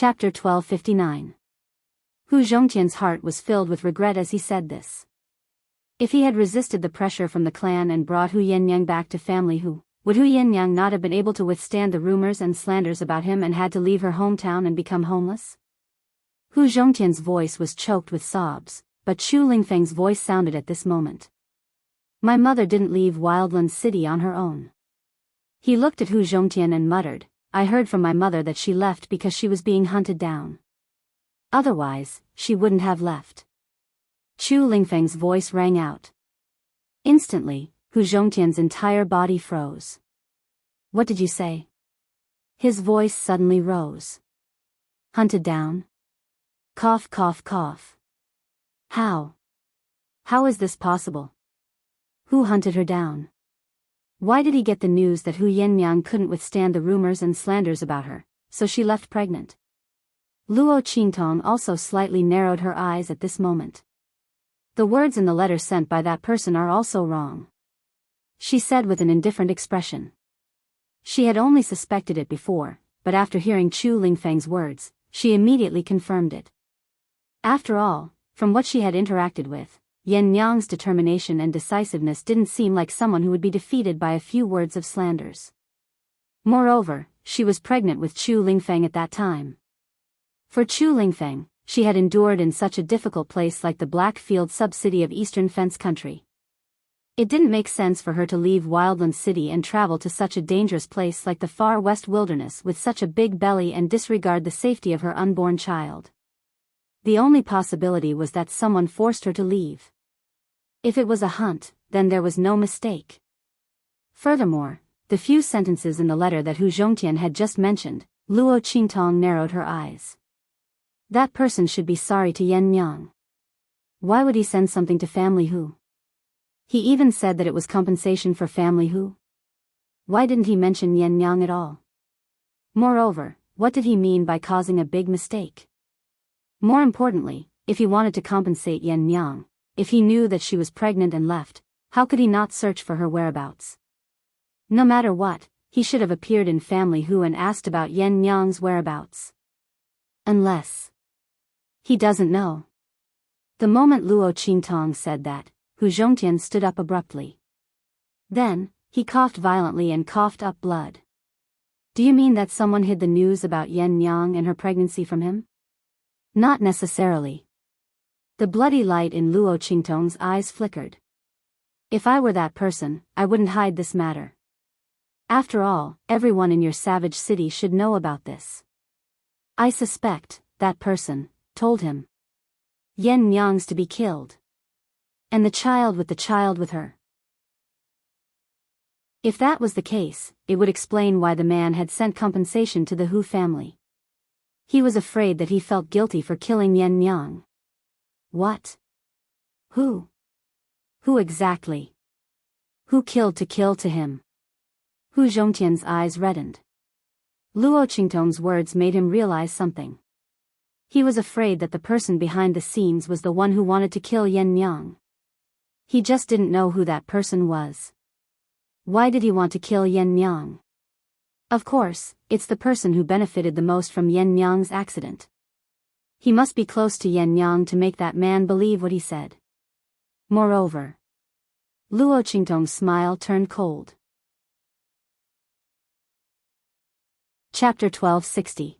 Chapter 1259. Hu Zhongtian's heart was filled with regret as he said this. If he had resisted the pressure from the clan and brought Hu Yenyang back to family, would Hu Yenyang not have been able to withstand the rumors and slanders about him and had to leave her hometown and become homeless? Hu Zhongtian's voice was choked with sobs, but Chu Lingfeng's voice sounded at this moment. My mother didn't leave Wildland City on her own. He looked at Hu Zhongtian and muttered, I heard from my mother that she left because she was being hunted down. Otherwise, she wouldn't have left. Chu Lingfeng's voice rang out. Instantly, Hu Zhongtian's entire body froze. What did you say? His voice suddenly rose. Hunted down? Cough, cough, cough. How? How is this possible? Who hunted her down? Why did he get the news that Hu Yenyang couldn't withstand the rumors and slanders about her, so she left pregnant? Luo Qingtong also slightly narrowed her eyes at this moment. The words in the letter sent by that person are also wrong. She said with an indifferent expression. She had only suspected it before, but after hearing Chu Lingfeng's words, she immediately confirmed it. After all, from what she had interacted with, Yenyang's determination and decisiveness didn't seem like someone who would be defeated by a few words of slanders. Moreover, she was pregnant with Chu Lingfeng at that time. For Chu Lingfeng, she had endured in such a difficult place like the Blackfield sub-city of Eastern Fence Country. It didn't make sense for her to leave Wildland City and travel to such a dangerous place like the far west wilderness with such a big belly and disregard the safety of her unborn child. The only possibility was that someone forced her to leave. If it was a hunt, then there was no mistake. Furthermore, the few sentences in the letter that Hu Zhongtian had just mentioned, Luo Qingtong narrowed her eyes. That person should be sorry to Yenyang. Why would he send something to family Hu? He even said that it was compensation for family Hu. Why didn't he mention Yenyang at all? Moreover, what did he mean by causing a big mistake? More importantly, if he wanted to compensate Yenyang, if he knew that she was pregnant and left, how could he not search for her whereabouts? No matter what, he should have appeared in family Hu and asked about Yenyang's whereabouts. Unless he doesn't know. The moment Luo Qingtong said that, Hu Zhongtian stood up abruptly. Then, he coughed violently and coughed up blood. Do you mean that someone hid the news about Yenyang and her pregnancy from him? Not necessarily. The bloody light in Luo Qingtong's eyes flickered. If I were that person, I wouldn't hide this matter. After all, everyone in your savage city should know about this. I suspect, that person, told him. Yenyang's to be killed. And the child with her. If that was the case, it would explain why the man had sent compensation to the Hu family. He was afraid that he felt guilty for killing Yenyang. What? Who? Who exactly? Who killed to kill to him? Hu Zhongtian's eyes reddened. Luo Qingtong's words made him realize something. He was afraid that the person behind the scenes was the one who wanted to kill Yenyang. He just didn't know who that person was. Why did he want to kill Yenyang? Of course, it's the person who benefited the most from Yenyang's accident. He must be close to Yenyang to make that man believe what he said. Moreover, Luo Qingtong's smile turned cold. Chapter 1260.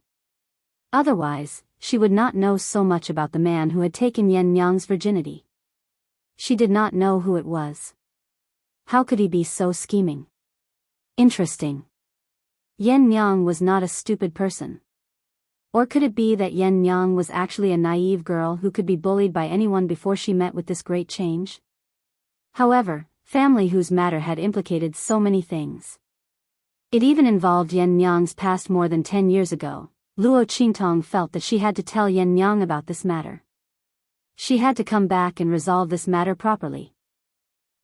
Otherwise, she would not know so much about the man who had taken Yenyang's virginity. She did not know who it was. How could he be so scheming? Interesting. Yenyang was not a stupid person. Or could it be that Yenyang was actually a naive girl who could be bullied by anyone before she met with this great change? However, family Hu's matter had implicated so many things. It even involved Yenyang's past more than 10 years ago. Luo Qingtong felt that she had to tell Yenyang about this matter. She had to come back and resolve this matter properly.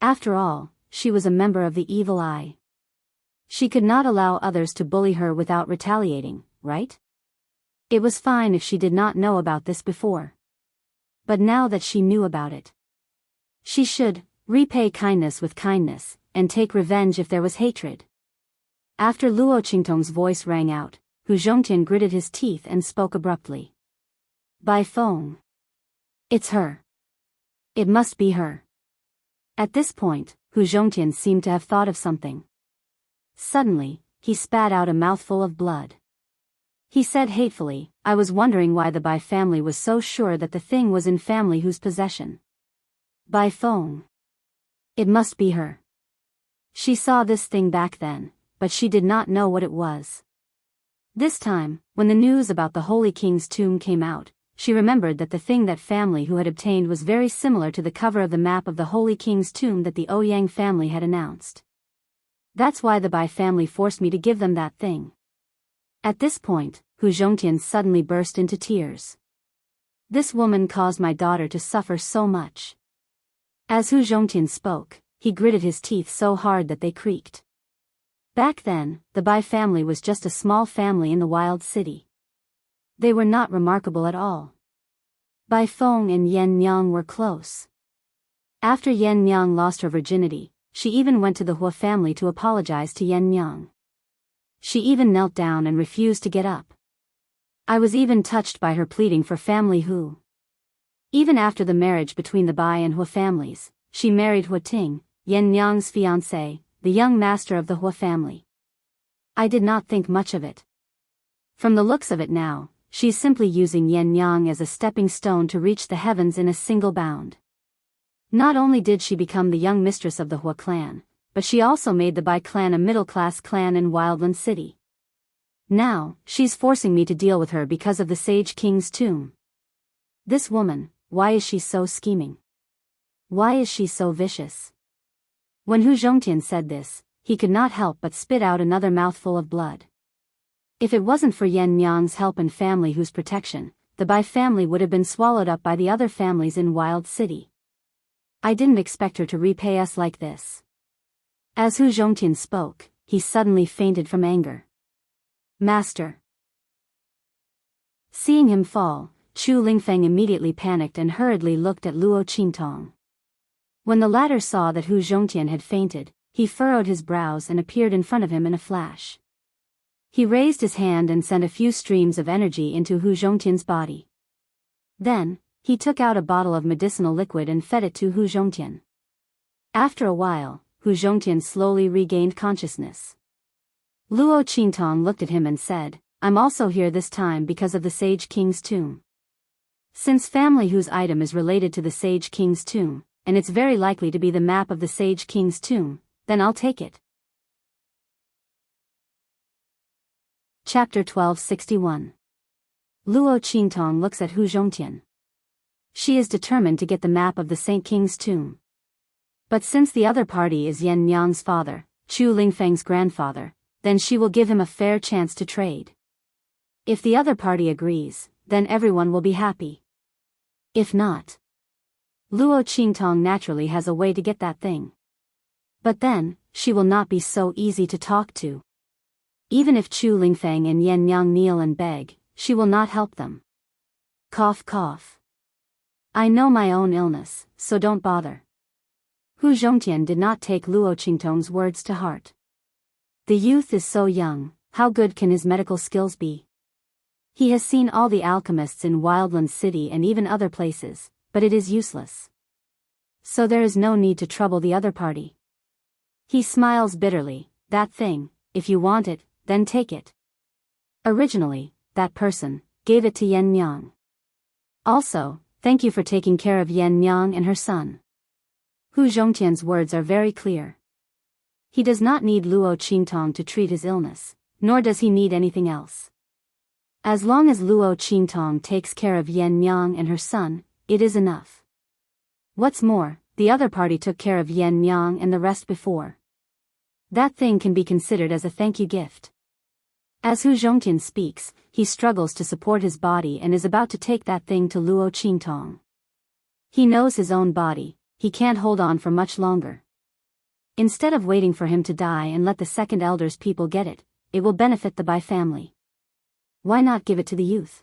After all, she was a member of the Evil Eye. She could not allow others to bully her without retaliating, right? It was fine if she did not know about this before. But now that she knew about it, she should repay kindness with kindness, and take revenge if there was hatred. After Luo Qingtong's voice rang out, Hu Zhongtian gritted his teeth and spoke abruptly. Bai Feng. It's her. It must be her. At this point, Hu Zhongtian seemed to have thought of something. Suddenly, he spat out a mouthful of blood. He said hatefully, I was wondering why the Bai family was so sure that the thing was in family Hu's possession. Bai Feng. It must be her. She saw this thing back then, but she did not know what it was. This time, when the news about the Holy King's tomb came out, she remembered that the thing that family Hu had obtained was very similar to the cover of the map of the Holy King's tomb that the Ouyang family had announced. That's why the Bai family forced me to give them that thing. At this point, Hu Zhongtian suddenly burst into tears. This woman caused my daughter to suffer so much. As Hu Zhongtian spoke, he gritted his teeth so hard that they creaked. Back then, the Bai family was just a small family in the wild city. They were not remarkable at all. Bai Feng and Yan Nyang were close. After Yan Nyang lost her virginity, she even went to the Hua family to apologize to Yan Nyang. She even knelt down and refused to get up. I was even touched by her pleading for family Hu. Even after the marriage between the Bai and Hua families, she married Hua Ting, Yan Nyang's fiancé, the young master of the Hua family. I did not think much of it. From the looks of it now, she's simply using Yan Nyang as a stepping stone to reach the heavens in a single bound. Not only did she become the young mistress of the Hua clan, but she also made the Bai clan a middle-class clan in Wildland City. Now, she's forcing me to deal with her because of the Sage King's tomb. This woman, why is she so scheming? Why is she so vicious? When Hu Zhongtian said this, he could not help but spit out another mouthful of blood. If it wasn't for Yan Nyang's help and family Hu's protection, the Bai family would have been swallowed up by the other families in Wild City. I didn't expect her to repay us like this. As Hu Zhongtian spoke, he suddenly fainted from anger. Master. Seeing him fall, Chu Lingfeng immediately panicked and hurriedly looked at Luo Qintong. When the latter saw that Hu Zhongtian had fainted, he furrowed his brows and appeared in front of him in a flash. He raised his hand and sent a few streams of energy into Hu Zhongtian's body. Then, he took out a bottle of medicinal liquid and fed it to Hu Zhongtian. After a while, Hu Zhongtian slowly regained consciousness. Luo Qintong looked at him and said, I'm also here this time because of the Sage King's tomb. Since family Hu's item is related to the Sage King's tomb, and it's very likely to be the map of the Sage King's tomb, then I'll take it. Chapter 1261. Luo Qintong looks at Hu Zhongtian. She is determined to get the map of the Saint King's tomb. But since the other party is Yan Nyang's father, Chu Lingfeng's grandfather, then she will give him a fair chance to trade. If the other party agrees, then everyone will be happy. If not, Luo Qintong naturally has a way to get that thing. But then, she will not be so easy to talk to. Even if Chu Lingfeng and Yan Nyang kneel and beg, she will not help them. Cough cough. I know my own illness, so don't bother. Hu Zhongtian did not take Luo Qintong's words to heart. The youth is so young, how good can his medical skills be? He has seen all the alchemists in Wildland City and even other places, but it is useless. So there is no need to trouble the other party. He smiles bitterly, that thing, if you want it, then take it. Originally, that person gave it to Yan Nyang. Also, thank you for taking care of Yan Nyang and her son. Hu Zhongtian's words are very clear. He does not need Luo Qintong to treat his illness, nor does he need anything else. As long as Luo Qintong takes care of Yan Nyang and her son, it is enough. What's more, the other party took care of Yan Nyang and the rest before. That thing can be considered as a thank you gift. As Hu Zhongtian speaks, he struggles to support his body and is about to take that thing to Luo Qintong. He knows his own body, he can't hold on for much longer. Instead of waiting for him to die and let the second elder's people get it, it will benefit the Bai family. Why not give it to the youth?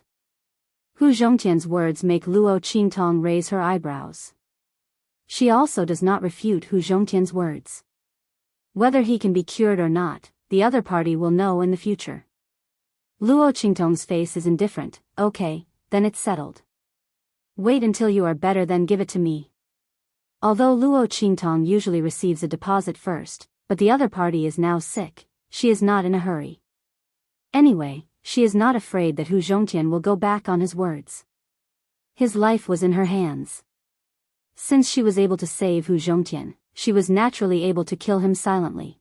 Hu Zhongtian's words make Luo Qintong raise her eyebrows. She also does not refute Hu Zhongtian's words. Whether he can be cured or not, the other party will know in the future. Luo Qingtong's face is indifferent. Okay, then it's settled. Wait until you are better, then give it to me. Although Luo Qingtong usually receives a deposit first, but the other party is now sick, she is not in a hurry. Anyway, she is not afraid that Hu Zhongtian will go back on his words. His life was in her hands. Since she was able to save Hu Zhongtian, she was naturally able to kill him silently.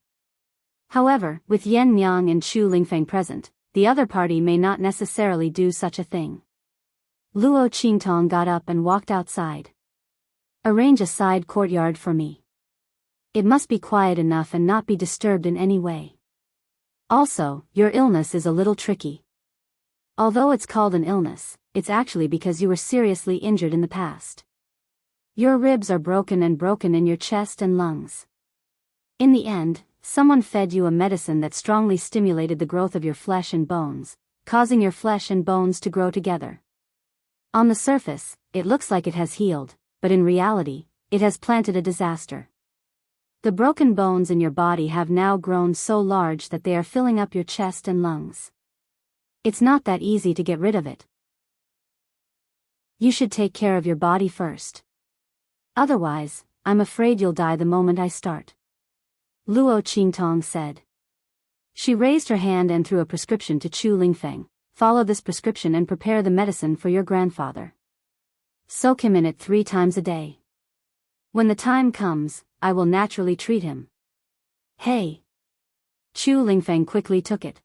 However, with Yan Niang and Chu Lingfeng present, the other party may not necessarily do such a thing. Luo Qingtong got up and walked outside. Arrange a side courtyard for me. It must be quiet enough and not be disturbed in any way. Also, your illness is a little tricky. Although it's called an illness, it's actually because you were seriously injured in the past. Your ribs are broken in your chest and lungs. In the end, someone fed you a medicine that strongly stimulated the growth of your flesh and bones, causing your flesh and bones to grow together. On the surface, it looks like it has healed, but in reality, it has planted a disaster. The broken bones in your body have now grown so large that they are filling up your chest and lungs. It's not that easy to get rid of it. You should take care of your body first. Otherwise, I'm afraid you'll die the moment I start. Luo Qingtong said. She raised her hand and threw a prescription to Chu Lingfeng. Follow this prescription and prepare the medicine for your grandfather. Soak him in it 3 times a day. When the time comes, I will naturally treat him. Hey! Chu Lingfeng quickly took it.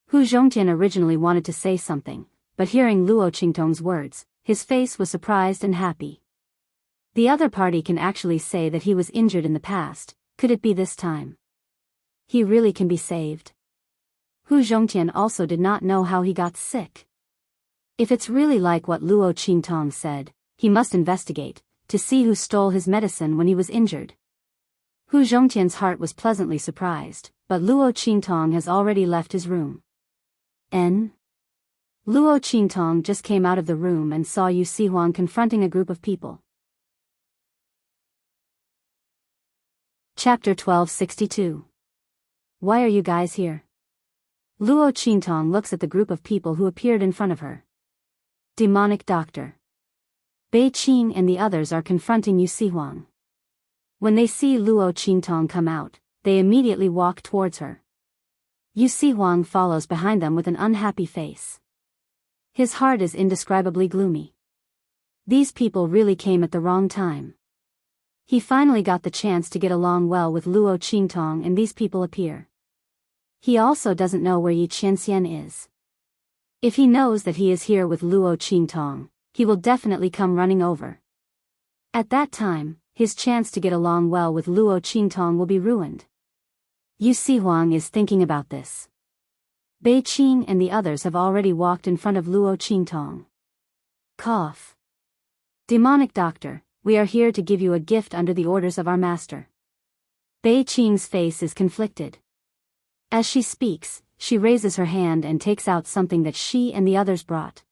Hu Zhongtian originally wanted to say something, but hearing Luo Qingtong's words, his face was surprised and happy. The other party can actually say that he was injured in the past. Could it be this time? He really can be saved. Hu Zhongtian also did not know how he got sick. If it's really like what Luo Qingtong said, he must investigate, to see who stole his medicine when he was injured. Hu Zhongtian's heart was pleasantly surprised, but Luo Qingtong has already left his room. Luo Qingtong just came out of the room and saw Yu Sihuang confronting a group of people. Chapter 1262. Why are you guys here? Luo Qingtong looks at the group of people who appeared in front of her. Demonic Doctor. Bei Qing and the others are confronting Yu Sihuang. When they see Luo Qingtong come out, they immediately walk towards her. Yu Sihuang follows behind them with an unhappy face. His heart is indescribably gloomy. These people really came at the wrong time. He finally got the chance to get along well with Luo Qingtong and these people appear. He also doesn't know where Yi Qianxian is. If he knows that he is here with Luo Qingtong, he will definitely come running over. At that time, his chance to get along well with Luo Qingtong will be ruined. Yu Sihuang is thinking about this. Bei Qing and the others have already walked in front of Luo Qingtong. Cough. Demonic Doctor, we are here to give you a gift under the orders of our master. Bei Qing's face is conflicted. As she speaks, she raises her hand and takes out something that she and the others brought.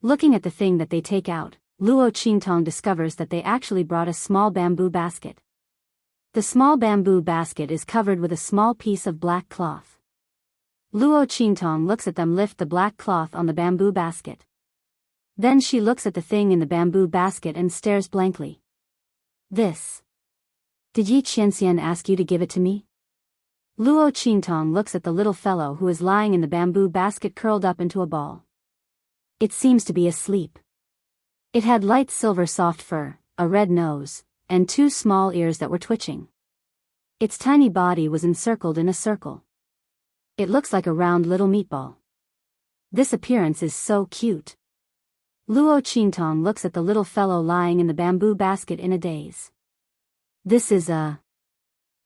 Looking at the thing that they take out, Luo Qingtong discovers that they actually brought a small bamboo basket. The small bamboo basket is covered with a small piece of black cloth. Luo Qingtong looks at them lift the black cloth on the bamboo basket. Then she looks at the thing in the bamboo basket and stares blankly. This. Did Yi Qianxian ask you to give it to me? Luo Qingtong looks at the little fellow who is lying in the bamboo basket curled up into a ball. It seems to be asleep. It had light silver soft fur, a red nose, and 2 small ears that were twitching. Its tiny body was encircled in a circle. It looks like a round little meatball. This appearance is so cute. Luo Qingtong looks at the little fellow lying in the bamboo basket in a daze. This is a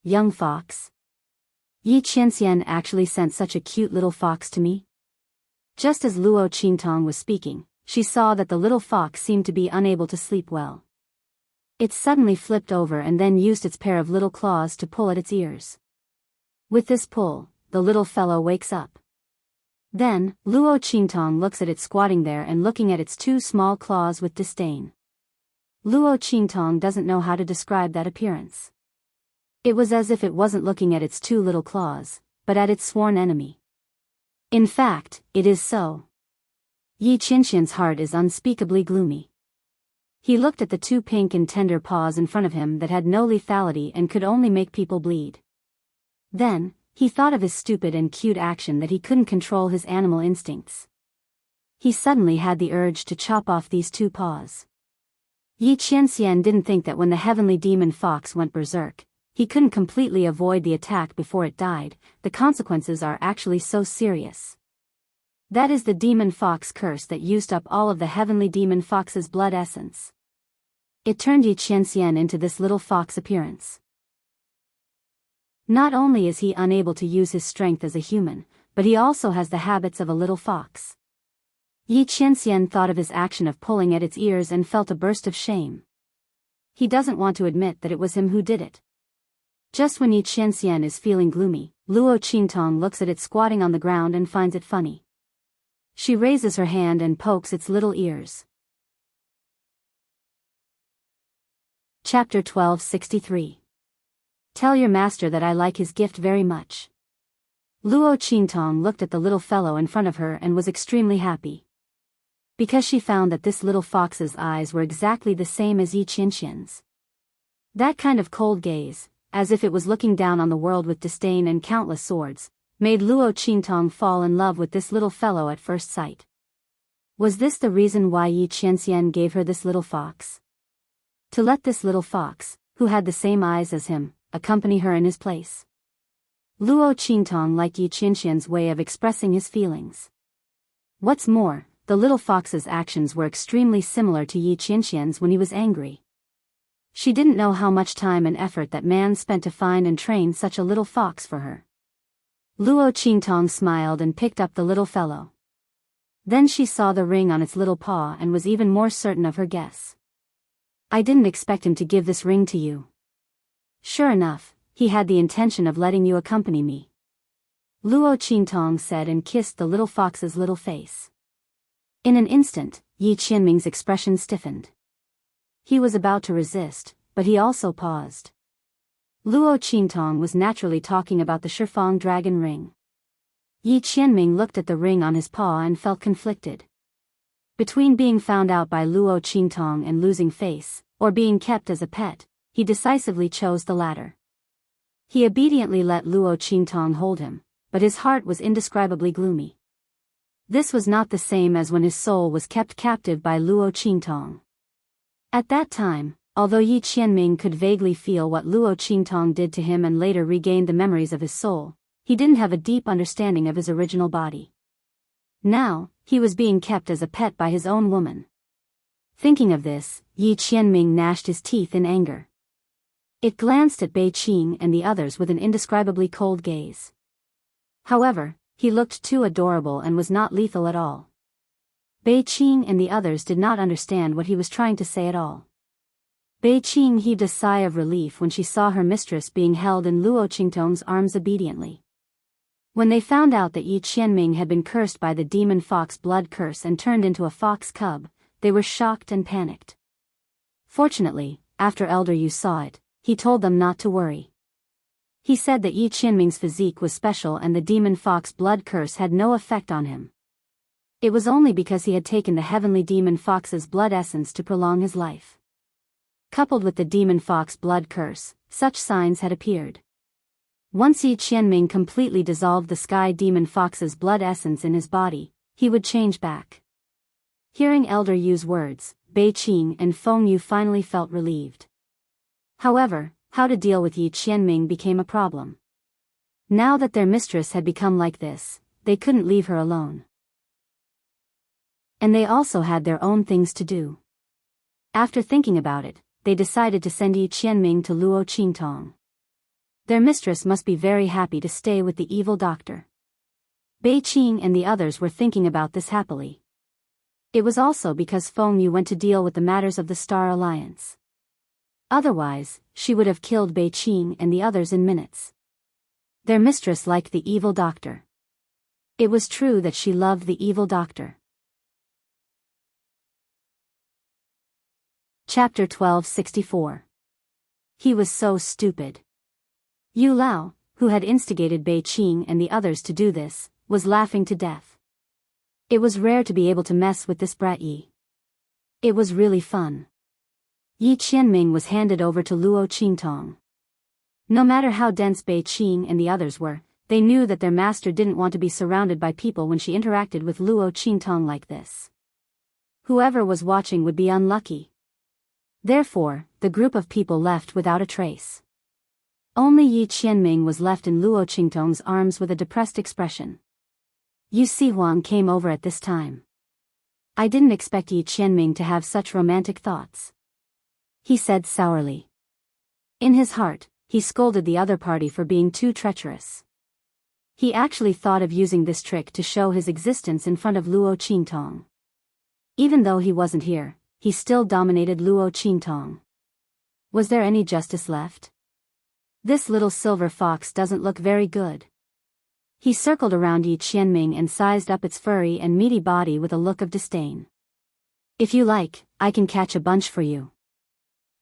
young fox. Yi Qianxian actually sent such a cute little fox to me? Just as Luo Qingtong was speaking, she saw that the little fox seemed to be unable to sleep well. It suddenly flipped over and then used its pair of little claws to pull at its ears. With this pull, the little fellow wakes up. Then, Luo Qingtong looks at it squatting there and looking at its 2 small claws with disdain. Luo Qingtong doesn't know how to describe that appearance. It was as if it wasn't looking at its 2 little claws, but at its sworn enemy. In fact, it is so. Yi Qianxian's heart is unspeakably gloomy. He looked at the two pink and tender paws in front of him that had no lethality and could only make people bleed. Then, he thought of his stupid and cute action that he couldn't control his animal instincts. He suddenly had the urge to chop off these two paws. Yi Qianxian didn't think that when the heavenly demon fox went berserk, he couldn't completely avoid the attack before it died. The consequences are actually so serious. That is the demon fox curse that used up all of the heavenly demon fox's blood essence. It turned Yi Qianxian into this little fox appearance. Not only is he unable to use his strength as a human, but he also has the habits of a little fox. Yi Qianxian thought of his action of pulling at its ears and felt a burst of shame. He doesn't want to admit that it was him who did it. Just when Yi Qianxian is feeling gloomy, Luo Qingtong looks at it squatting on the ground and finds it funny. She raises her hand and pokes its little ears. Chapter 1263. Tell your master that I like his gift very much. Luo Qingtong looked at the little fellow in front of her and was extremely happy. Because she found that this little fox's eyes were exactly the same as Yi Qianxian's. That kind of cold gaze, as if it was looking down on the world with disdain and countless swords, made Luo Qingtong fall in love with this little fellow at first sight. Was this the reason why Yi Qianxian gave her this little fox? To let this little fox, who had the same eyes as him, accompany her in his place. Luo Qingtong liked Yi Qianxian's way of expressing his feelings. What's more, the little fox's actions were extremely similar to Yi Qianxian's when he was angry. She didn't know how much time and effort that man spent to find and train such a little fox for her. Luo Qingtong smiled and picked up the little fellow. Then she saw the ring on its little paw and was even more certain of her guess. I didn't expect him to give this ring to you. Sure enough, he had the intention of letting you accompany me. Luo Qingtong said and kissed the little fox's little face. In an instant, Yi Qianming's expression stiffened. He was about to resist, but he also paused. Luo Qingtong was naturally talking about the Shifang dragon ring. Yi Qianming looked at the ring on his paw and felt conflicted. Between being found out by Luo Qingtong and losing face, or being kept as a pet, he decisively chose the latter. He obediently let Luo Qingtong hold him, but his heart was indescribably gloomy. This was not the same as when his soul was kept captive by Luo Qingtong. At that time, although Yi Qianming could vaguely feel what Luo Qingtong did to him and later regained the memories of his soul, he didn't have a deep understanding of his original body. Now, he was being kept as a pet by his own woman. Thinking of this, Yi Qianming gnashed his teeth in anger. It glanced at Bei Qing and the others with an indescribably cold gaze. However, he looked too adorable and was not lethal at all. Bei Qing and the others did not understand what he was trying to say at all. Bei Qing heaved a sigh of relief when she saw her mistress being held in Luo Qingtong's arms obediently. When they found out that Yi Qianming had been cursed by the demon fox blood curse and turned into a fox cub, they were shocked and panicked. Fortunately, after Elder Yu saw it, he told them not to worry. He said that Yi Qianming's physique was special and the demon fox blood curse had no effect on him. It was only because he had taken the heavenly demon fox's blood essence to prolong his life. Coupled with the demon fox blood curse, such signs had appeared. Once Yi Qianming completely dissolved the sky demon fox's blood essence in his body, he would change back. Hearing Elder Yu's words, Bei Qing and Feng Yu finally felt relieved. However, how to deal with Yi Qianming became a problem. Now that their mistress had become like this, they couldn't leave her alone. And they also had their own things to do. After thinking about it, they decided to send Yi Qianming to Luo Qingtong. Their mistress must be very happy to stay with the evil doctor. Bei Qing and the others were thinking about this happily. It was also because Feng Yu went to deal with the matters of the Star Alliance. Otherwise, she would have killed Bei Qing and the others in minutes. Their mistress liked the evil doctor. It was true that she loved the evil doctor. Chapter 1264. He was so stupid. Yu Lao, who had instigated Bei Qing and the others to do this, was laughing to death. It was rare to be able to mess with this brat Yi. It was really fun. Yi Qianming was handed over to Luo Qingtong. No matter how dense Bei Qing and the others were, they knew that their master didn't want to be surrounded by people when she interacted with Luo Qingtong like this. Whoever was watching would be unlucky. Therefore, the group of people left without a trace. Only Yi Qianming was left in Luo Qingtong's arms with a depressed expression. Yu Sihuang came over at this time. I didn't expect Yi Qianming to have such romantic thoughts, he said sourly. In his heart, he scolded the other party for being too treacherous. He actually thought of using this trick to show his existence in front of Luo Qingtong. Even though he wasn't here, he still dominated Luo Qingtong. Was there any justice left? This little silver fox doesn't look very good. He circled around Yi Qianming and sized up its furry and meaty body with a look of disdain. If you like, I can catch a bunch for you.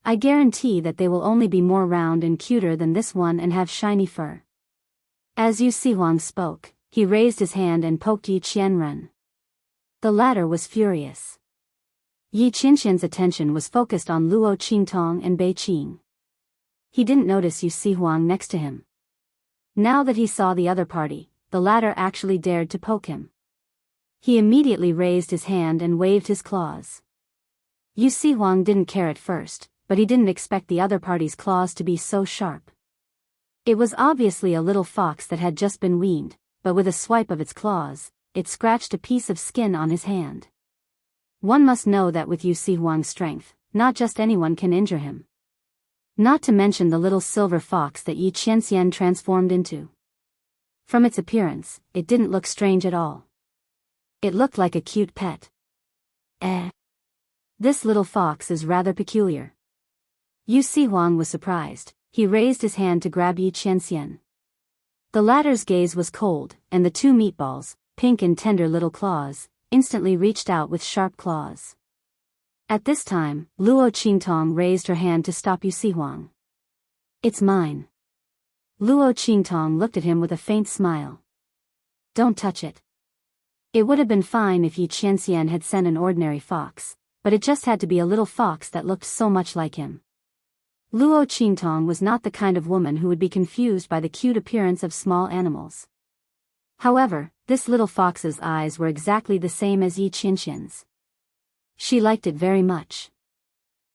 I guarantee that they will only be more round and cuter than this one and have shiny fur. As Yu Sihuang spoke, he raised his hand and poked Yi Qianren. The latter was furious. Yi Qianxian's attention was focused on Luo Qingtong and Bei Qing. He didn't notice Yu Sihuang next to him. Now that he saw the other party, the latter actually dared to poke him. He immediately raised his hand and waved his claws. Yu Sihuang didn't care at first, but he didn't expect the other party's claws to be so sharp. It was obviously a little fox that had just been weaned, but with a swipe of its claws, it scratched a piece of skin on his hand. One must know that with Yu Sihuang's strength, not just anyone can injure him. Not to mention the little silver fox that Yi Qianxian transformed into. From its appearance, it didn't look strange at all. It looked like a cute pet. This little fox is rather peculiar. Yu Sihuang was surprised. He raised his hand to grab Yi Qianxian. The latter's gaze was cold, and the two meatballs, pink and tender little claws, instantly reached out with sharp claws. At this time, Luo Qingtong raised her hand to stop Yu Sihuang. It's mine. Luo Qingtong looked at him with a faint smile. Don't touch it. It would have been fine if Yi Qianxian had sent an ordinary fox, but it just had to be a little fox that looked so much like him. Luo Qingtong was not the kind of woman who would be confused by the cute appearance of small animals. However, this little fox's eyes were exactly the same as Yi Qianxian's. She liked it very much.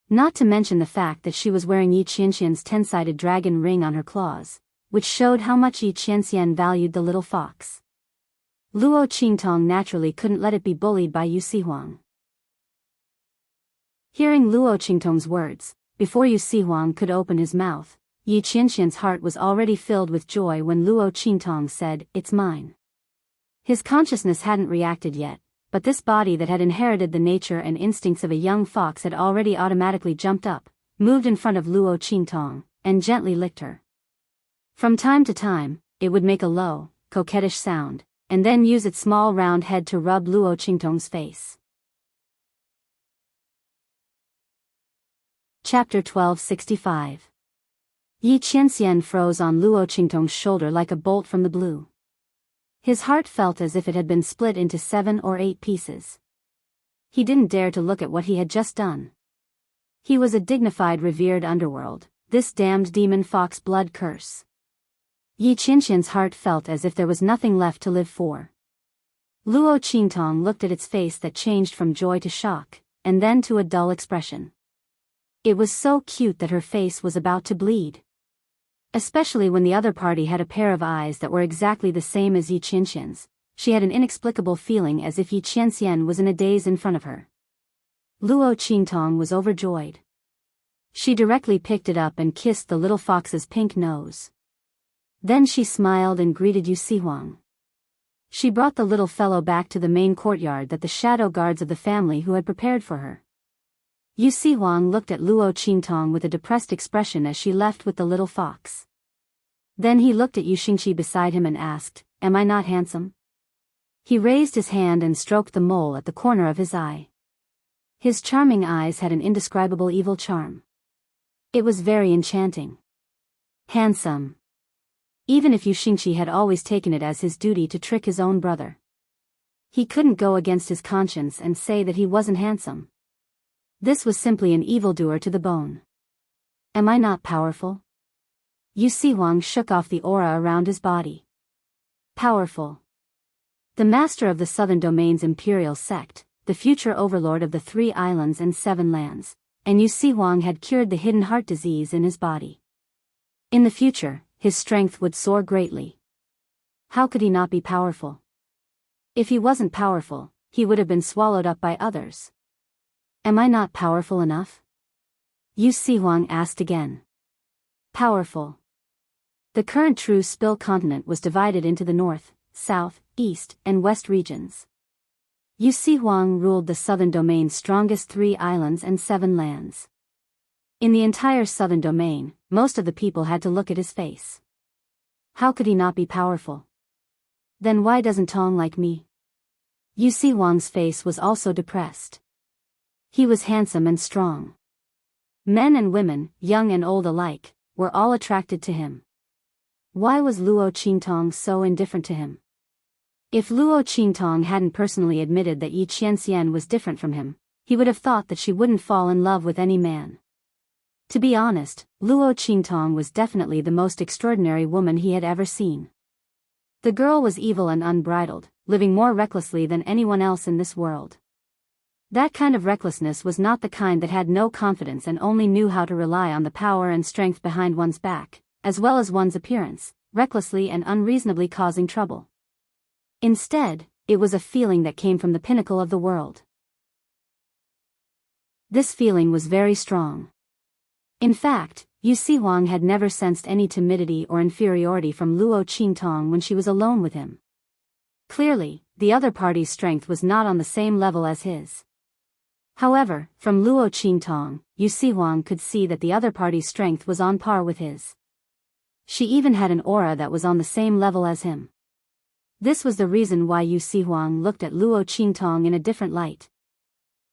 Not to mention the fact that she was wearing Yi Qianxian's 10-sided dragon ring on her claws, which showed how much Yi Qianxian valued the little fox. Luo Qingtong naturally couldn't let it be bullied by Yu Sihuang. Hearing Luo Qingtong's words, before Yu Sihuang could open his mouth, Yi Qianxian's heart was already filled with joy when Luo Qingtong said, "It's mine." His consciousness hadn't reacted yet, but this body that had inherited the nature and instincts of a young fox had already automatically jumped up, moved in front of Luo Qingtong, and gently licked her. From time to time, it would make a low, coquettish sound, and then use its small round head to rub Luo Qingtong's face. Chapter 1265. Yi Qianxian froze on Luo Qingtong's shoulder like a bolt from the blue. His heart felt as if it had been split into 7 or 8 pieces. He didn't dare to look at what he had just done. He was a dignified revered underworld, this damned demon fox blood curse. Yi Qianxian's heart felt as if there was nothing left to live for. Luo Qingtong looked at its face that changed from joy to shock, and then to a dull expression. It was so cute that her face was about to bleed. Especially when the other party had a pair of eyes that were exactly the same as Yi Qianxian's, she had an inexplicable feeling as if Yi Qianxian was in a daze in front of her. Luo Qingtong was overjoyed. She directly picked it up and kissed the little fox's pink nose. Then she smiled and greeted Yu Sihuang. She brought the little fellow back to the main courtyard that the shadow guards of the family who had prepared for her. Yu Sihuang looked at Luo Qingtong with a depressed expression as she left with the little fox. Then he looked at Yu Xingqi beside him and asked, "Am I not handsome?" He raised his hand and stroked the mole at the corner of his eye. His charming eyes had an indescribable evil charm. It was very enchanting. Handsome. even if Yu Xingqi had always taken it as his duty to trick his own brother. He couldn't go against his conscience and say that he wasn't handsome. This was simply an evildoer to the bone. Am I not powerful? Yu Sihuang shook off the aura around his body. Powerful. The master of the Southern Domain's imperial sect, the future overlord of the 3 islands and 7 lands, and Yu Sihuang had cured the hidden heart disease in his body. In the future, his strength would soar greatly. How could he not be powerful? If he wasn't powerful, he would have been swallowed up by others. Am I not powerful enough? Yu Sihuang asked again. Powerful. The current True Spill continent was divided into the north, south, east, and west regions. Yu Sihuang ruled the Southern Domain's strongest 3 islands and 7 lands. In the entire Southern Domain, most of the people had to look at his face. How could he not be powerful? Then why doesn't Tong like me? Yu Sihuang's face was also depressed. He was handsome and strong. Men and women, young and old alike, were all attracted to him. Why was Luo Qingtong so indifferent to him? If Luo Qingtong hadn't personally admitted that Yi Qianxian was different from him, he would have thought that she wouldn't fall in love with any man. To be honest, Luo Qingtong was definitely the most extraordinary woman he had ever seen. The girl was evil and unbridled, living more recklessly than anyone else in this world. That kind of recklessness was not the kind that had no confidence and only knew how to rely on the power and strength behind one's back, as well as one's appearance, recklessly and unreasonably causing trouble. Instead, it was a feeling that came from the pinnacle of the world. This feeling was very strong. In fact, Yu Sihuang had never sensed any timidity or inferiority from Luo Qingtong when she was alone with him. Clearly, the other party's strength was not on the same level as his. However, from Luo Qingtong, Yu Sihuang could see that the other party's strength was on par with his. She even had an aura that was on the same level as him. This was the reason why Yu Sihuang looked at Luo Qingtong in a different light.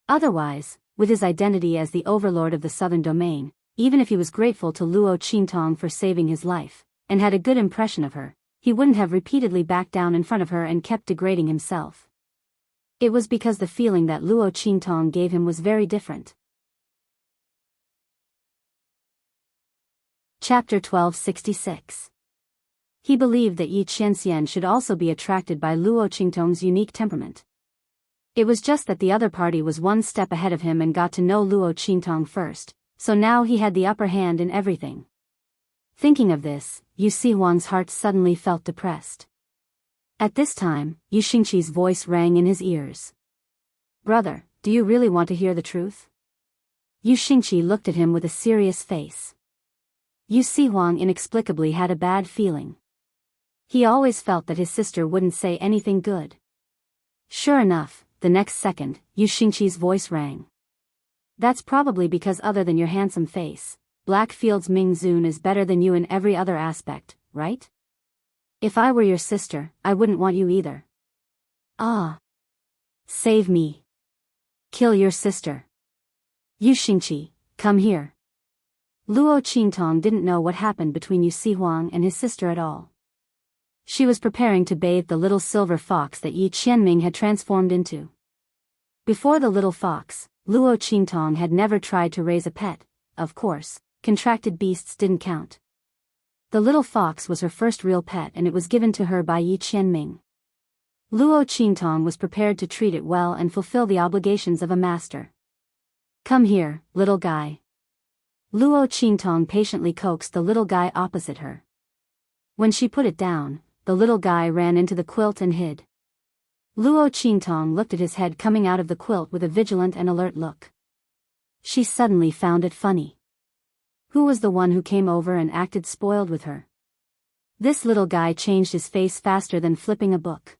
Otherwise, with his identity as the overlord of the Southern Domain, even if he was grateful to Luo Qingtong for saving his life, and had a good impression of her, he wouldn't have repeatedly backed down in front of her and kept degrading himself. It was because the feeling that Luo Qingtong gave him was very different. Chapter 1266. He believed that Yi Qianxian should also be attracted by Luo Qingtong's unique temperament. It was just that the other party was one step ahead of him and got to know Luo Qingtong first, so now he had the upper hand in everything. Thinking of this, Yu Sihuang's heart suddenly felt depressed. At this time, Yu Xingqi's voice rang in his ears. Brother, do you really want to hear the truth? Yu Xingqi looked at him with a serious face. Yu Sihuang inexplicably had a bad feeling. He always felt that his sister wouldn't say anything good. Sure enough, the next second, Yu Xingqi's voice rang. That's probably because other than your handsome face, Blackfield's Ming Zun is better than you in every other aspect, right? If I were your sister, I wouldn't want you either. Ah. Save me. Kill your sister. Yu Xingqi, come here. Luo Qingtong didn't know what happened between Yu Sihuang and his sister at all. She was preparing to bathe the little silver fox that Yi Qianming had transformed into. Before the little fox, Luo Qingtong had never tried to raise a pet. Of course, contracted beasts didn't count. The little fox was her first real pet and it was given to her by Yi Qianming. Luo Qingtong was prepared to treat it well and fulfill the obligations of a master. Come here, little guy. Luo Qingtong patiently coaxed the little guy opposite her. When she put it down, the little guy ran into the quilt and hid. Luo Qingtong looked at his head coming out of the quilt with a vigilant and alert look. She suddenly found it funny. Who was the one who came over and acted spoiled with her? This little guy changed his face faster than flipping a book.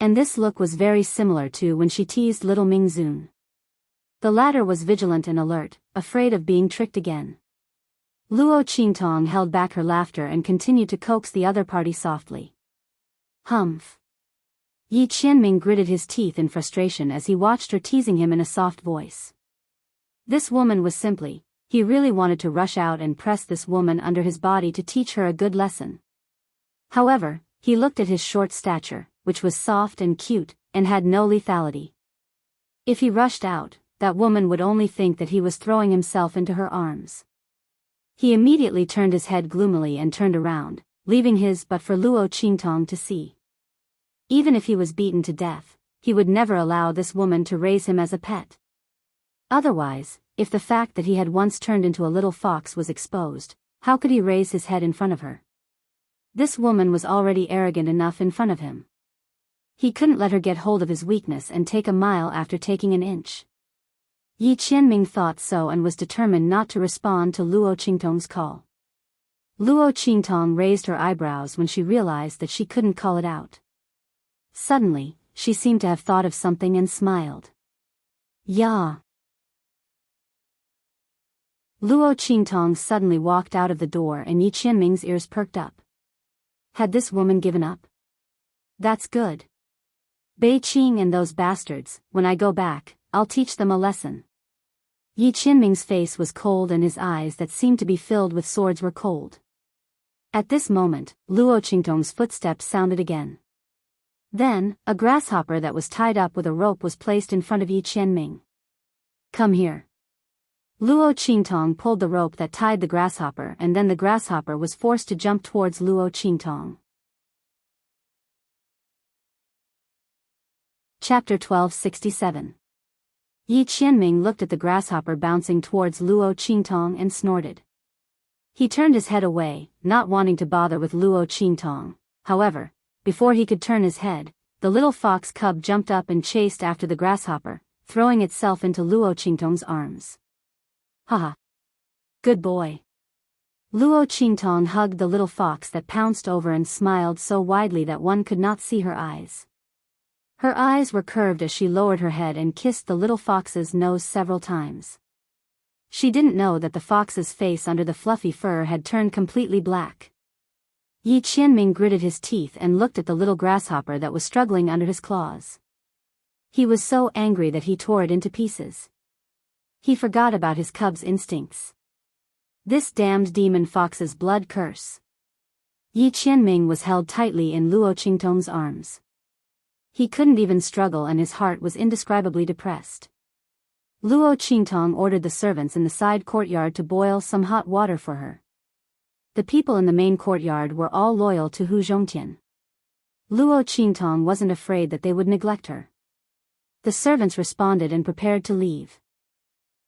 And this look was very similar to when she teased little Ming Zun. The latter was vigilant and alert, afraid of being tricked again. Luo Qingtong held back her laughter and continued to coax the other party softly. Humph. Yi Qianming gritted his teeth in frustration as he watched her teasing him in a soft voice. This woman was simply, he really wanted to rush out and press this woman under his body to teach her a good lesson. However, he looked at his short stature, which was soft and cute, and had no lethality. If he rushed out, that woman would only think that he was throwing himself into her arms. He immediately turned his head gloomily and turned around, leaving his but for Luo Qingtong to see. Even if he was beaten to death, he would never allow this woman to raise him as a pet. Otherwise, if the fact that he had once turned into a little fox was exposed, how could he raise his head in front of her? This woman was already arrogant enough in front of him. He couldn't let her get hold of his weakness and take a mile after taking an inch. Yi Qianming thought so and was determined not to respond to Luo Qingtong's call. Luo Qingtong raised her eyebrows when she realized that she couldn't call it out. Suddenly, she seemed to have thought of something and smiled. "Yeah." Luo Qingtong suddenly walked out of the door and Yi Qianming's ears perked up. Had this woman given up? That's good. Bei Qing and those bastards, when I go back, I'll teach them a lesson. Yi Qianming's face was cold and his eyes that seemed to be filled with swords were cold. At this moment, Luo Qingtong's footsteps sounded again. Then, a grasshopper that was tied up with a rope was placed in front of Yi Qianming. "Come here." Luo Qingtong pulled the rope that tied the grasshopper and then the grasshopper was forced to jump towards Luo Qingtong. Chapter 1267. Yi Qianming looked at the grasshopper bouncing towards Luo Qingtong and snorted. He turned his head away, not wanting to bother with Luo Qingtong. However, before he could turn his head, the little fox cub jumped up and chased after the grasshopper, throwing itself into Luo Qingtong's arms. "Haha. Good boy." Luo Qingtong hugged the little fox that pounced over and smiled so widely that one could not see her eyes. Her eyes were curved as she lowered her head and kissed the little fox's nose several times. She didn't know that the fox's face under the fluffy fur had turned completely black. Yi Qianming gritted his teeth and looked at the little grasshopper that was struggling under his claws. He was so angry that he tore it into pieces. He forgot about his cub's instincts. This damned demon fox's blood curse. Yi Qianming was held tightly in Luo Qingtong's arms. He couldn't even struggle and his heart was indescribably depressed. Luo Qingtong ordered the servants in the side courtyard to boil some hot water for her. The people in the main courtyard were all loyal to Hu Zhongtian. Luo Qingtong wasn't afraid that they would neglect her. The servants responded and prepared to leave.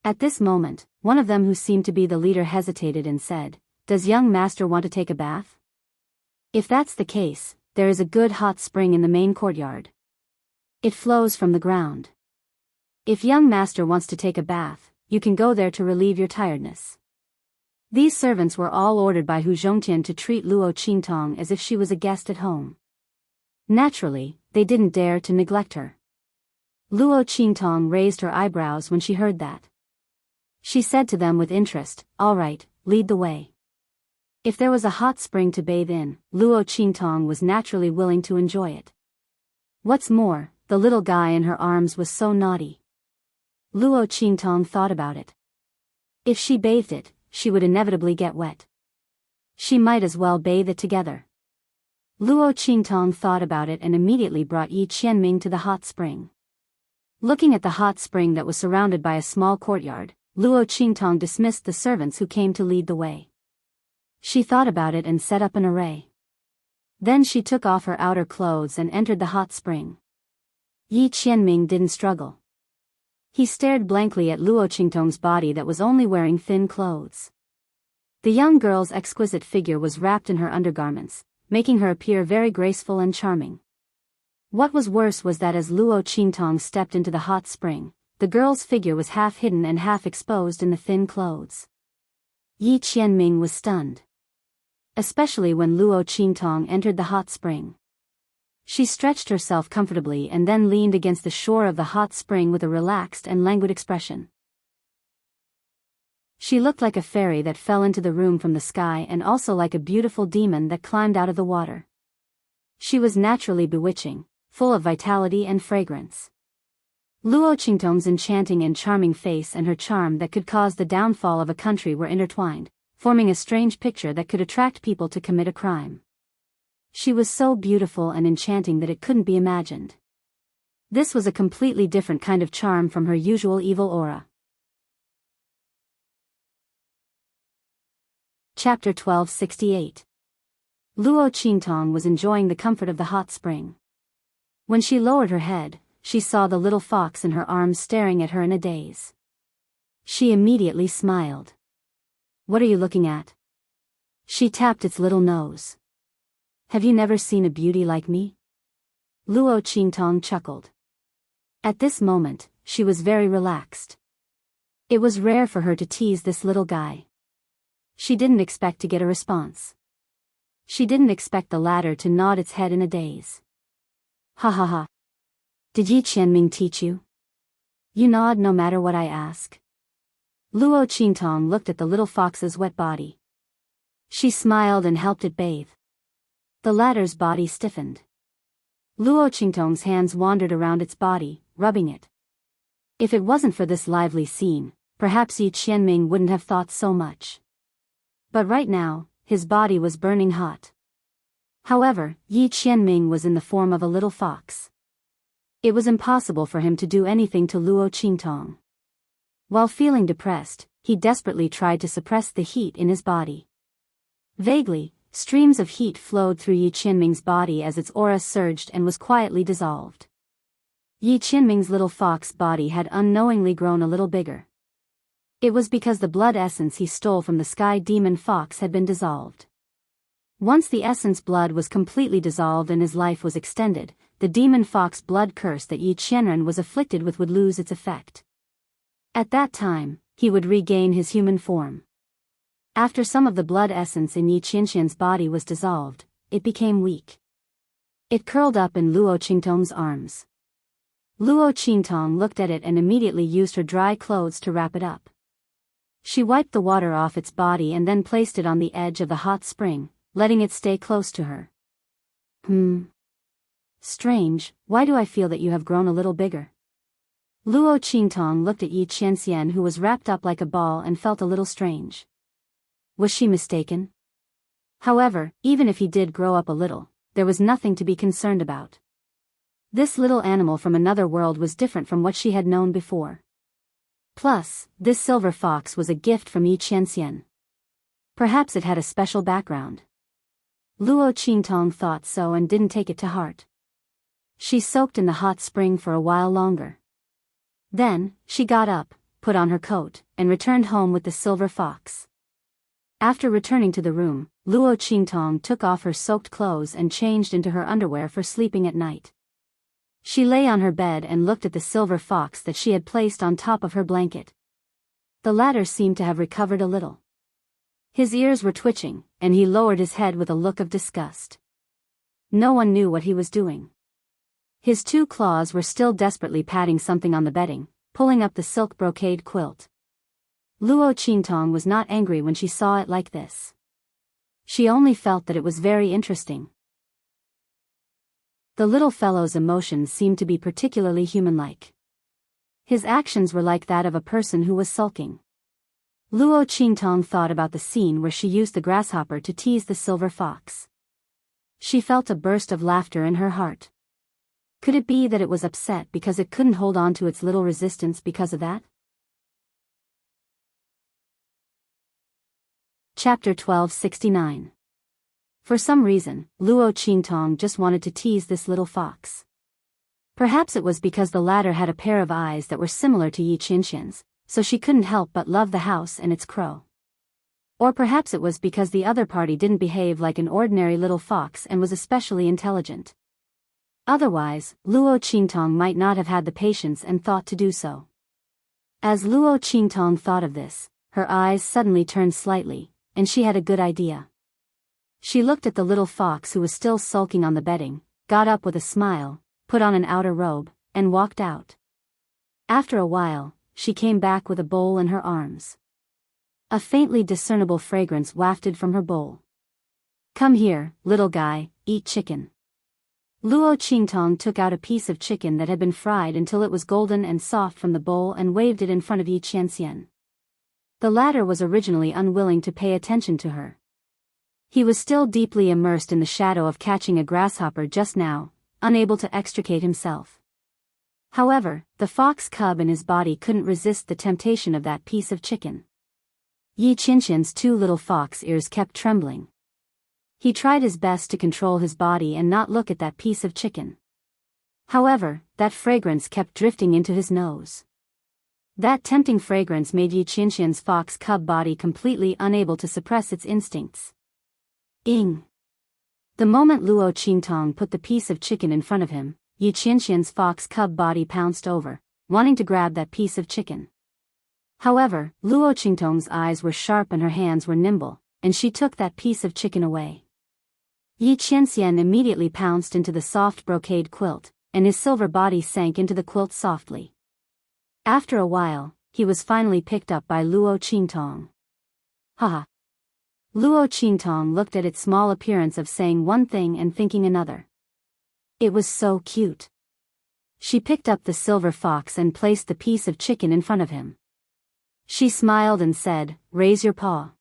At this moment, one of them who seemed to be the leader hesitated and said, "Does young master want to take a bath? If that's the case, there is a good hot spring in the main courtyard. It flows from the ground. If young master wants to take a bath, you can go there to relieve your tiredness." These servants were all ordered by Hu Zhongtian to treat Luo Qingtong as if she was a guest at home. Naturally, they didn't dare to neglect her. Luo Qingtong raised her eyebrows when she heard that. She said to them with interest, "All right, lead the way." If there was a hot spring to bathe in, Luo Qingtong was naturally willing to enjoy it. What's more, the little guy in her arms was so naughty. Luo Qingtong thought about it. If she bathed it, she would inevitably get wet. She might as well bathe it together. Luo Qingtong thought about it and immediately brought Yi Qianming to the hot spring. Looking at the hot spring that was surrounded by a small courtyard, Luo Qingtong dismissed the servants who came to lead the way. She thought about it and set up an array. Then she took off her outer clothes and entered the hot spring. Yi Qianming didn't struggle. He stared blankly at Luo Qingtong's body that was only wearing thin clothes. The young girl's exquisite figure was wrapped in her undergarments, making her appear very graceful and charming. What was worse was that as Luo Qingtong stepped into the hot spring, the girl's figure was half hidden and half exposed in the thin clothes. Yi Qianming was stunned. Especially when Luo Qingtong entered the hot spring. She stretched herself comfortably and then leaned against the shore of the hot spring with a relaxed and languid expression. She looked like a fairy that fell into the room from the sky and also like a beautiful demon that climbed out of the water. She was naturally bewitching, full of vitality and fragrance. Luo Qingtong's enchanting and charming face and her charm that could cause the downfall of a country were intertwined, forming a strange picture that could attract people to commit a crime. She was so beautiful and enchanting that it couldn't be imagined. This was a completely different kind of charm from her usual evil aura. Chapter 1268. Luo Qingtong was enjoying the comfort of the hot spring. When she lowered her head, she saw the little fox in her arms staring at her in a daze. She immediately smiled. "What are you looking at?" She tapped its little nose. "Have you never seen a beauty like me?" Luo Qingtong chuckled. At this moment, she was very relaxed. It was rare for her to tease this little guy. She didn't expect to get a response. She didn't expect the latter to nod its head in a daze. "Ha ha ha. Did Yi Qianming teach you? You nod no matter what I ask." Luo Qingtong looked at the little fox's wet body. She smiled and helped it bathe. The latter's body stiffened. Luo Qingtong's hands wandered around its body, rubbing it. If it wasn't for this lively scene, perhaps Yi Qianming wouldn't have thought so much. But right now, his body was burning hot. However, Yi Qianming was in the form of a little fox. It was impossible for him to do anything to Luo Qingtong. While feeling depressed, he desperately tried to suppress the heat in his body. Vaguely, streams of heat flowed through Yi Qianming's body as its aura surged and was quietly dissolved. Yi Qianming's little fox body had unknowingly grown a little bigger. It was because the blood essence he stole from the sky demon fox had been dissolved. Once the essence blood was completely dissolved and his life was extended, the demon fox blood curse that Yi Qianren was afflicted with would lose its effect. At that time, he would regain his human form. After some of the blood essence in Yi Qianxian's body was dissolved, it became weak. It curled up in Luo Qingtong's arms. Luo Qingtong looked at it and immediately used her dry clothes to wrap it up. She wiped the water off its body and then placed it on the edge of the hot spring, letting it stay close to her. Strange, why do I feel that you have grown a little bigger?" Luo Qingtong looked at Yi Qianxian, who was wrapped up like a ball, and felt a little strange. Was she mistaken? However, even if he did grow up a little, there was nothing to be concerned about. This little animal from another world was different from what she had known before. Plus, this silver fox was a gift from Yi Qianxian. Perhaps it had a special background. Luo Qingtong thought so and didn't take it to heart. She soaked in the hot spring for a while longer. Then, she got up, put on her coat, and returned home with the silver fox. After returning to the room, Luo Qingtong took off her soaked clothes and changed into her underwear for sleeping at night. She lay on her bed and looked at the silver fox that she had placed on top of her blanket. The latter seemed to have recovered a little. His ears were twitching, and he lowered his head with a look of disgust. No one knew what he was doing. His two claws were still desperately patting something on the bedding, pulling up the silk brocade quilt. Luo Qingtong was not angry when she saw it like this. She only felt that it was very interesting. The little fellow's emotions seemed to be particularly human-like. His actions were like that of a person who was sulking. Luo Qingtong thought about the scene where she used the grasshopper to tease the silver fox. She felt a burst of laughter in her heart. Could it be that it was upset because it couldn't hold on to its little resistance because of that? Chapter 1269. For some reason, Luo Qingtong just wanted to tease this little fox. Perhaps it was because the latter had a pair of eyes that were similar to Yi Qianxian's, so she couldn't help but love the house and its crow. Or perhaps it was because the other party didn't behave like an ordinary little fox and was especially intelligent. Otherwise, Luo Qingtong might not have had the patience and thought to do so. As Luo Qingtong thought of this, her eyes suddenly turned slightly, and she had a good idea. She looked at the little fox who was still sulking on the bedding, got up with a smile, put on an outer robe, and walked out. After a while, she came back with a bowl in her arms. A faintly discernible fragrance wafted from her bowl. "Come here, little guy, eat chicken." Luo Qingtong took out a piece of chicken that had been fried until it was golden and soft from the bowl and waved it in front of Yi Qianxian. The latter was originally unwilling to pay attention to her. He was still deeply immersed in the shadow of catching a grasshopper just now, unable to extricate himself. However, the fox cub in his body couldn't resist the temptation of that piece of chicken. Yi Qianxian's two little fox ears kept trembling. He tried his best to control his body and not look at that piece of chicken. However, that fragrance kept drifting into his nose. That tempting fragrance made Yi Qianxian's fox cub body completely unable to suppress its instincts. Ing! The moment Luo Qingtong put the piece of chicken in front of him, Yi Qianxian's fox cub body pounced over, wanting to grab that piece of chicken. However, Luo Qingtong's eyes were sharp and her hands were nimble, and she took that piece of chicken away. Yi Qianxian immediately pounced into the soft brocade quilt, and his silver body sank into the quilt softly. After a while, he was finally picked up by Luo Qingtong. Haha! Luo Qingtong looked at its small appearance of saying one thing and thinking another. It was so cute. She picked up the silver fox and placed the piece of chicken in front of him. She smiled and said, "Raise your paw."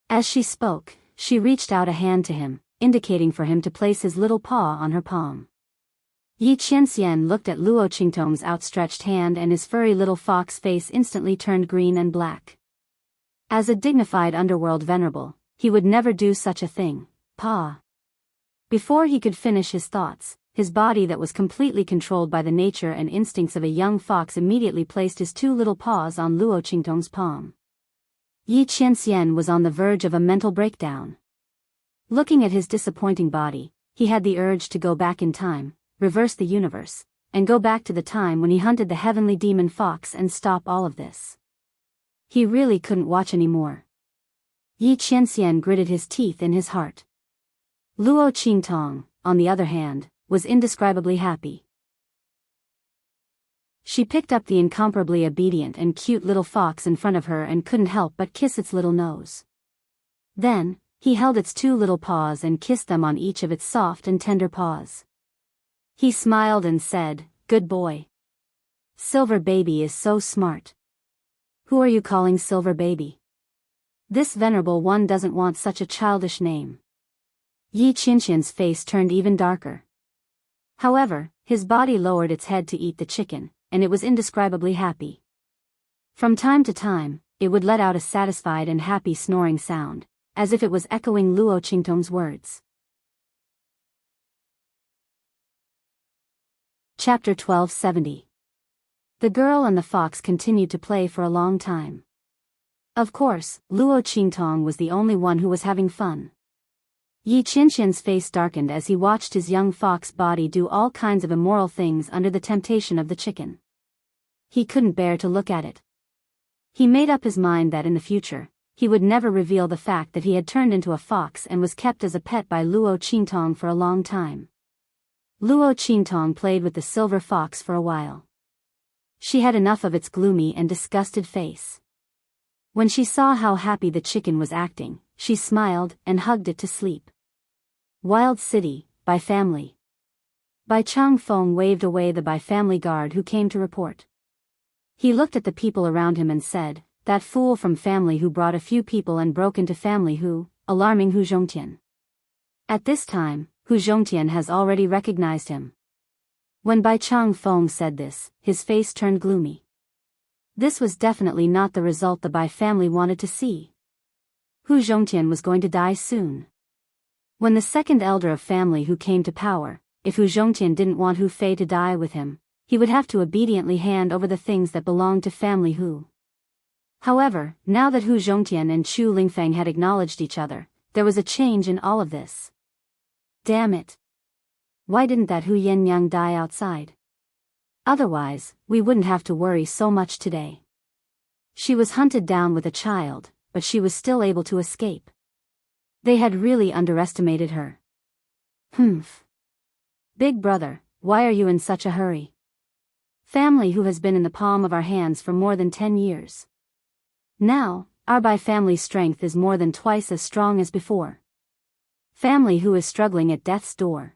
As she spoke, she reached out a hand to him, indicating for him to place his little paw on her palm. Yi Qianxian looked at Luo Qingtong's outstretched hand and his furry little fox face instantly turned green and black. As a dignified underworld venerable, he would never do such a thing. Paw. Before he could finish his thoughts, his body that was completely controlled by the nature and instincts of a young fox immediately placed his two little paws on Luo Qingtong's palm. Yi Qianxian was on the verge of a mental breakdown. Looking at his disappointing body, he had the urge to go back in time, reverse the universe, and go back to the time when he hunted the heavenly demon fox and stop all of this. He really couldn't watch anymore. Yi Qianxian gritted his teeth in his heart. Luo Qingtong, on the other hand, was indescribably happy. She picked up the incomparably obedient and cute little fox in front of her and couldn't help but kiss its little nose. Then, he held its two little paws and kissed them on each of its soft and tender paws. He smiled and said, "Good boy. Silver Baby is so smart." "Who are you calling Silver Baby? This venerable one doesn't want such a childish name." Yi Qianxian's face turned even darker. However, his body lowered its head to eat the chicken, and it was indescribably happy. From time to time, it would let out a satisfied and happy snoring sound, as if it was echoing Luo Qingtong's words. Chapter 1270. The girl and the fox continued to play for a long time. Of course, Luo Qingtong was the only one who was having fun. Yi Qianxian's face darkened as he watched his young fox body do all kinds of immoral things under the temptation of the chicken. He couldn't bear to look at it. He made up his mind that in the future, he would never reveal the fact that he had turned into a fox and was kept as a pet by Luo Qingtong for a long time. Luo Qingtong played with the silver fox for a while. She had enough of its gloomy and disgusted face. When she saw how happy the chicken was acting, she smiled and hugged it to sleep. Wild City, by family. Bai Chang Feng waved away the Bai family guard who came to report. He looked at the people around him and said, "That fool from family who brought a few people and broke into family who, alarming Hu Zhongtian." At this time, Hu Zhongtian has already recognized him. When Bai Chang Feng said this, his face turned gloomy. This was definitely not the result the Bai family wanted to see. Hu Zhongtian was going to die soon. When the second elder of family who came to power, if Hu Zhongtian didn't want Hu Fei to die with him, he would have to obediently hand over the things that belonged to family Hu. However, now that Hu Zhongtian and Chu Lingfeng had acknowledged each other, there was a change in all of this. Damn it! Why didn't that Hu Yenyang die outside? Otherwise, we wouldn't have to worry so much today. She was hunted down with a child, but she was still able to escape. They had really underestimated her. Humph. Big brother, why are you in such a hurry? Family who has been in the palm of our hands for more than 10 years. Now, our Bai family strength is more than twice as strong as before. Family who is struggling at death's door.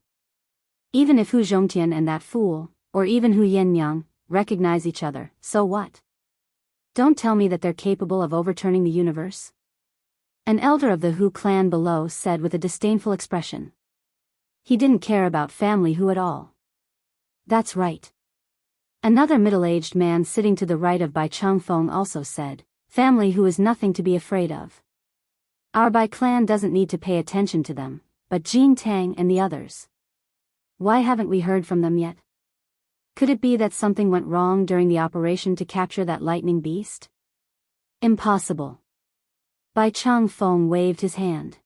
Even if Hu Zhongtian and that fool, or even Hu Yenyang, recognize each other, so what? Don't tell me that they're capable of overturning the universe. An elder of the Hu clan below said with a disdainful expression. He didn't care about family Hu at all. That's right. Another middle-aged man sitting to the right of Bai Changfeng also said, family Hu is nothing to be afraid of. Our Bai clan doesn't need to pay attention to them, but Jin Tang and the others. Why haven't we heard from them yet? Could it be that something went wrong during the operation to capture that lightning beast? Impossible. Bai Changfeng waved his hand.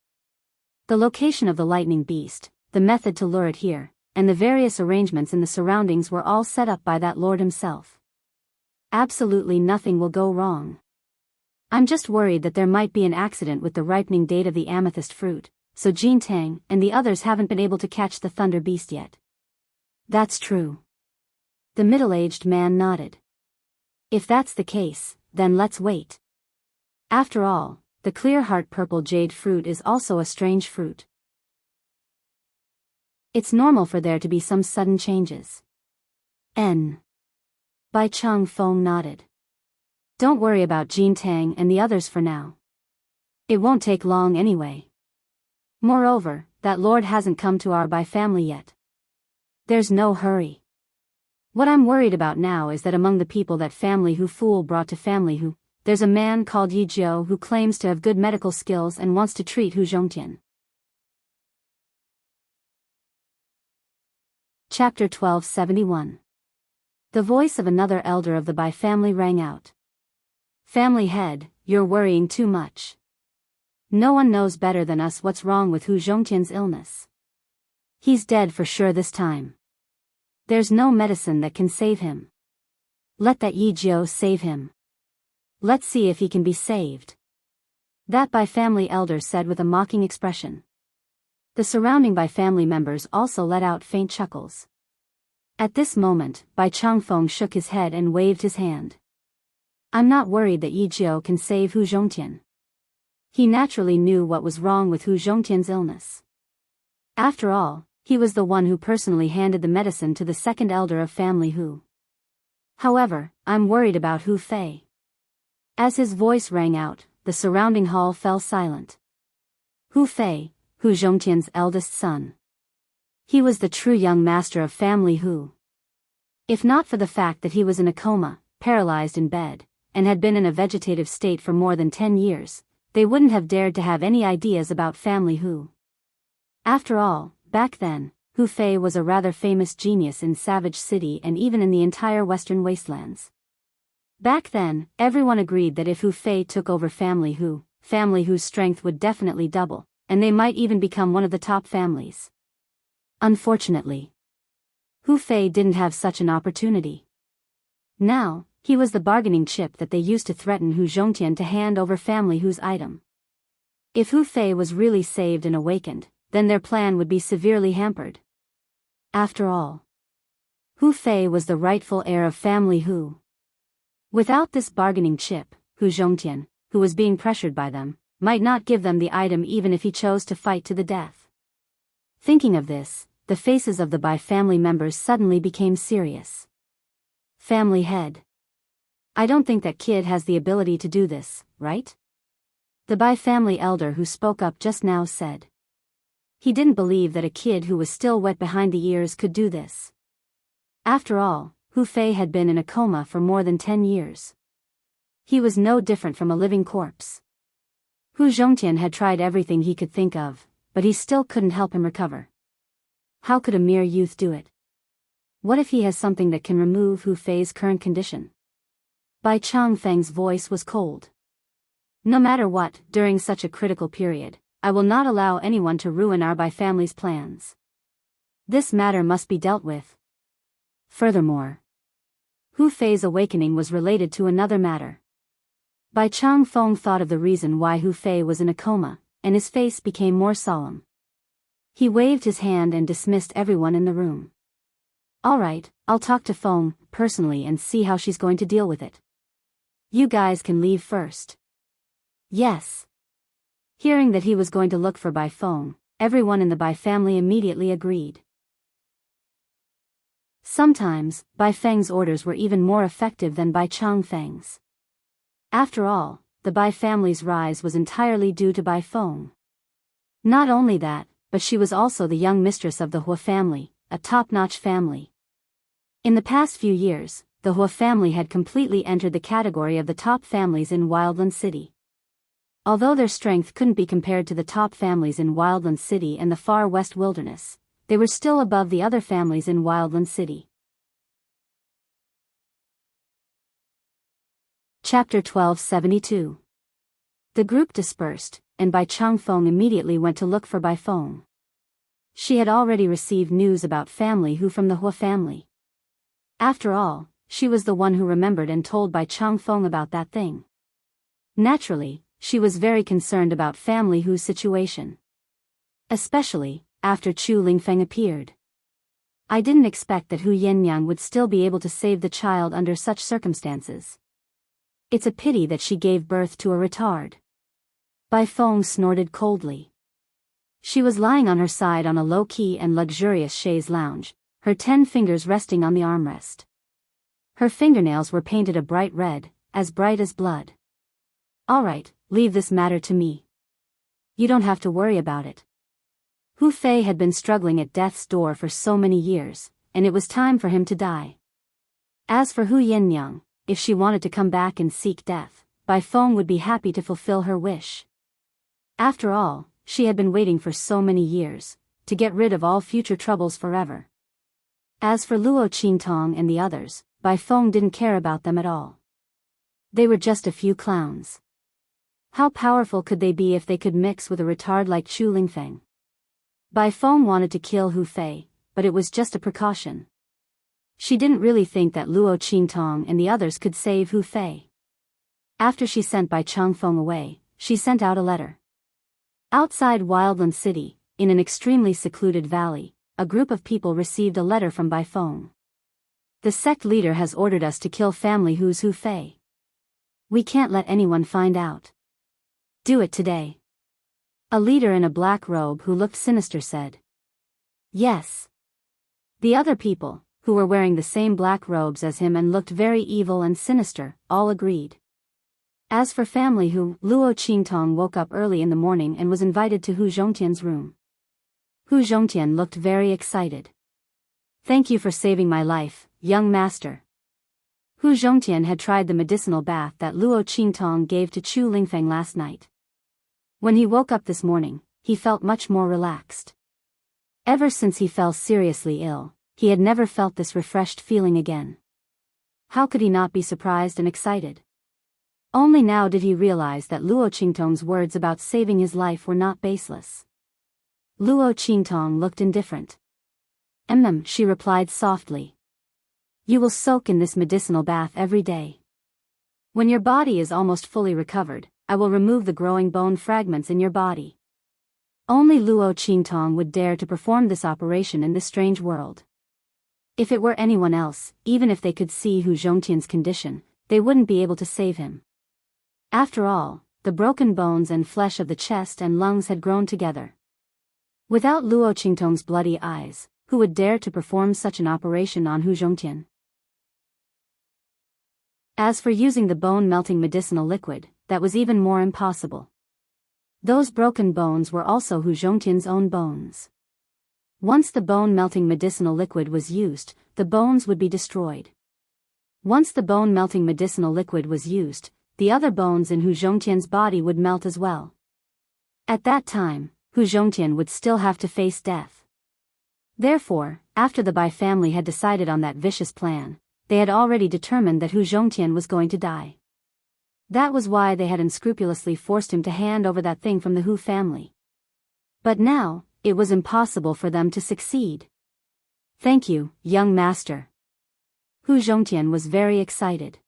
The location of the lightning beast, the method to lure it here, and the various arrangements in the surroundings were all set up by that lord himself. Absolutely nothing will go wrong. I'm just worried that there might be an accident with the ripening date of the amethyst fruit, so Jin Tang and the others haven't been able to catch the thunder beast yet. That's true. The middle-aged man nodded. If that's the case, then let's wait. After all, the clear heart purple jade fruit is also a strange fruit. It's normal for there to be some sudden changes. Bai Changfeng nodded. Don't worry about Jin Tang and the others for now. It won't take long anyway. Moreover, that lord hasn't come to our Bai family yet. There's no hurry. What I'm worried about now is that among the people that family Hu fool brought to family Hu, there's a man called Yi Jiu who claims to have good medical skills and wants to treat Hu Zhongtian. Chapter 1271. The voice of another elder of the Bai family rang out. Family head, you're worrying too much. No one knows better than us what's wrong with Hu Zhongtian's illness. He's dead for sure this time. There's no medicine that can save him. Let that Yi Jiu save him. Let's see if he can be saved. That Bai family elder said with a mocking expression. The surrounding Bai family members also let out faint chuckles. At this moment, Bai Changfeng shook his head and waved his hand. I'm not worried that Yi Jiu can save Hu Zhongtian. He naturally knew what was wrong with Hu Zhongtian's illness. After all, he was the one who personally handed the medicine to the second elder of family Hu. However, I'm worried about Hu Fei. As his voice rang out, the surrounding hall fell silent. Hu Fei, Hu Zhongtian's eldest son. He was the true young master of family Hu. If not for the fact that he was in a coma, paralyzed in bed, and had been in a vegetative state for more than 10 years, they wouldn't have dared to have any ideas about family Hu. After all, back then, Hu Fei was a rather famous genius in Savage City and even in the entire Western Wastelands. Back then, everyone agreed that if Hu Fei took over family Hu's strength would definitely double, and they might even become one of the top families. Unfortunately, Hu Fei didn't have such an opportunity. Now, he was the bargaining chip that they used to threaten Hu Zhongtian to hand over family Hu's item. If Hu Fei was really saved and awakened, then their plan would be severely hampered. After all, Hu Fei was the rightful heir of family Hu. Without this bargaining chip, Hu Zhongtian, who was being pressured by them, might not give them the item even if he chose to fight to the death. Thinking of this, the faces of the Bai family members suddenly became serious. Family head. I don't think that kid has the ability to do this, right? The Bai family elder who spoke up just now said. He didn't believe that a kid who was still wet behind the ears could do this. After all, Hu Fei had been in a coma for more than 10 years. He was no different from a living corpse. Hu Zhongtian had tried everything he could think of, but he still couldn't help him recover. How could a mere youth do it? What if he has something that can remove Hu Fei's current condition? Bai Changfeng's voice was cold. No matter what, during such a critical period, I will not allow anyone to ruin our Bai family's plans. This matter must be dealt with. Furthermore, Hu Fei's awakening was related to another matter. Bai Changfeng thought of the reason why Hu Fei was in a coma, and his face became more solemn. He waved his hand and dismissed everyone in the room. All right, I'll talk to Feng personally and see how she's going to deal with it. You guys can leave first. Yes. Hearing that he was going to look for Bai Feng, everyone in the Bai family immediately agreed. Sometimes, Bai Feng's orders were even more effective than Bai Changfeng's. After all, the Bai family's rise was entirely due to Bai Feng. Not only that, but she was also the young mistress of the Hua family, a top-notch family. In the past few years, the Hua family had completely entered the category of the top families in Wildland City. Although their strength couldn't be compared to the top families in Wildland City and the far west wilderness, they were still above the other families in Wildland City. Chapter 1272. The group dispersed, and Bai Changfeng immediately went to look for Bai Feng. She had already received news about family who from the Hua family. After all, she was the one who remembered and told Bai Changfeng about that thing. Naturally, she was very concerned about family Hu's situation. Especially, after Chu Lingfeng appeared. I didn't expect that Hu Yinyang would still be able to save the child under such circumstances. It's a pity that she gave birth to a retard. Bai Feng snorted coldly. She was lying on her side on a low-key and luxurious chaise lounge, her 10 fingers resting on the armrest. Her fingernails were painted a bright red, as bright as blood. All right, leave this matter to me. You don't have to worry about it. Hu Fei had been struggling at death's door for so many years, and it was time for him to die. As for Hu Yinyang, if she wanted to come back and seek death, Bai Feng would be happy to fulfill her wish. After all, she had been waiting for so many years, to get rid of all future troubles forever. As for Luo Qingtong and the others, Bai Feng didn't care about them at all. They were just a few clowns. How powerful could they be if they could mix with a retard like Chu Lingfeng? Bai Feng wanted to kill Hu Fei, but it was just a precaution. She didn't really think that Luo Qingtong and the others could save Hu Fei. After she sent Bai Changfeng away, she sent out a letter. Outside Wildland City, in an extremely secluded valley, a group of people received a letter from Bai Feng. The sect leader has ordered us to kill family Hu's Hu Fei. We can't let anyone find out. Do it today. A leader in a black robe who looked sinister said. Yes. The other people, who were wearing the same black robes as him and looked very evil and sinister, all agreed. As for family Hu, Luo Qingtong woke up early in the morning and was invited to Hu Zhongtian's room. Hu Zhongtian looked very excited. Thank you for saving my life, young master. Hu Zhongtian had tried the medicinal bath that Luo Qingtong gave to Chu Lingfeng last night. When he woke up this morning, he felt much more relaxed. Ever since he fell seriously ill, he had never felt this refreshed feeling again. How could he not be surprised and excited? Only now did he realize that Luo Qingtong's words about saving his life were not baseless. Luo Qingtong looked indifferent. She replied softly. You will soak in this medicinal bath every day. When your body is almost fully recovered, I will remove the growing bone fragments in your body. Only Luo Qingtong would dare to perform this operation in this strange world. If it were anyone else, even if they could see Hu Zhongtian's condition, they wouldn't be able to save him. After all, the broken bones and flesh of the chest and lungs had grown together. Without Luo Qingtong's bloody eyes, who would dare to perform such an operation on Hu Zhongtian? As for using the bone-melting medicinal liquid, that was even more impossible. Those broken bones were also Hu Zhongtian's own bones. Once the bone-melting medicinal liquid was used, the bones would be destroyed. Once the bone-melting medicinal liquid was used, the other bones in Hu Zhongtian's body would melt as well. At that time, Hu Zhongtian would still have to face death. Therefore, after the Bai family had decided on that vicious plan, they had already determined that Hu Zhongtian was going to die. That was why they had unscrupulously forced him to hand over that thing from the Hu family. But now, it was impossible for them to succeed. Thank you, young master. Hu Zhongtian was very excited.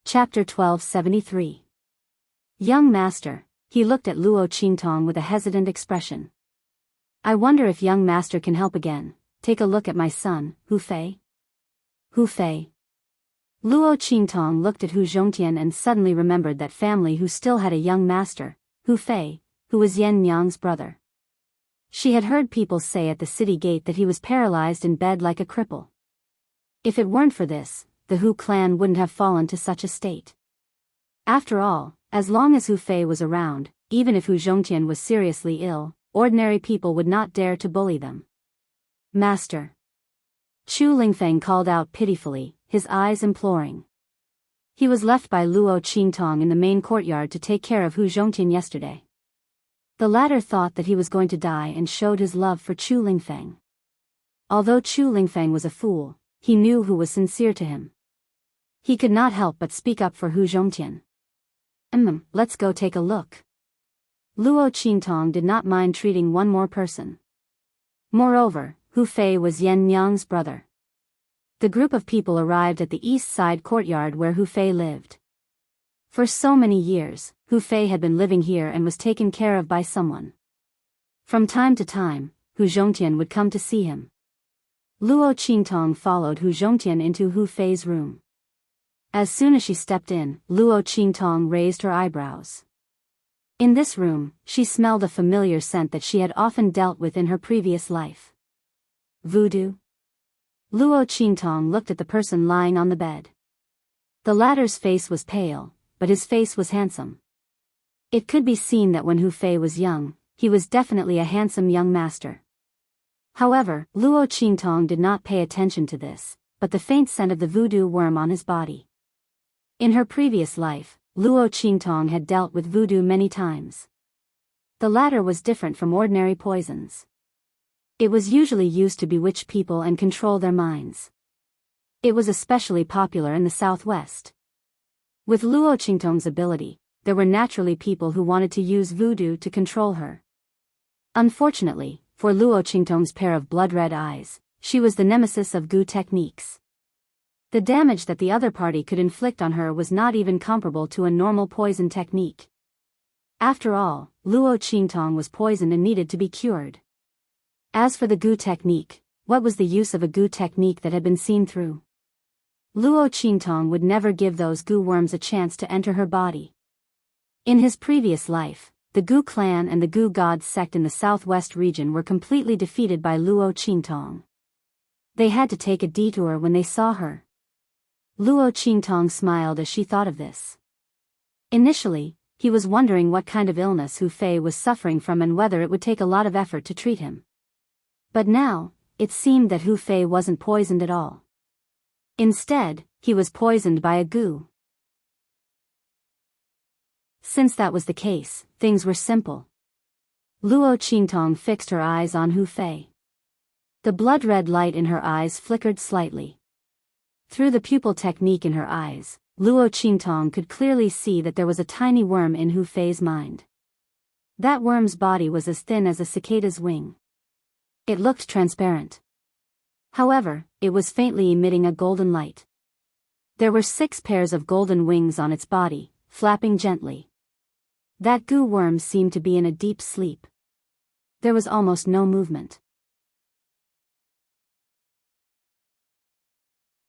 Chapter 1273. Young master, he looked at Luo Qingtong with a hesitant expression. I wonder if young master can help again. Take a look at my son, Hu Fei. Hu Fei. Luo Qingtong looked at Hu Zhongtian and suddenly remembered that family who still had a young master, Hu Fei, who was Yan Nyang's brother. She had heard people say at the city gate that he was paralyzed in bed like a cripple. If it weren't for this, the Hu clan wouldn't have fallen to such a state. After all, as long as Hu Fei was around, even if Hu Zhongtian was seriously ill, ordinary people would not dare to bully them. Master. Chu Lingfeng called out pitifully, his eyes imploring. He was left by Luo Qingtong in the main courtyard to take care of Hu Zhongtian yesterday. The latter thought that he was going to die and showed his love for Chu Lingfeng. Although Chu Lingfeng was a fool, he knew Hu was sincere to him. He could not help but speak up for Hu Zhongtian. Let's go take a look. Luo Qingtong did not mind treating one more person. Moreover, Hu Fei was Yan Nyang's brother. The group of people arrived at the east side courtyard where Hu Fei lived. For so many years, Hu Fei had been living here and was taken care of by someone. From time to time, Hu Zhongtian would come to see him. Luo Qingtong followed Hu Zhongtian into Hu Fei's room. As soon as she stepped in, Luo Qingtong raised her eyebrows. In this room, she smelled a familiar scent that she had often dealt with in her previous life. Voodoo? Luo Qingtong looked at the person lying on the bed. The latter's face was pale, but his face was handsome. It could be seen that when Hu Fei was young, he was definitely a handsome young master. However, Luo Qingtong did not pay attention to this, but the faint scent of the voodoo worm on his body. In her previous life, Luo Qingtong had dealt with voodoo many times. The latter was different from ordinary poisons. It was usually used to bewitch people and control their minds. It was especially popular in the southwest. With Luo Qingtong's ability, there were naturally people who wanted to use voodoo to control her. Unfortunately, for Luo Qingtong's pair of blood-red eyes, she was the nemesis of Gu techniques. The damage that the other party could inflict on her was not even comparable to a normal poison technique. After all, Luo Qingtong was poisoned and needed to be cured. As for the Gu technique, what was the use of a Gu technique that had been seen through? Luo Qingtong would never give those Gu worms a chance to enter her body. In his previous life, the Gu clan and the Gu god sect in the southwest region were completely defeated by Luo Qingtong. They had to take a detour when they saw her. Luo Qingtong smiled as she thought of this. Initially, he was wondering what kind of illness Hu Fei was suffering from and whether it would take a lot of effort to treat him. But now, it seemed that Hu Fei wasn't poisoned at all. Instead, he was poisoned by a Gu. Since that was the case, things were simple. Luo Qingtong fixed her eyes on Hu Fei. The blood-red light in her eyes flickered slightly. Through the pupil technique in her eyes, Luo Qingtong could clearly see that there was a tiny worm in Hu Fei's mind. That worm's body was as thin as a cicada's wing. It looked transparent. However, it was faintly emitting a golden light. There were 6 pairs of golden wings on its body, flapping gently. That Gu worm seemed to be in a deep sleep. There was almost no movement.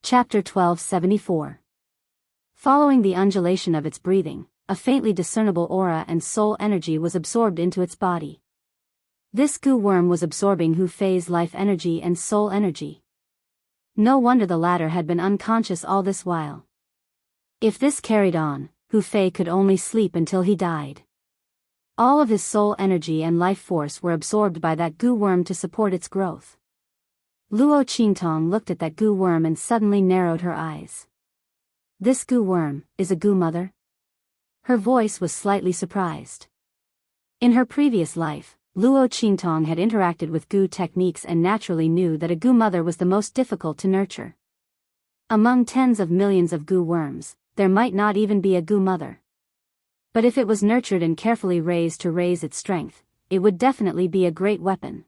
Chapter 1274. Following the undulation of its breathing, a faintly discernible aura and soul energy was absorbed into its body. This Gu worm was absorbing Hu Fei's life energy and soul energy. No wonder the latter had been unconscious all this while. If this carried on, Hu Fei could only sleep until he died. All of his soul energy and life force were absorbed by that Gu worm to support its growth. Luo Qingtong looked at that Gu worm and suddenly narrowed her eyes. This Gu worm is a Gu mother? Her voice was slightly surprised. In her previous life, Luo Qingtong had interacted with Gu techniques and naturally knew that a Gu mother was the most difficult to nurture. Among tens of millions of Gu worms, there might not even be a Gu mother. But if it was nurtured and carefully raised to raise its strength, it would definitely be a great weapon.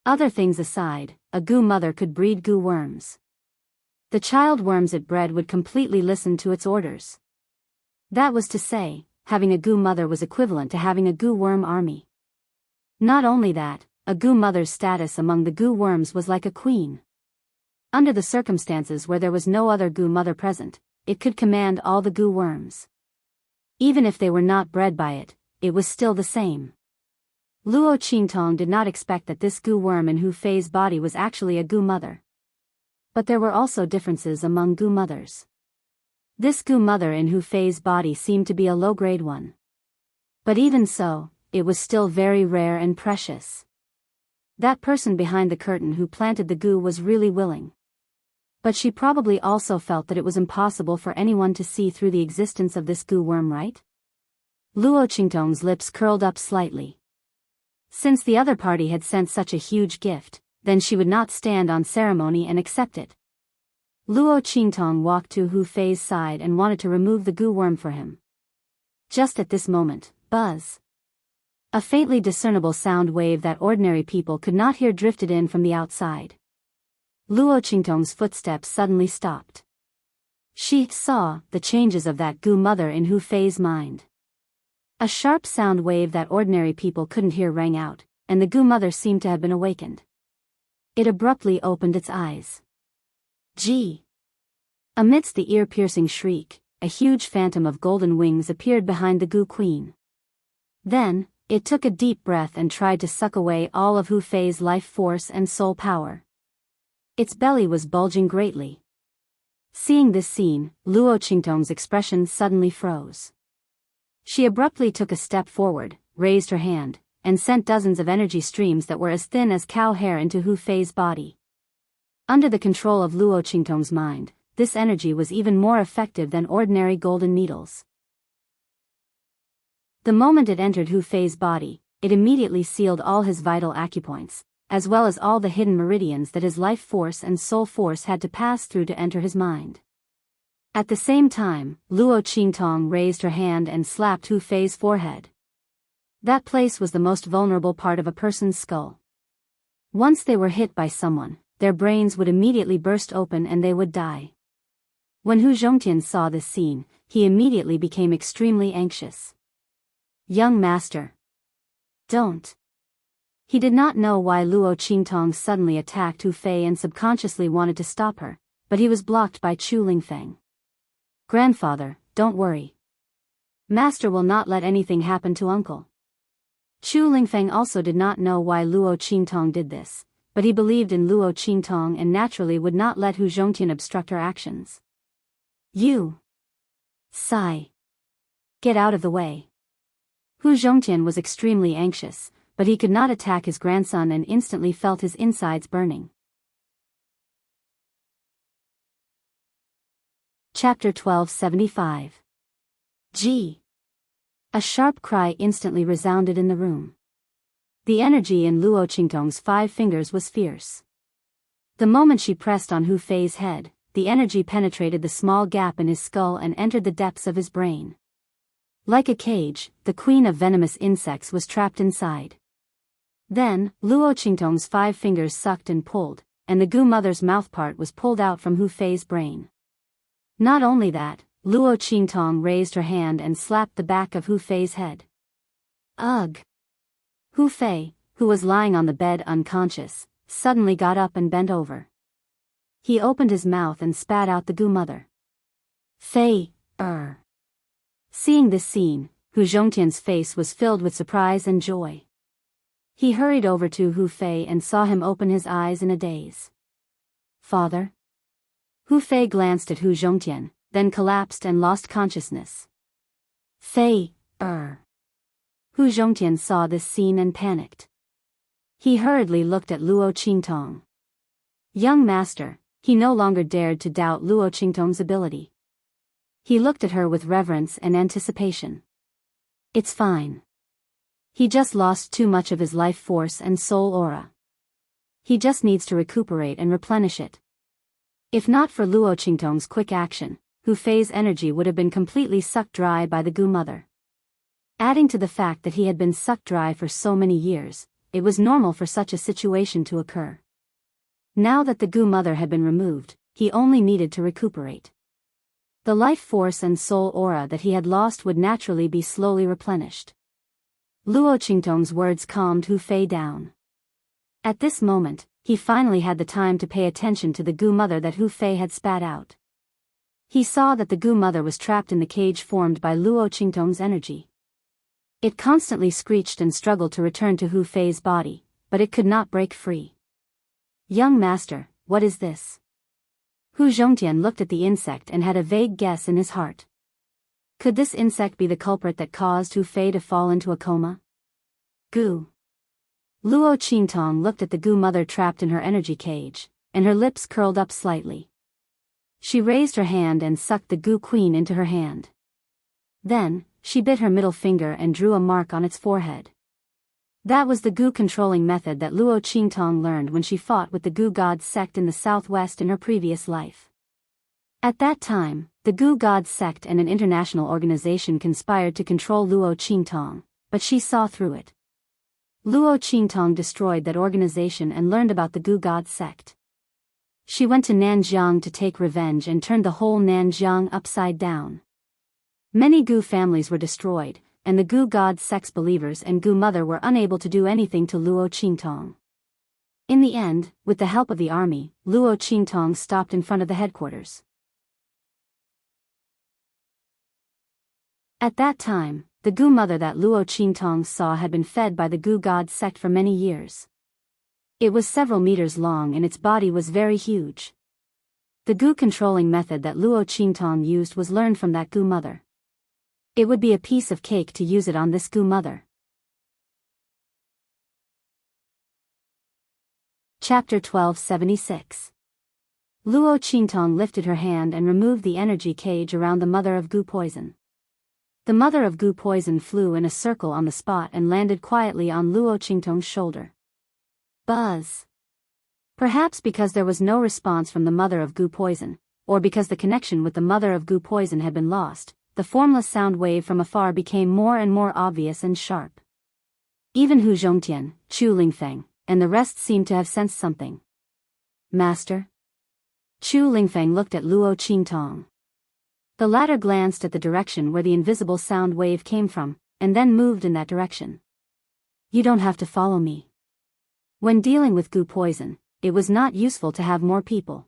Other things aside, a Gu mother could breed Gu worms. The child worms it bred would completely listen to its orders. That was to say, having a Gu mother was equivalent to having a Gu worm army. Not only that, a Gu mother's status among the Gu worms was like a queen. Under the circumstances where there was no other Gu mother present, it could command all the Gu worms. Even if they were not bred by it, it was still the same. Luo Qingtong did not expect that this Gu worm in Hu Fei's body was actually a Gu mother. But there were also differences among Gu mothers. This Gu mother in Hu Fei's body seemed to be a low-grade one. But even so, it was still very rare and precious. That person behind the curtain who planted the Gu was really willing. But she probably also felt that it was impossible for anyone to see through the existence of this Gu worm, right? Luo Qingtong's lips curled up slightly. Since the other party had sent such a huge gift, then she would not stand on ceremony and accept it. Luo Qingtong walked to Hu Fei's side and wanted to remove the Gu worm for him. Just at this moment, buzz. A faintly discernible sound wave that ordinary people could not hear drifted in from the outside. Luo Qingtong's footsteps suddenly stopped. She saw the changes of that Gu mother in Hu Fei's mind. A sharp sound wave that ordinary people couldn't hear rang out, and the Gu mother seemed to have been awakened. It abruptly opened its eyes. Gee! Amidst the ear-piercing shriek, a huge phantom of golden wings appeared behind the Gu queen. Then, it took a deep breath and tried to suck away all of Hu Fei's life force and soul power. Its belly was bulging greatly. Seeing this scene, Luo Qingtong's expression suddenly froze. She abruptly took a step forward, raised her hand, and sent dozens of energy streams that were as thin as cow hair into Hu Fei's body. Under the control of Luo Qingtong's mind, this energy was even more effective than ordinary golden needles. The moment it entered Hu Fei's body, it immediately sealed all his vital acupoints, as well as all the hidden meridians that his life force and soul force had to pass through to enter his mind. At the same time, Luo Qingtong raised her hand and slapped Hu Fei's forehead. That place was the most vulnerable part of a person's skull. Once they were hit by someone, their brains would immediately burst open and they would die. When Hu Zhongtian saw this scene, he immediately became extremely anxious. Young master. Don't. He did not know why Luo Qingtong suddenly attacked Hu Fei and subconsciously wanted to stop her, but he was blocked by Chu Lingfeng. Grandfather, don't worry. Master will not let anything happen to uncle. Chu Lingfeng also did not know why Luo Qingtong did this, but he believed in Luo Qingtong and naturally would not let Hu Zhongtian obstruct her actions. You. Sigh. Get out of the way. Hu Zhongtian was extremely anxious, but he could not attack his grandson and instantly felt his insides burning. Chapter 1275. Gee! A sharp cry instantly resounded in the room. The energy in Luo Qingtong's 5 fingers was fierce. The moment she pressed on Hu Fei's head, the energy penetrated the small gap in his skull and entered the depths of his brain. Like a cage, the queen of venomous insects was trapped inside. Then, Luo Qingtong's 5 fingers sucked and pulled, and the Gu mother's mouthpart was pulled out from Hu Fei's brain. Not only that, Luo Qingtong raised her hand and slapped the back of Hu Fei's head. Ugh! Hu Fei, who was lying on the bed unconscious, suddenly got up and bent over. He opened his mouth and spat out the Gu mother. Fei, Seeing this scene, Hu Zhongtian's face was filled with surprise and joy. He hurried over to Hu Fei and saw him open his eyes in a daze. Father? Hu Fei glanced at Hu Zhongtian, then collapsed and lost consciousness. Fei, Hu Zhongtian saw this scene and panicked. He hurriedly looked at Luo Qingtong. Young master, he no longer dared to doubt Luo Qingtong's ability. He looked at her with reverence and anticipation. It's fine. He just lost too much of his life force and soul aura. He just needs to recuperate and replenish it. If not for Luo Qingtong's quick action, Hu Fei's energy would have been completely sucked dry by the Gu mother. Adding to the fact that he had been sucked dry for so many years, it was normal for such a situation to occur. Now that the Gu mother had been removed, he only needed to recuperate. The life force and soul aura that he had lost would naturally be slowly replenished. Luo Qingtong's words calmed Hu Fei down. At this moment, he finally had the time to pay attention to the Gu mother that Hu Fei had spat out. He saw that the Gu mother was trapped in the cage formed by Luo Qingtong's energy. It constantly screeched and struggled to return to Hu Fei's body, but it could not break free. Young master, what is this? Hu Zhongtian looked at the insect and had a vague guess in his heart. Could this insect be the culprit that caused Hu Fei to fall into a coma? Gu. Luo Qingtong looked at the Gu mother trapped in her energy cage, and her lips curled up slightly. She raised her hand and sucked the Gu queen into her hand. Then, she bit her middle finger and drew a mark on its forehead. That was the Gu controlling method that Luo Qingtong learned when she fought with the Gu God sect in the southwest in her previous life. At that time, the Gu God sect and an international organization conspired to control Luo Qingtong, but she saw through it. Luo Qingtong destroyed that organization and learned about the Gu God sect. She went to Nanjiang to take revenge and turned the whole Nanjiang upside down. Many Gu families were destroyed, and the Gu God sect's believers and Gu mother were unable to do anything to Luo Qingtong. In the end, with the help of the army, Luo Qingtong stopped in front of the headquarters. At that time, the Gu mother that Luo Qingtong saw had been fed by the Gu God sect for many years. It was several meters long and its body was very huge. The Gu controlling method that Luo Qingtong used was learned from that Gu mother. It would be a piece of cake to use it on this Gu mother. Chapter 1276. Luo Qingtong lifted her hand and removed the energy cage around the mother of Gu poison. The mother of Gu poison flew in a circle on the spot and landed quietly on Luo Qingtong's shoulder. Buzz. Perhaps because there was no response from the mother of Gu poison, or because the connection with the mother of Gu poison had been lost, the formless sound wave from afar became more and more obvious and sharp. Even Hu Zhongtian, Chu Lingfeng, and the rest seemed to have sensed something. Master? Chu Lingfeng looked at Luo Qingtong. The latter glanced at the direction where the invisible sound wave came from, and then moved in that direction. You don't have to follow me. When dealing with Gu poison, it was not useful to have more people.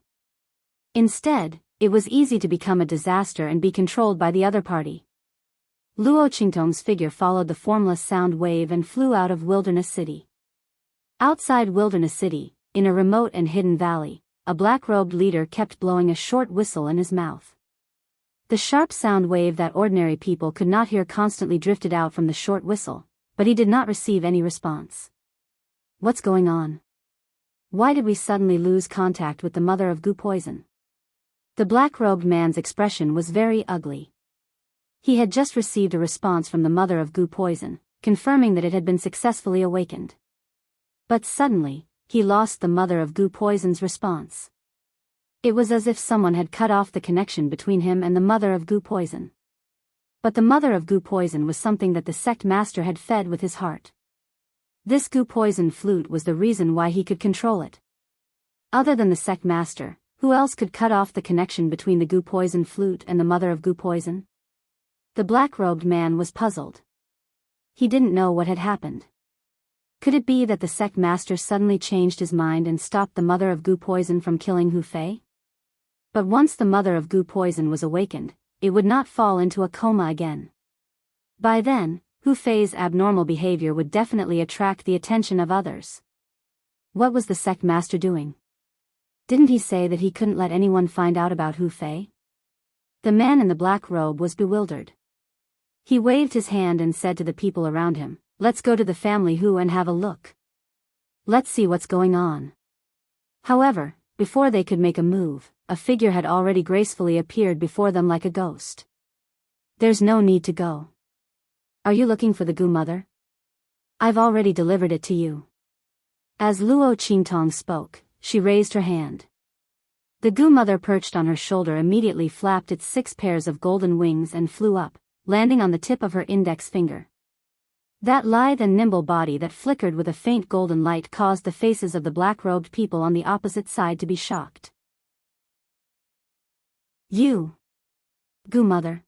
Instead, it was easy to become a disaster and be controlled by the other party. Luo Qingtong's figure followed the formless sound wave and flew out of Wilderness City. Outside Wilderness City, in a remote and hidden valley, a black-robed leader kept blowing a short whistle in his mouth. The sharp sound wave that ordinary people could not hear constantly drifted out from the short whistle, but he did not receive any response. What's going on? Why did we suddenly lose contact with the mother of Gu poison? The black-robed man's expression was very ugly. He had just received a response from the mother of Gu poison, confirming that it had been successfully awakened. But suddenly, he lost the mother of Gu poison's response. It was as if someone had cut off the connection between him and the mother of Gu poison. But the mother of Gu poison was something that the sect master had fed with his heart. This Gu poison flute was the reason why he could control it. Other than the sect master, who else could cut off the connection between the Gu poison flute and the mother of Gu poison? The black-robed man was puzzled. He didn't know what had happened. Could it be that the sect master suddenly changed his mind and stopped the mother of Gu poison from killing Hu Fei? But once the mother of Gu poison was awakened, it would not fall into a coma again. By then, Hu Fei's abnormal behavior would definitely attract the attention of others. What was the sect master doing? Didn't he say that he couldn't let anyone find out about Hu Fei? The man in the black robe was bewildered. He waved his hand and said to the people around him, "Let's go to the family Hu and have a look. Let's see what's going on." However, before they could make a move, a figure had already gracefully appeared before them like a ghost. "There's no need to go. Are you looking for the Gu mother? I've already delivered it to you." As Luo Qingtong spoke, she raised her hand. The Gu mother perched on her shoulder immediately flapped its 6 pairs of golden wings and flew up, landing on the tip of her index finger. That lithe and nimble body that flickered with a faint golden light caused the faces of the black-robed people on the opposite side to be shocked. "You, Gu mother."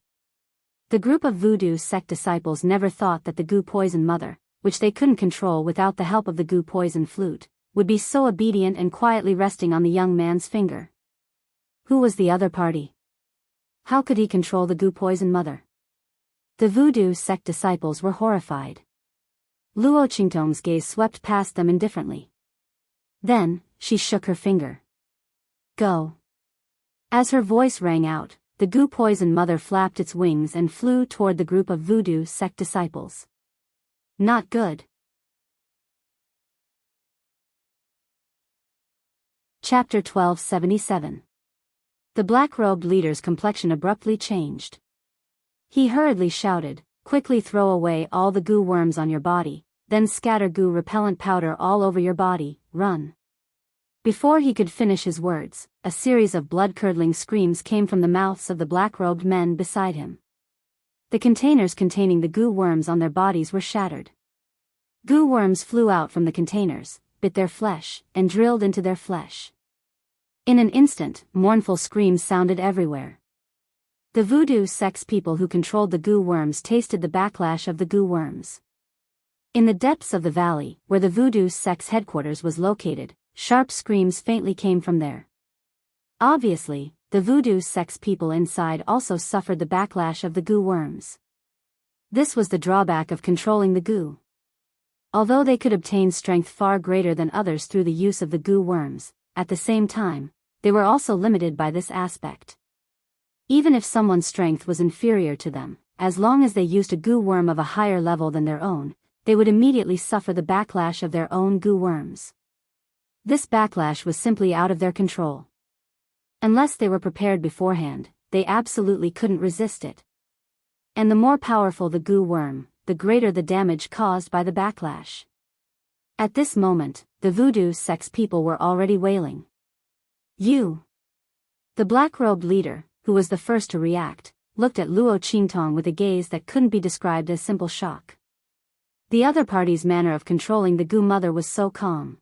The group of voodoo sect disciples never thought that the Gu poison mother, which they couldn't control without the help of the Gu poison flute, would be so obedient and quietly resting on the young man's finger. Who was the other party? How could he control the Gu poison mother? The voodoo sect disciples were horrified. Luo Qingtong's gaze swept past them indifferently. Then, she shook her finger. "Go. As her voice rang out, the goo poison mother flapped its wings and flew toward the group of voodoo sect disciples. Not good. Chapter 1277. The black-robed leader's complexion abruptly changed. He hurriedly shouted, "Quickly throw away all the goo worms on your body, then scatter goo repellent powder all over your body, run." Before he could finish his words, a series of blood-curdling screams came from the mouths of the black-robed men beside him. The containers containing the goo worms on their bodies were shattered. Goo worms flew out from the containers, bit their flesh, and drilled into their flesh. In an instant, mournful screams sounded everywhere. The voodoo sex people who controlled the goo worms tasted the backlash of the goo worms. In the depths of the valley, where the voodoo sex headquarters was located, sharp screams faintly came from there. Obviously, the voodoo sex people inside also suffered the backlash of the goo worms. This was the drawback of controlling the goo. Although they could obtain strength far greater than others through the use of the goo worms, at the same time, they were also limited by this aspect. Even if someone's strength was inferior to them, as long as they used a goo worm of a higher level than their own, they would immediately suffer the backlash of their own goo worms. This backlash was simply out of their control. Unless they were prepared beforehand, they absolutely couldn't resist it. And the more powerful the goo worm, the greater the damage caused by the backlash. At this moment, the voodoo sex people were already wailing. "You!" The black-robed leader, who was the first to react, looked at Luo Qingtong with a gaze that couldn't be described as simple shock. The other party's manner of controlling the goo mother was so calm.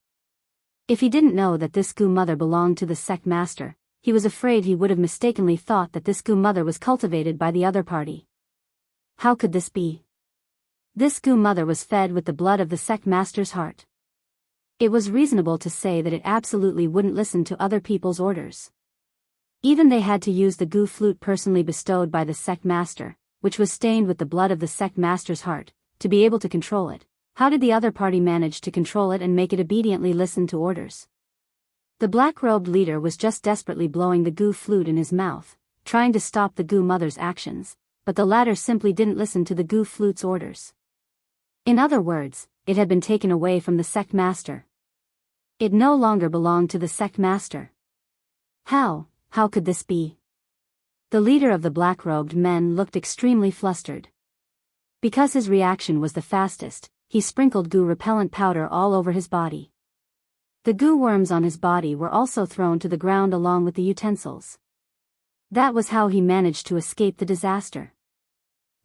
If he didn't know that this goo mother belonged to the sect master, he was afraid he would have mistakenly thought that this goo mother was cultivated by the other party. How could this be? This goo mother was fed with the blood of the sect master's heart. It was reasonable to say that it absolutely wouldn't listen to other people's orders. Even they had to use the goo flute personally bestowed by the sect master, which was stained with the blood of the sect master's heart, to be able to control it. How did the other party manage to control it and make it obediently listen to orders? The black-robed leader was just desperately blowing the goo flute in his mouth, trying to stop the goo mother's actions, but the latter simply didn't listen to the goo flute's orders. In other words, it had been taken away from the sect master. It no longer belonged to the sect master. How could this be? The leader of the black-robed men looked extremely flustered. Because his reaction was the fastest, he sprinkled goo repellent powder all over his body. The goo worms on his body were also thrown to the ground along with the utensils. That was how he managed to escape the disaster.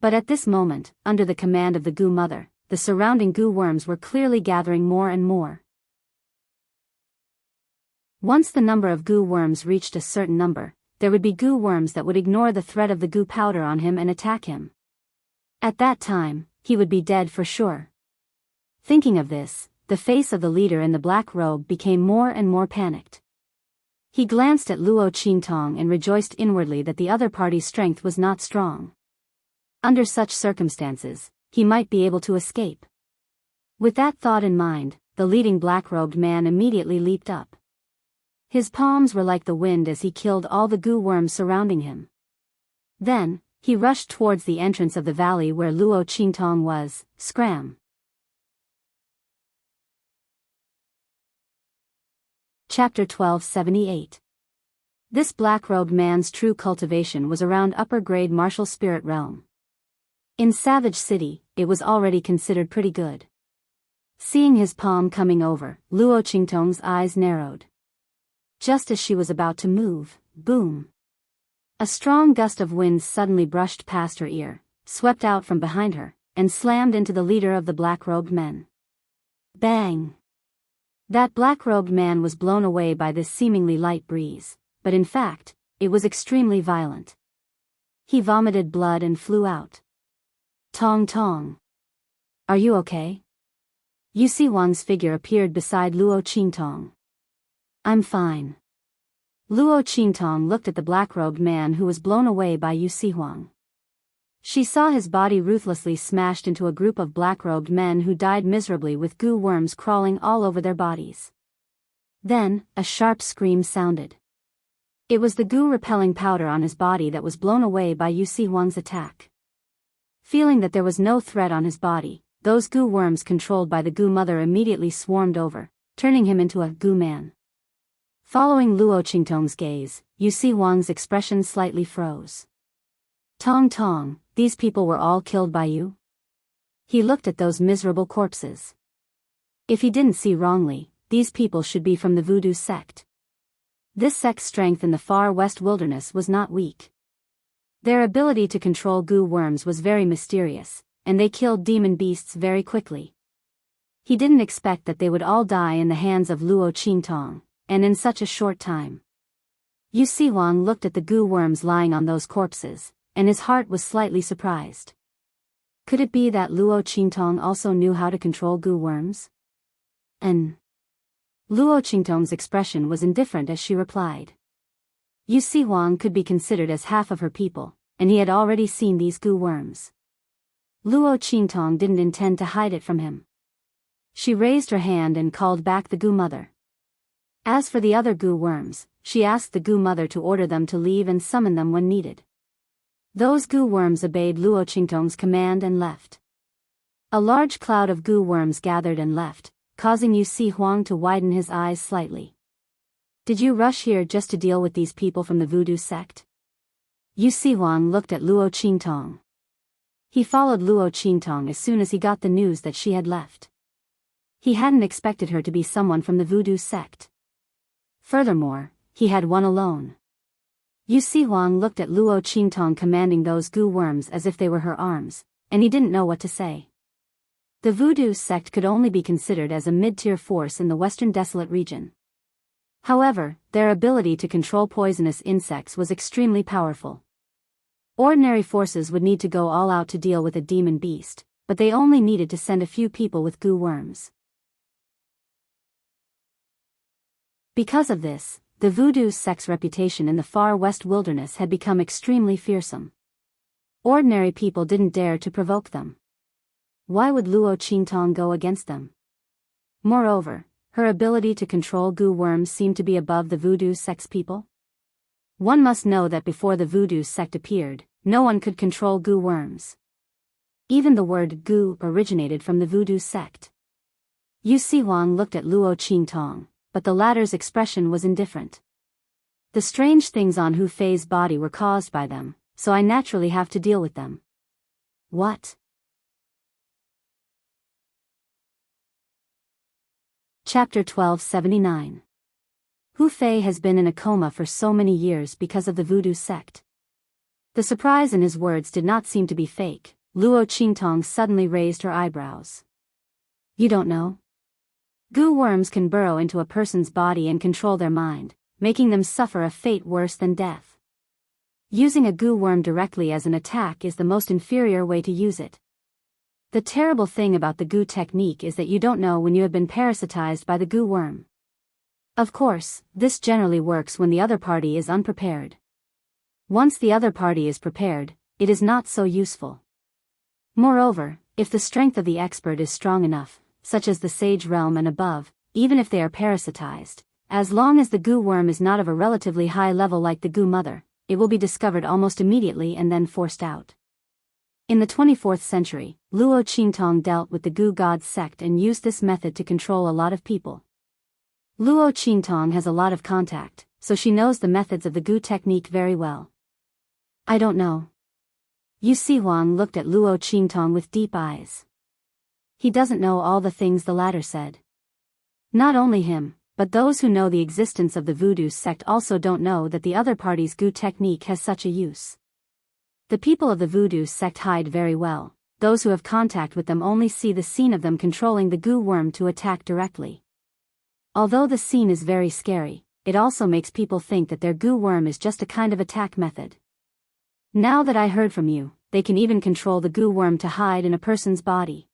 But at this moment, under the command of the goo mother, the surrounding goo worms were clearly gathering more and more. Once the number of goo worms reached a certain number, there would be goo worms that would ignore the threat of the goo powder on him and attack him. At that time, he would be dead for sure. Thinking of this, the face of the leader in the black robe became more and more panicked. He glanced at Luo Qingtong and rejoiced inwardly that the other party's strength was not strong. Under such circumstances, he might be able to escape. With that thought in mind, the leading black-robed man immediately leaped up. His palms were like the wind as he killed all the goo worms surrounding him. Then, he rushed towards the entrance of the valley where Luo Qingtong was. Scram! Chapter 1278. This black-robed man's true cultivation was around upper-grade martial spirit realm. In Savage City, it was already considered pretty good. Seeing his palm coming over, Luo Qingtong's eyes narrowed. Just as she was about to move, boom! A strong gust of wind suddenly brushed past her ear, swept out from behind her, and slammed into the leader of the black-robed men. Bang! That black-robed man was blown away by this seemingly light breeze, but in fact, it was extremely violent. He vomited blood and flew out. Tong Tong. Are you okay? Yusi Huang's figure appeared beside Luo Qingtong. I'm fine. Luo Qingtong looked at the black-robed man who was blown away by Yusi Huang. She saw his body ruthlessly smashed into a group of black-robed men who died miserably with goo worms crawling all over their bodies. Then, a sharp scream sounded. It was the goo-repelling powder on his body that was blown away by Yu Si Huang's attack. Feeling that there was no threat on his body, those goo worms controlled by the goo mother immediately swarmed over, turning him into a goo man. Following Luo Qingtong's gaze, Yu Si Huang's expression slightly froze. Tong Tong, these people were all killed by you? He looked at those miserable corpses. If he didn't see wrongly, these people should be from the voodoo sect. This sect's strength in the far west wilderness was not weak. Their ability to control goo worms was very mysterious, and they killed demon beasts very quickly. He didn't expect that they would all die in the hands of Luo Qingtong, and in such a short time. Yu Si Huang looked at the goo worms lying on those corpses, and his heart was slightly surprised. Could it be that Luo Qingtong also knew how to control goo worms? Luo Qingtong's expression was indifferent as she replied. Yu Si Huang could be considered as half of her people, and he had already seen these goo worms. Luo Qingtong didn't intend to hide it from him. She raised her hand and called back the goo mother. As for the other goo worms, she asked the goo mother to order them to leave and summon them when needed. Those goo worms obeyed Luo Qingtong's command and left. A large cloud of goo worms gathered and left, causing Yu Si Huang to widen his eyes slightly. Did you rush here just to deal with these people from the voodoo sect? Yu Si Huang looked at Luo Qingtong. He followed Luo Qingtong as soon as he got the news that she had left. He hadn't expected her to be someone from the voodoo sect. Furthermore, he had one alone. Yu Si Huang looked at Luo Qingtong commanding those goo worms as if they were her arms, and he didn't know what to say. The voodoo sect could only be considered as a mid-tier force in the western desolate region. However, their ability to control poisonous insects was extremely powerful. Ordinary forces would need to go all out to deal with a demon beast, but they only needed to send a few people with goo worms. Because of this, the voodoo sect's reputation in the far west wilderness had become extremely fearsome. Ordinary people didn't dare to provoke them. Why would Luo Qingtong go against them? Moreover, her ability to control goo worms seemed to be above the voodoo sect's people. One must know that before the voodoo sect appeared, no one could control goo worms. Even the word goo originated from the voodoo sect. Yu Si Huang looked at Luo Qingtong, but the latter's expression was indifferent. The strange things on Hu Fei's body were caused by them, so I naturally have to deal with them. What? Chapter 1279. Hu Fei has been in a coma for so many years because of the voodoo sect. The surprise in his words did not seem to be fake. Luo Qingtong suddenly raised her eyebrows. You don't know? Goo worms can burrow into a person's body and control their mind, making them suffer a fate worse than death. Using a goo worm directly as an attack is the most inferior way to use it. The terrible thing about the goo technique is that you don't know when you have been parasitized by the goo worm. Of course, this generally works when the other party is unprepared. Once the other party is prepared, it is not so useful. Moreover, if the strength of the expert is strong enough, such as the sage realm and above, even if they are parasitized, as long as the goo worm is not of a relatively high level like the goo mother, it will be discovered almost immediately and then forced out. In the 24th century, Luo Qingtong dealt with the goo god sect and used this method to control a lot of people. Luo Qingtong has a lot of contact, so she knows the methods of the goo technique very well. I don't know. Yu Si Huang looked at Luo Qingtong with deep eyes. He doesn't know all the things the latter said. Not only him, but those who know the existence of the voodoo sect also don't know that the other party's goo technique has such a use. The people of the voodoo sect hide very well. Those who have contact with them only see the scene of them controlling the goo worm to attack directly. Although the scene is very scary, it also makes people think that their goo worm is just a kind of attack method. Now that I heard from you, they can even control the goo worm to hide in a person's body.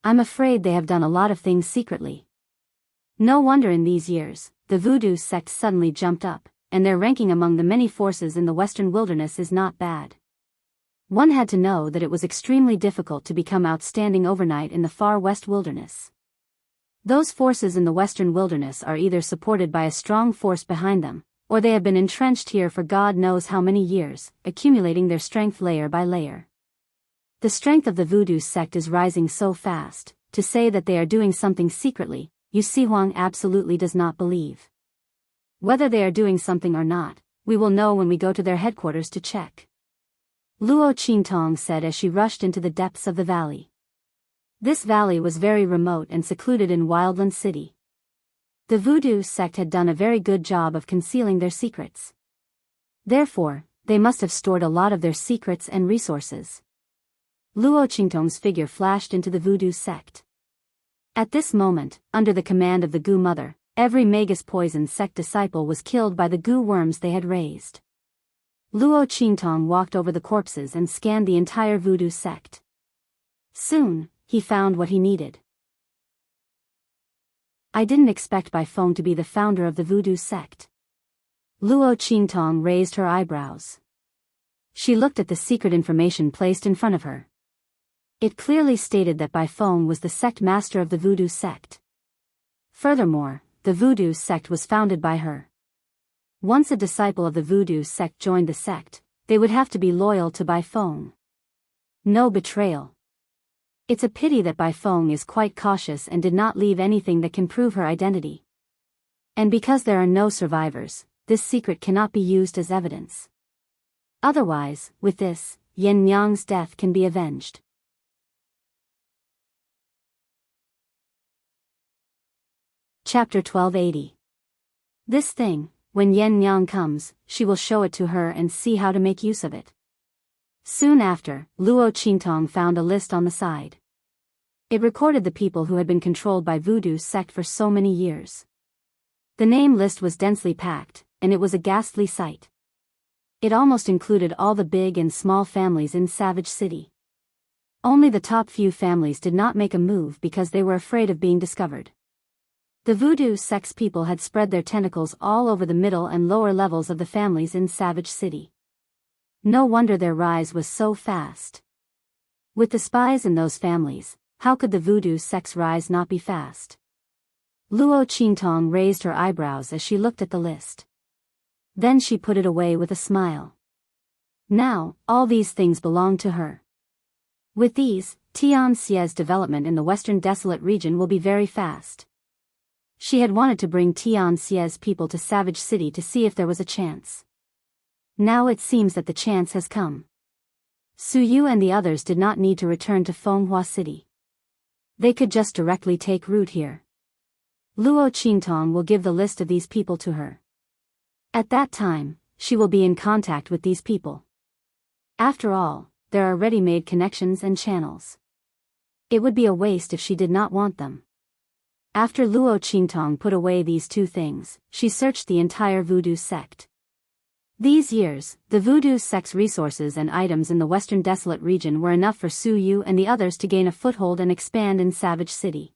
I'm afraid they have done a lot of things secretly. No wonder in these years, the voodoo sect suddenly jumped up, and their ranking among the many forces in the western wilderness is not bad. One had to know that it was extremely difficult to become outstanding overnight in the far west wilderness. Those forces in the western wilderness are either supported by a strong force behind them, or they have been entrenched here for God knows how many years, accumulating their strength layer by layer. The strength of the voodoo sect is rising so fast, to say that they are doing something secretly, Yu Sihuang absolutely does not believe. Whether they are doing something or not, we will know when we go to their headquarters to check. Luo Qingtong said as she rushed into the depths of the valley. This valley was very remote and secluded in Wildland City. The voodoo sect had done a very good job of concealing their secrets. Therefore, they must have stored a lot of their secrets and resources. Luo Qingtong's figure flashed into the voodoo sect. At this moment, under the command of the Gu Mother, every Magus poison sect disciple was killed by the Gu worms they had raised. Luo Qingtong walked over the corpses and scanned the entire voodoo sect. Soon, he found what he needed. I didn't expect Bai Feng to be the founder of the voodoo sect. Luo Qingtong raised her eyebrows. She looked at the secret information placed in front of her. It clearly stated that Bai Feng was the sect master of the voodoo sect. Furthermore, the voodoo sect was founded by her. Once a disciple of the voodoo sect joined the sect, they would have to be loyal to Bai Feng. No betrayal. It's a pity that Bai Feng is quite cautious and did not leave anything that can prove her identity. And because there are no survivors, this secret cannot be used as evidence. Otherwise, with this, Yin Yang's death can be avenged. Chapter 1280. This thing, when Yin Yang comes, she will show it to her and see how to make use of it. Soon after, Luo Qingtong found a list on the side. It recorded the people who had been controlled by voodoo sect for so many years. The name list was densely packed, and it was a ghastly sight. It almost included all the big and small families in Savage City. Only the top few families did not make a move because they were afraid of being discovered. The voodoo sect's people had spread their tentacles all over the middle and lower levels of the families in Savage City. No wonder their rise was so fast. With the spies in those families, how could the voodoo sect's rise not be fast? Luo Qingtong raised her eyebrows as she looked at the list. Then she put it away with a smile. Now, all these things belong to her. With these, Tianxia's development in the western desolate region will be very fast. She had wanted to bring Tianxia's people to Savage City to see if there was a chance. Now it seems that the chance has come. Su Yu and the others did not need to return to Fenghua City. They could just directly take root here. Luo Qingtong will give the list of these people to her. At that time, she will be in contact with these people. After all, there are ready-made connections and channels. It would be a waste if she did not want them. After Luo Qingtong put away these two things, she searched the entire voodoo sect. These years, the voodoo sect's resources and items in the western desolate region were enough for Su Yu and the others to gain a foothold and expand in Savage City.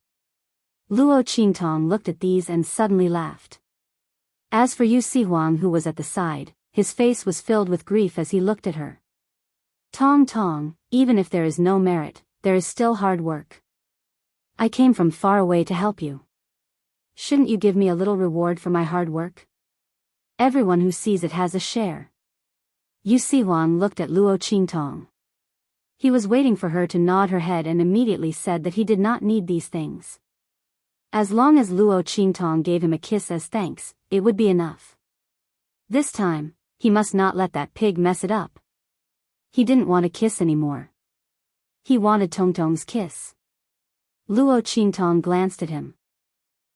Luo Qingtong looked at these and suddenly laughed. As for Yu Sihuang, who was at the side, his face was filled with grief as he looked at her. Tong Tong, even if there is no merit, there is still hard work. I came from far away to help you. Shouldn't you give me a little reward for my hard work? Everyone who sees it has a share. Yu Sihuang looked at Luo Qingtong. He was waiting for her to nod her head and immediately said that he did not need these things. As long as Luo Qingtong gave him a kiss as thanks, it would be enough. This time, he must not let that pig mess it up. He didn't want a kiss anymore. He wanted Tongtong's kiss. Luo Qingtong glanced at him.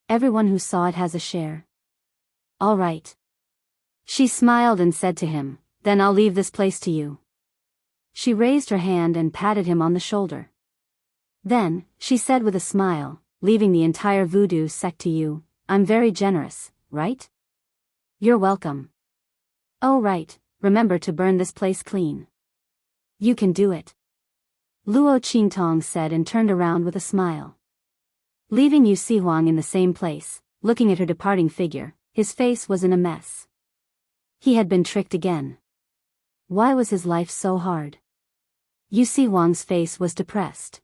Everyone who saw it has a share. All right. She smiled and said to him, then I'll leave this place to you. She raised her hand and patted him on the shoulder. Then, she said with a smile, leaving the entire voodoo sect to you, I'm very generous, right? You're welcome. Oh right, remember to burn this place clean. You can do it. Luo Qingtong said and turned around with a smile. Leaving Yu Sihuang in the same place, looking at her departing figure, his face was in a mess. He had been tricked again. Why was his life so hard? Yu Sihuang's face was depressed.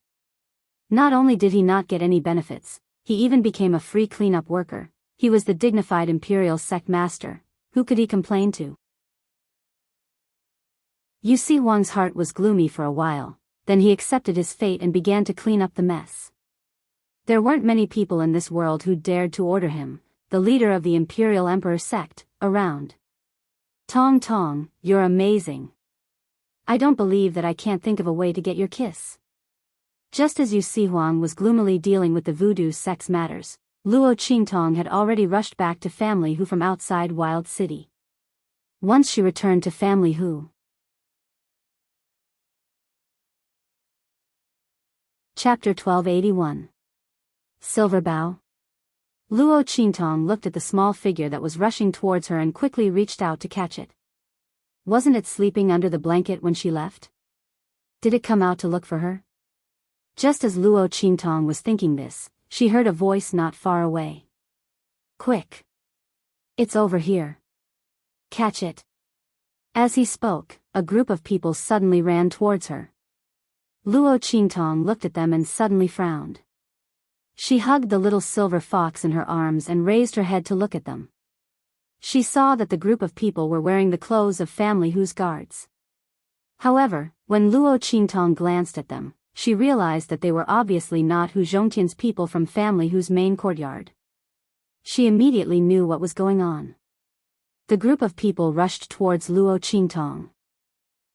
Not only did he not get any benefits, he even became a free cleanup worker. He was the dignified imperial sect master, Who could he complain to? Yu Si Huang's heart was gloomy for a while, then he accepted his fate and began to clean up the mess. There weren't many people in this world who dared to order him, the leader of the Imperial Emperor sect, around. Tong Tong, you're amazing. I don't believe that I can't think of a way to get your kiss. Just as Yu Si Huang was gloomily dealing with the voodoo sex matters, Luo Qingtong had already rushed back to family Hu from outside Wild City. Once she returned to family Hu. Chapter 1281. Silver Bow. Luo Qingtong looked at the small figure that was rushing towards her and quickly reached out to catch it. Wasn't it sleeping under the blanket when she left? Did it come out to look for her? Just as Luo Qingtong was thinking this, she heard a voice not far away. Quick! It's over here. Catch it. As he spoke, a group of people suddenly ran towards her. Luo Qingtong looked at them and suddenly frowned. She hugged the little silver fox in her arms and raised her head to look at them. She saw that the group of people were wearing the clothes of family Hu's guards. However, when Luo Qingtong glanced at them, she realized that they were obviously not Hu Zhongtian's people from family Hu's main courtyard. She immediately knew what was going on. The group of people rushed towards Luo Qingtong.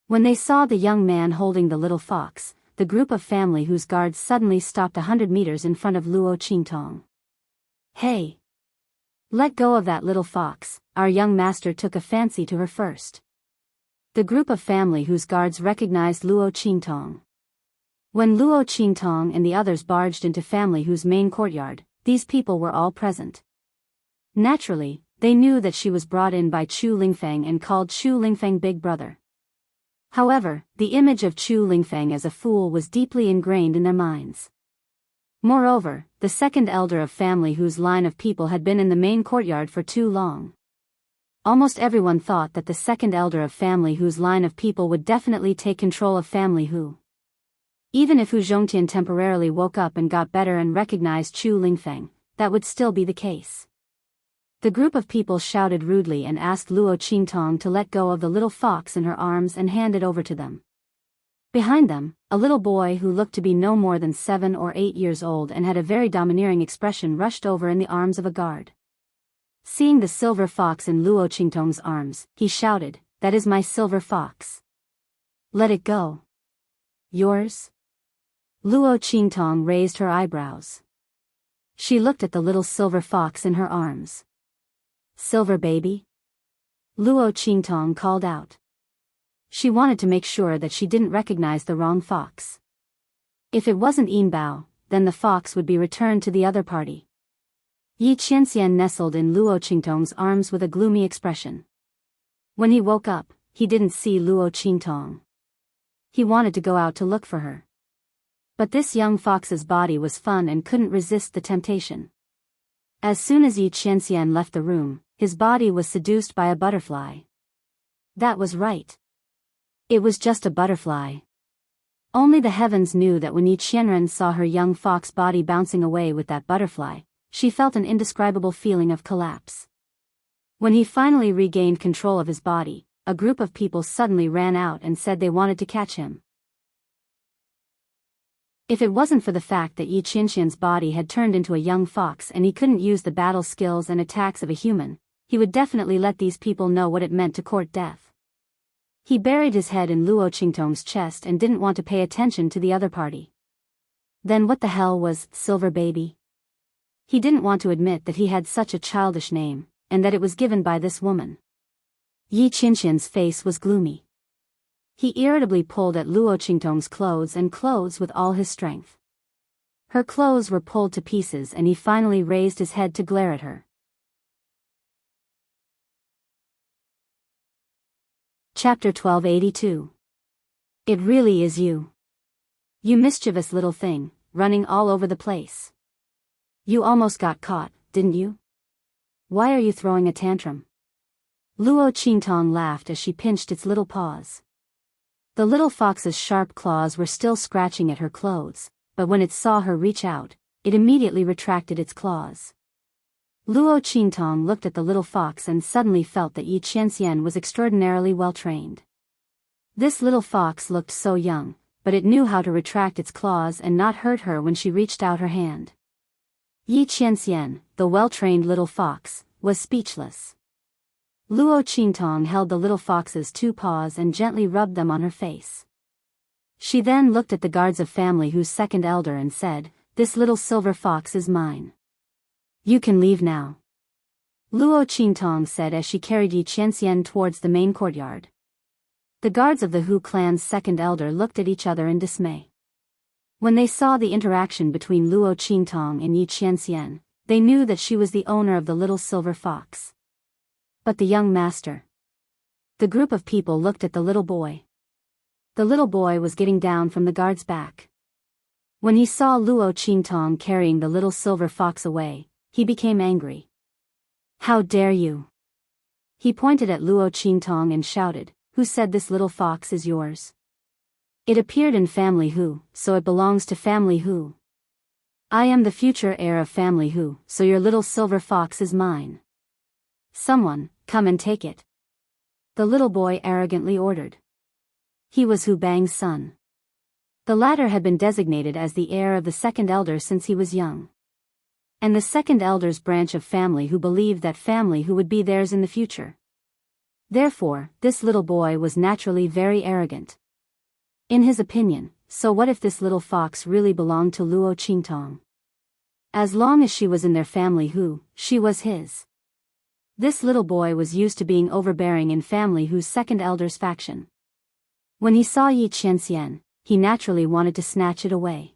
When they saw the young man holding the little fox, the group of family Hu's guards suddenly stopped 100 meters in front of Luo Qingtong. Hey! Let go of that little fox, our young master took a fancy to her first. The group of family Hu's guards recognized Luo Qingtong. When Luo Qingtong and the others barged into family Hu's main courtyard, these people were all present. Naturally, they knew that she was brought in by Chu Lingfeng and called Chu Lingfeng Big Brother. However, the image of Chu Lingfeng as a fool was deeply ingrained in their minds. Moreover, the second elder of family Hu's line of people had been in the main courtyard for too long. Almost everyone thought that the second elder of family Hu's line of people would definitely take control of family Hu. Even if Hu Zhongtian temporarily woke up and got better and recognized Chu Lingfeng, that would still be the case. The group of people shouted rudely and asked Luo Qingtong to let go of the little fox in her arms and hand it over to them. Behind them, a little boy who looked to be no more than 7 or 8 years old and had a very domineering expression rushed over in the arms of a guard. Seeing the silver fox in Luo Qingtong's arms, he shouted, "That is my silver fox. Let it go." Yours? Luo Qingtong raised her eyebrows. She looked at the little silver fox in her arms. Silver baby? Luo Qingtong called out. She wanted to make sure that she didn't recognize the wrong fox. If it wasn't Yin Bao, then the fox would be returned to the other party. Yi Qianxian nestled in Luo Qingtong's arms with a gloomy expression. When he woke up, he didn't see Luo Qingtong. He wanted to go out to look for her. But this young fox's body was fun and couldn't resist the temptation. As soon as Yi Qianxian left the room, his body was seduced by a butterfly. That was right. It was just a butterfly. Only the heavens knew that when Yi Qianren saw her young fox body bouncing away with that butterfly, she felt an indescribable feeling of collapse. When he finally regained control of his body, a group of people suddenly ran out and said they wanted to catch him. If it wasn't for the fact that Yi Qianxian's body had turned into a young fox and he couldn't use the battle skills and attacks of a human, he would definitely let these people know what it meant to court death. He buried his head in Luo Qingtong's chest and didn't want to pay attention to the other party. Then what the hell was Silver Baby? He didn't want to admit that he had such a childish name, and that it was given by this woman. Yi Qianxian's face was gloomy. He irritably pulled at Luo Qingtong's clothes with all his strength. Her clothes were pulled to pieces and he finally raised his head to glare at her. Chapter 1282. It really is you. You mischievous little thing, running all over the place. You almost got caught, didn't you? Why are you throwing a tantrum? Luo Qingtong laughed as she pinched its little paws. The little fox's sharp claws were still scratching at her clothes, but when it saw her reach out, it immediately retracted its claws. Luo Qingtong looked at the little fox and suddenly felt that Yi Qianxian was extraordinarily well trained. This little fox looked so young, but it knew how to retract its claws and not hurt her when she reached out her hand. Yi Qianxian, the well-trained little fox, was speechless. Luo Qingtong held the little fox's 2 paws and gently rubbed them on her face. She then looked at the guards of family Hu's second elder and said, "This little silver fox is mine. You can leave now," Luo Qingtong said as she carried Yi Qianxian towards the main courtyard. The guards of the Hu clan's second elder looked at each other in dismay. When they saw the interaction between Luo Qingtong and Yi Qianxian, they knew that she was the owner of the little silver fox. But the young master. The group of people looked at the little boy. The little boy was getting down from the guard's back. When he saw Luo Qingtong carrying the little silver fox away, he became angry. "How dare you!" He pointed at Luo Qingtong and shouted, "Who said this little fox is yours? It appeared in family Hu, so it belongs to family Hu. I am the future heir of family Hu, so your little silver fox is mine. Someone, come and take it," the little boy arrogantly ordered. He was Hu Bang's son. The latter had been designated as the heir of the second elder since he was young. And the second elder's branch of family Hu believed that family Hu would be theirs in the future. Therefore, this little boy was naturally very arrogant. In his opinion, so what if this little fox really belonged to Luo Qingtong? As long as she was in their family Hu, she was his. This little boy was used to being overbearing in family Hu's second elder's faction. When he saw Yi Qianxian, he naturally wanted to snatch it away.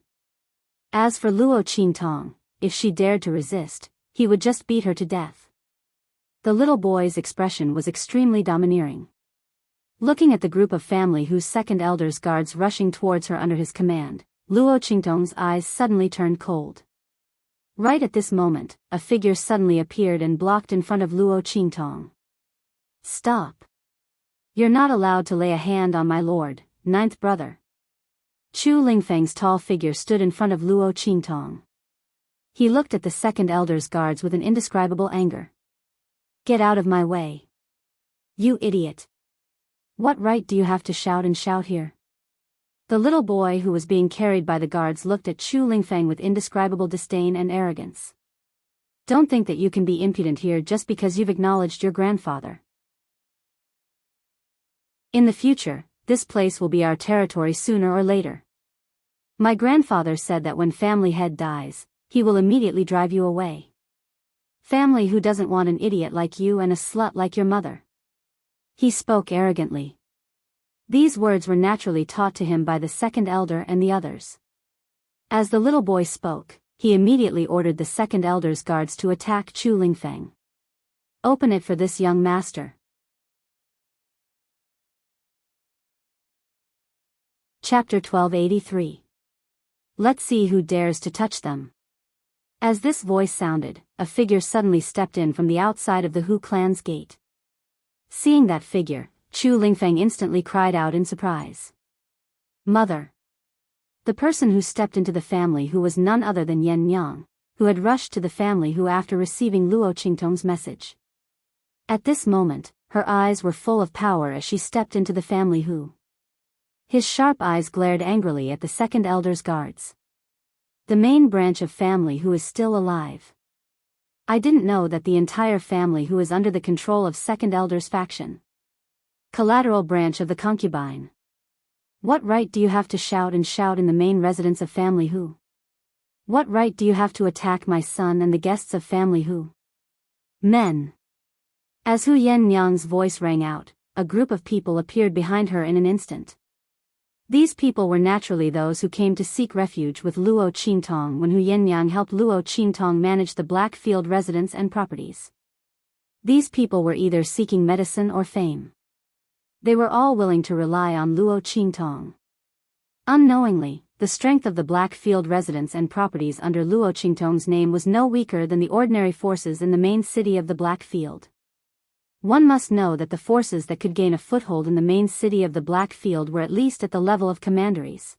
As for Luo Qingtong, if she dared to resist, he would just beat her to death. The little boy's expression was extremely domineering. Looking at the group of family Hu's second elder's guards rushing towards her under his command, Luo Qingtong's eyes suddenly turned cold. Right at this moment, a figure suddenly appeared and blocked in front of Luo Qingtong. "Stop! You're not allowed to lay a hand on my lord, ninth brother." Chu Lingfeng's tall figure stood in front of Luo Qingtong. He looked at the second elder's guards with an indescribable anger. "Get out of my way. You idiot. What right do you have to shout and shout here?" The little boy who was being carried by the guards looked at Chu Lingfeng with indescribable disdain and arrogance. "Don't think that you can be impudent here just because you've acknowledged your grandfather. In the future, this place will be our territory sooner or later. My grandfather said that when family head dies, he will immediately drive you away. Family Hu doesn't want an idiot like you and a slut like your mother." He spoke arrogantly. These words were naturally taught to him by the second elder and the others. As the little boy spoke, he immediately ordered the second elder's guards to attack Chu Lingfeng. "Open it for this young master." Chapter 1283. Let's see who dares to touch them. As this voice sounded, a figure suddenly stepped in from the outside of the Hu clan's gate. Seeing that figure, Chu Lingfeng instantly cried out in surprise. "Mother!" The person who stepped into the family Hu was none other than Yan Yang, who had rushed to the family Hu after receiving Luo Qingtong's message. At this moment, her eyes were full of power as she stepped into the family Hu. His sharp eyes glared angrily at the second elder's guards. "The main branch of family Hu is still alive. I didn't know that the entire family Hu is under the control of second elder's faction. Collateral branch of the concubine. What right do you have to shout and shout in the main residence of family Hu? What right do you have to attack my son and the guests of family Hu? Men!" As Hu Yanyang's voice rang out, a group of people appeared behind her in an instant. These people were naturally those who came to seek refuge with Luo Qingtong when Hu Yanyang helped Luo Qingtong manage the Blackfield residence and properties. These people were either seeking medicine or fame. They were all willing to rely on Luo Qingtong. Unknowingly, the strength of the Blackfield residence and properties under Luo Qingtong's name was no weaker than the ordinary forces in the main city of the Blackfield. One must know that the forces that could gain a foothold in the main city of the Blackfield were at least at the level of commanderies.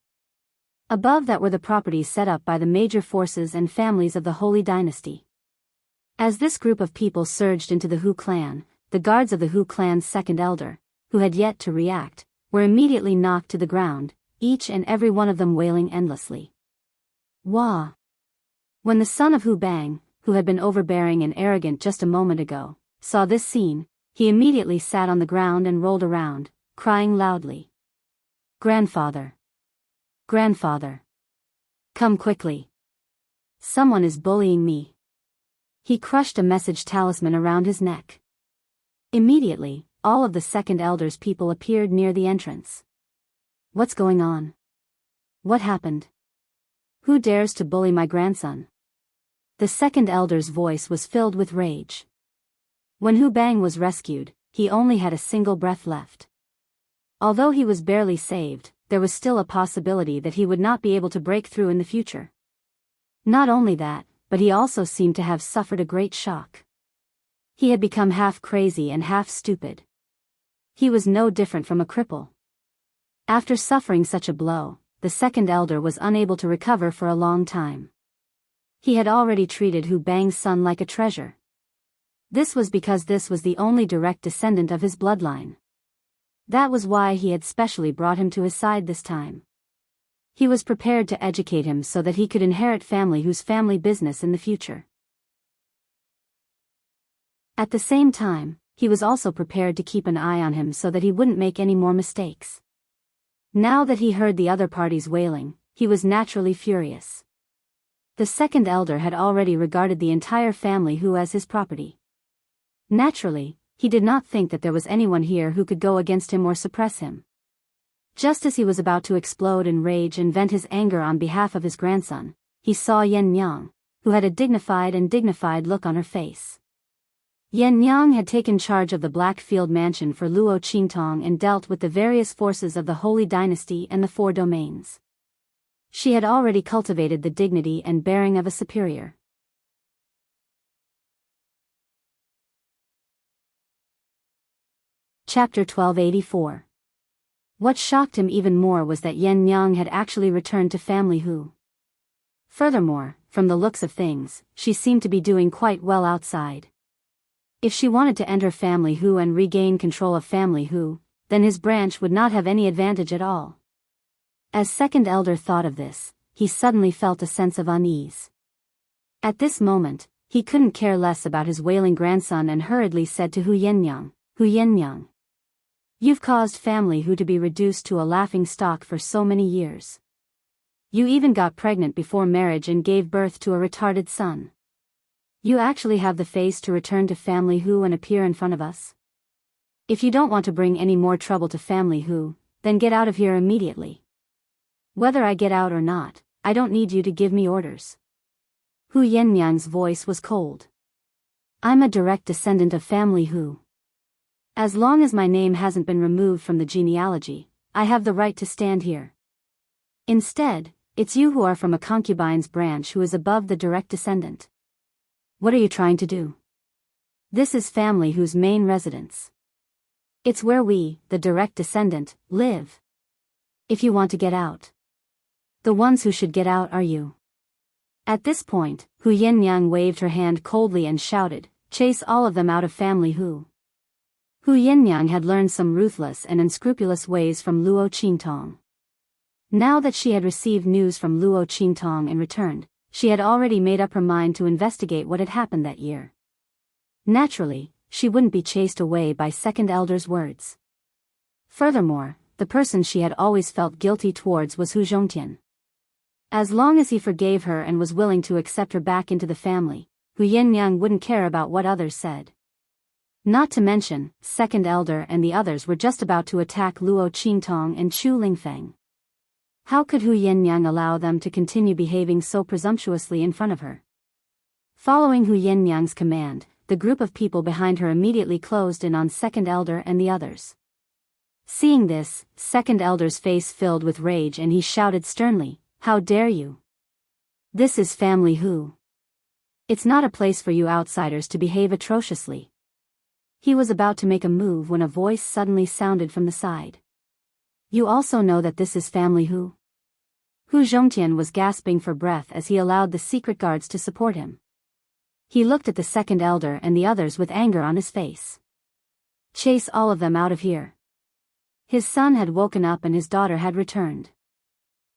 Above that were the properties set up by the major forces and families of the Holy Dynasty. As this group of people surged into the Hu clan, the guards of the Hu clan's second elder, who had yet to react, were immediately knocked to the ground, each and every one of them wailing endlessly. Wah! When the son of Hu Bang, who had been overbearing and arrogant just a moment ago, saw this scene, he immediately sat on the ground and rolled around, crying loudly. Grandfather! Grandfather! Come quickly! Someone is bullying me. He crushed a message talisman around his neck. Immediately, all of the second elder's people appeared near the entrance. What's going on? What happened? Who dares to bully my grandson? The second elder's voice was filled with rage. When Hu Bang was rescued, he only had a single breath left. Although he was barely saved, there was still a possibility that he would not be able to break through in the future. Not only that, but he also seemed to have suffered a great shock. He had become half crazy and half stupid. He was no different from a cripple. After suffering such a blow, the second elder was unable to recover for a long time. He had already treated Hu Bang's son like a treasure. This was because this was the only direct descendant of his bloodline. That was why he had specially brought him to his side this time. He was prepared to educate him so that he could inherit whose family business in the future. At the same time, he was also prepared to keep an eye on him so that he wouldn't make any more mistakes. Now that he heard the other parties wailing, he was naturally furious. The second elder had already regarded the entire family as his property. Naturally, he did not think that there was anyone here who could go against him or suppress him. Just as he was about to explode in rage and vent his anger on behalf of his grandson, he saw Yen Yang, who had a dignified look on her face. Yen Yang had taken charge of the Blackfield Mansion for Luo Qingtong and dealt with the various forces of the Holy Dynasty and the Four Domains. She had already cultivated the dignity and bearing of a superior. Chapter 1284. What shocked him even more was that Yen Yang had actually returned to family Hu. Furthermore, from the looks of things, she seemed to be doing quite well outside. If she wanted to enter family Hu and regain control of family Hu, then his branch would not have any advantage at all. As second elder thought of this, he suddenly felt a sense of unease. At this moment, he couldn't care less about his wailing grandson and hurriedly said to Hu Yenyang, you've caused family Hu to be reduced to a laughing stock for so many years. You even got pregnant before marriage and gave birth to a retarded son. You actually have the face to return to family Hu and appear in front of us? If you don't want to bring any more trouble to family Hu, then get out of here immediately. Whether I get out or not, I don't need you to give me orders. Hu Yenyang's voice was cold. I'm a direct descendant of family Hu. As long as my name hasn't been removed from the genealogy, I have the right to stand here. Instead, it's you who are from a concubine's branch who is above the direct descendant. What are you trying to do? This is family Hu's main residence. It's where we, the direct descendant, live. If you want to get out, the ones who should get out are you. At this point, Hu Yenyang waved her hand coldly and shouted, chase all of them out of family Hu. Hu Yenyang had learned some ruthless and unscrupulous ways from Luo Qingtong. Now that she had received news from Luo Qingtong in return, she had already made up her mind to investigate what had happened that year. Naturally, she wouldn't be chased away by second elder's words. Furthermore, the person she had always felt guilty towards was Hu Zhongtian. As long as he forgave her and was willing to accept her back into the family, Hu Yenyang wouldn't care about what others said. Not to mention, second elder and the others were just about to attack Luo Qingtong and Chu Lingfeng. How could Hu Yenyang allow them to continue behaving so presumptuously in front of her? Following Hu Yenyang's command, the group of people behind her immediately closed in on second elder and the others. Seeing this, second elder's face filled with rage and he shouted sternly, how dare you? This is family Hu. It's not a place for you outsiders to behave atrociously. He was about to make a move when a voice suddenly sounded from the side. You also know that this is family Hu? Hu Zhongtian was gasping for breath as he allowed the secret guards to support him. He looked at the second elder and the others with anger on his face. Chase all of them out of here. His son had woken up and his daughter had returned.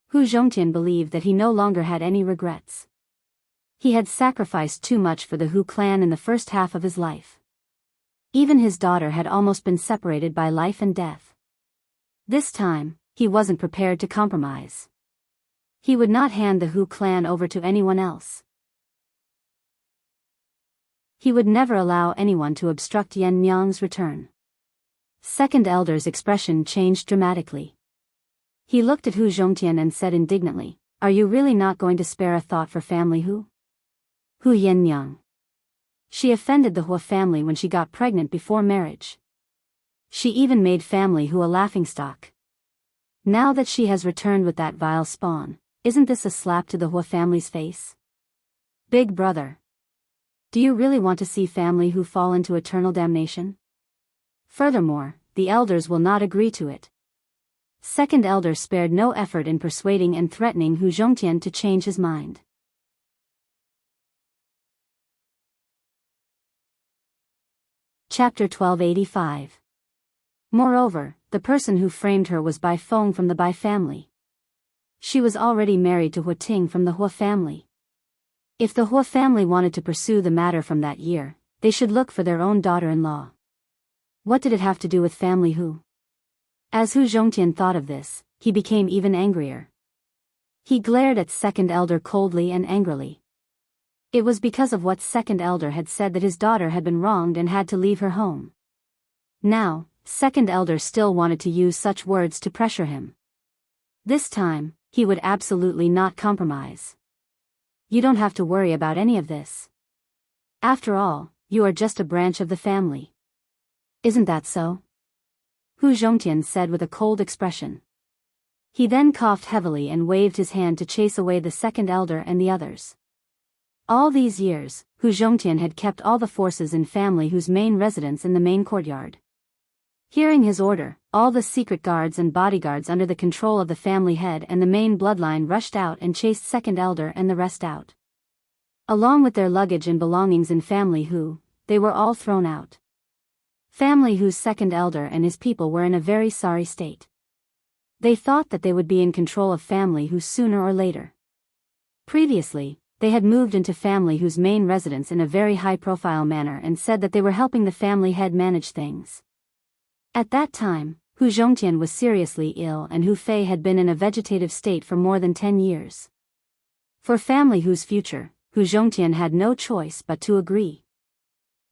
Hu Zhongtian believed that he no longer had any regrets. He had sacrificed too much for the Hu clan in the first half of his life. Even his daughter had almost been separated by life and death. This time, he wasn't prepared to compromise. He would not hand the Hu clan over to anyone else. He would never allow anyone to obstruct Yan Nyang's return. Second elder's expression changed dramatically. He looked at Hu Zhongtian and said indignantly, "Are you really not going to spare a thought for family Hu? Hu Yannyang. She offended the Hua family when she got pregnant before marriage. She even made family Hu a laughingstock. Now that she has returned with that vile spawn, isn't this a slap to the Hua family's face? Big brother. Do you really want to see family Hu fall into eternal damnation? Furthermore, the elders will not agree to it." Second elder spared no effort in persuading and threatening Hu Zhongtian to change his mind. Chapter 1285. Moreover, the person who framed her was Bai Feng from the Bai family. She was already married to Hua Ting from the Hua family. If the Hua family wanted to pursue the matter from that year, they should look for their own daughter-in-law. What did it have to do with family Hu? As Hu Zhongtian thought of this, he became even angrier. He glared at second elder coldly and angrily. It was because of what second elder had said that his daughter had been wronged and had to leave her home. Now, second elder still wanted to use such words to pressure him. This time, he would absolutely not compromise. "You don't have to worry about any of this. After all, you are just a branch of the family. Isn't that so?" Hu Zhongtian said with a cold expression. He then coughed heavily and waved his hand to chase away the second elder and the others. All these years, Hu Zhongtian had kept all the forces in family Hu's main residence in the main courtyard. Hearing his order, all the secret guards and bodyguards under the control of the family head and the main bloodline rushed out and chased second elder and the rest out. Along with their luggage and belongings in family Hu, they were all thrown out. Family Hu's second elder and his people were in a very sorry state. They thought that they would be in control of family Hu sooner or later. Previously, they had moved into family Hu's main residence in a very high-profile manner and said that they were helping the family head manage things. At that time, Hu Zhongtian was seriously ill and Hu Fei had been in a vegetative state for more than 10 years. For family Hu's future, Hu Zhongtian had no choice but to agree.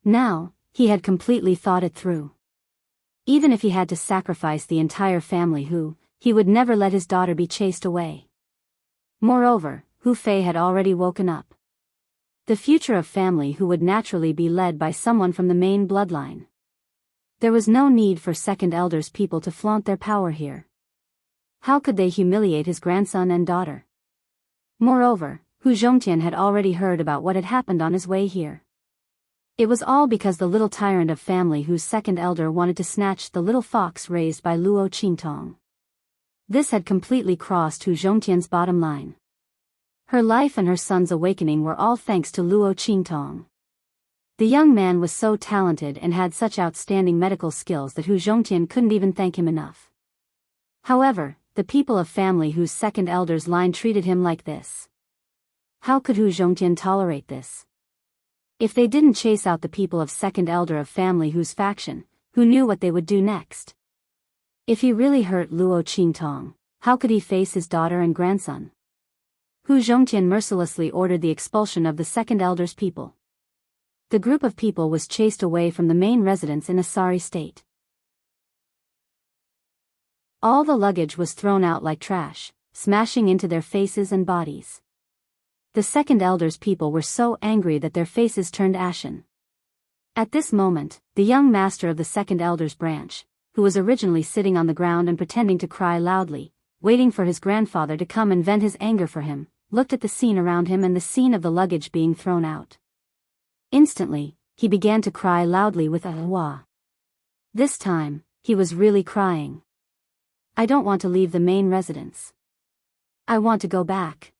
Now, he had completely thought it through. Even if he had to sacrifice the entire family Hu, he would never let his daughter be chased away. Moreover, Hu Fei had already woken up. The future of family Hu would naturally be led by someone from the main bloodline. There was no need for second elder's people to flaunt their power here. How could they humiliate his grandson and daughter? Moreover, Hu Zhongtian had already heard about what had happened on his way here. It was all because the little tyrant of family Hu's second elder wanted to snatch the little fox raised by Luo Qingtong. This had completely crossed Hu Zhongtian's bottom line. Her life and her son's awakening were all thanks to Luo Qingtong. The young man was so talented and had such outstanding medical skills that Hu Zhongtian couldn't even thank him enough. However, the people of family Hu's second elder's line treated him like this. How could Hu Zhongtian tolerate this? If they didn't chase out the people of second elder of family Hu's faction, who knew what they would do next? If he really hurt Luo Qingtong, how could he face his daughter and grandson? Hu Zhongtian mercilessly ordered the expulsion of the second elder's people. The group of people was chased away from the main residence in a sorry state. All the luggage was thrown out like trash, smashing into their faces and bodies. The second elder's people were so angry that their faces turned ashen. At this moment, the young master of the second elder's branch, who was originally sitting on the ground and pretending to cry loudly, waiting for his grandfather to come and vent his anger for him, looked at the scene around him and the scene of the luggage being thrown out. Instantly, he began to cry loudly with a wah. This time, he was really crying. I don't want to leave the main residence. I want to go back.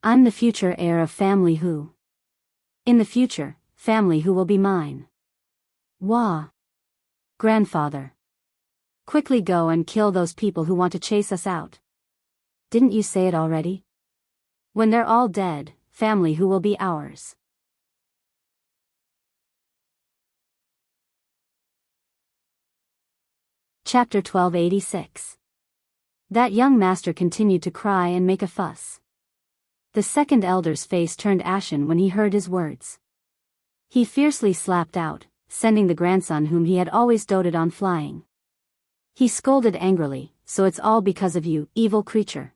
I'm the future heir of family Hu. In the future, family who will be mine. Wah. Grandfather. Quickly go and kill those people who want to chase us out. Didn't you say it already? When they're all dead, family who will be ours. Chapter 1286. That young master continued to cry and make a fuss. The second elder's face turned ashen when he heard his words. He fiercely slapped out, sending the grandson whom he had always doted on flying. He scolded angrily, "So it's all because of you, evil creature."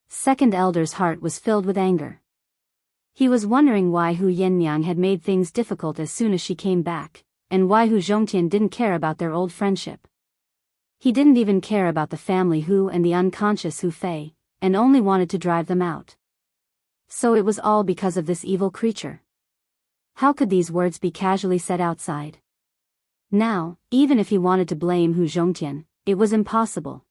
Second elder's heart was filled with anger. He was wondering why Hu Yennyang had made things difficult as soon as she came back, and why Hu Zhongtian didn't care about their old friendship. He didn't even care about the family Hu and the unconscious Hu Fei, and only wanted to drive them out. So it was all because of this evil creature. How could these words be casually said outside? Now, even if he wanted to blame Hu Zhongtian, it was impossible.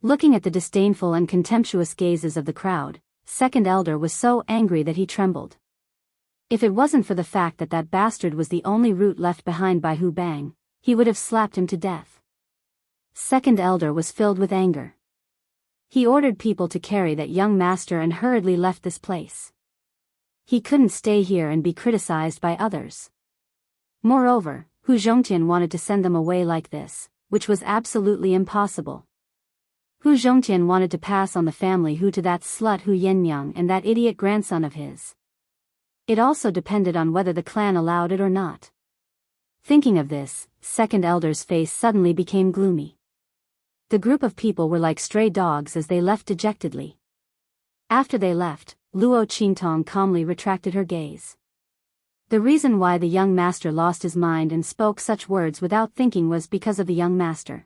Looking at the disdainful and contemptuous gazes of the crowd, second elder was so angry that he trembled. If it wasn't for the fact that that bastard was the only root left behind by Hu Bang, he would have slapped him to death. Second elder was filled with anger. He ordered people to carry that young master and hurriedly left this place. He couldn't stay here and be criticized by others. Moreover, Hu Zhongtian wanted to send them away like this, which was absolutely impossible. Hu Zhongtian wanted to pass on the family Hu to that slut Hu Yennyang and that idiot grandson of his. It also depended on whether the clan allowed it or not. Thinking of this, second elder's face suddenly became gloomy. The group of people were like stray dogs as they left dejectedly. After they left, Luo Qingtong calmly retracted her gaze. The reason why the young master lost his mind and spoke such words without thinking was because of the young master.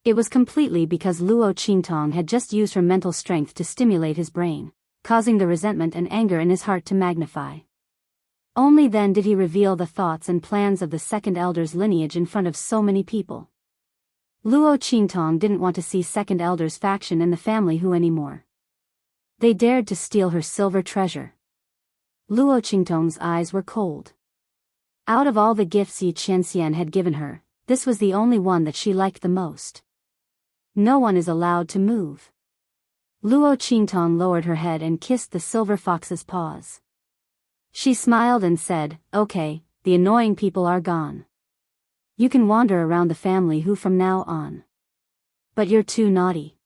It was completely because Luo Qingtong had just used her mental strength to stimulate his brain, causing the resentment and anger in his heart to magnify. Only then did he reveal the thoughts and plans of the second elder's lineage in front of so many people. Luo Qingtong didn't want to see second elder's faction in the family Hu anymore. They dared to steal her silver treasure. Luo Qingtong's eyes were cold. Out of all the gifts Yi Qianxian had given her, this was the only one that she liked the most. No one is allowed to move. Luo Qingtong lowered her head and kissed the silver fox's paws. She smiled and said, "Okay, the annoying people are gone. You can wander around the family Hu from now on. But you're too naughty.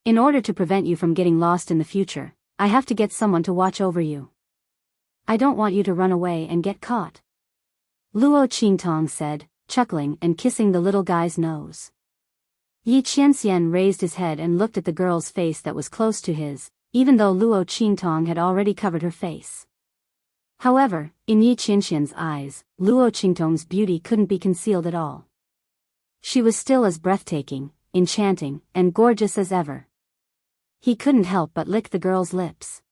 In order to prevent you from getting lost in the future, I have to get someone to watch over you. I don't want you to run away and get caught." Luo Qingtong said, chuckling and kissing the little guy's nose. Yi Qianxian raised his head and looked at the girl's face that was close to his, even though Luo Qingtong had already covered her face. However, in Yi Qianxian's eyes, Luo Qingtong's beauty couldn't be concealed at all. She was still as breathtaking, enchanting, and gorgeous as ever. He couldn't help but lick the girl's lips.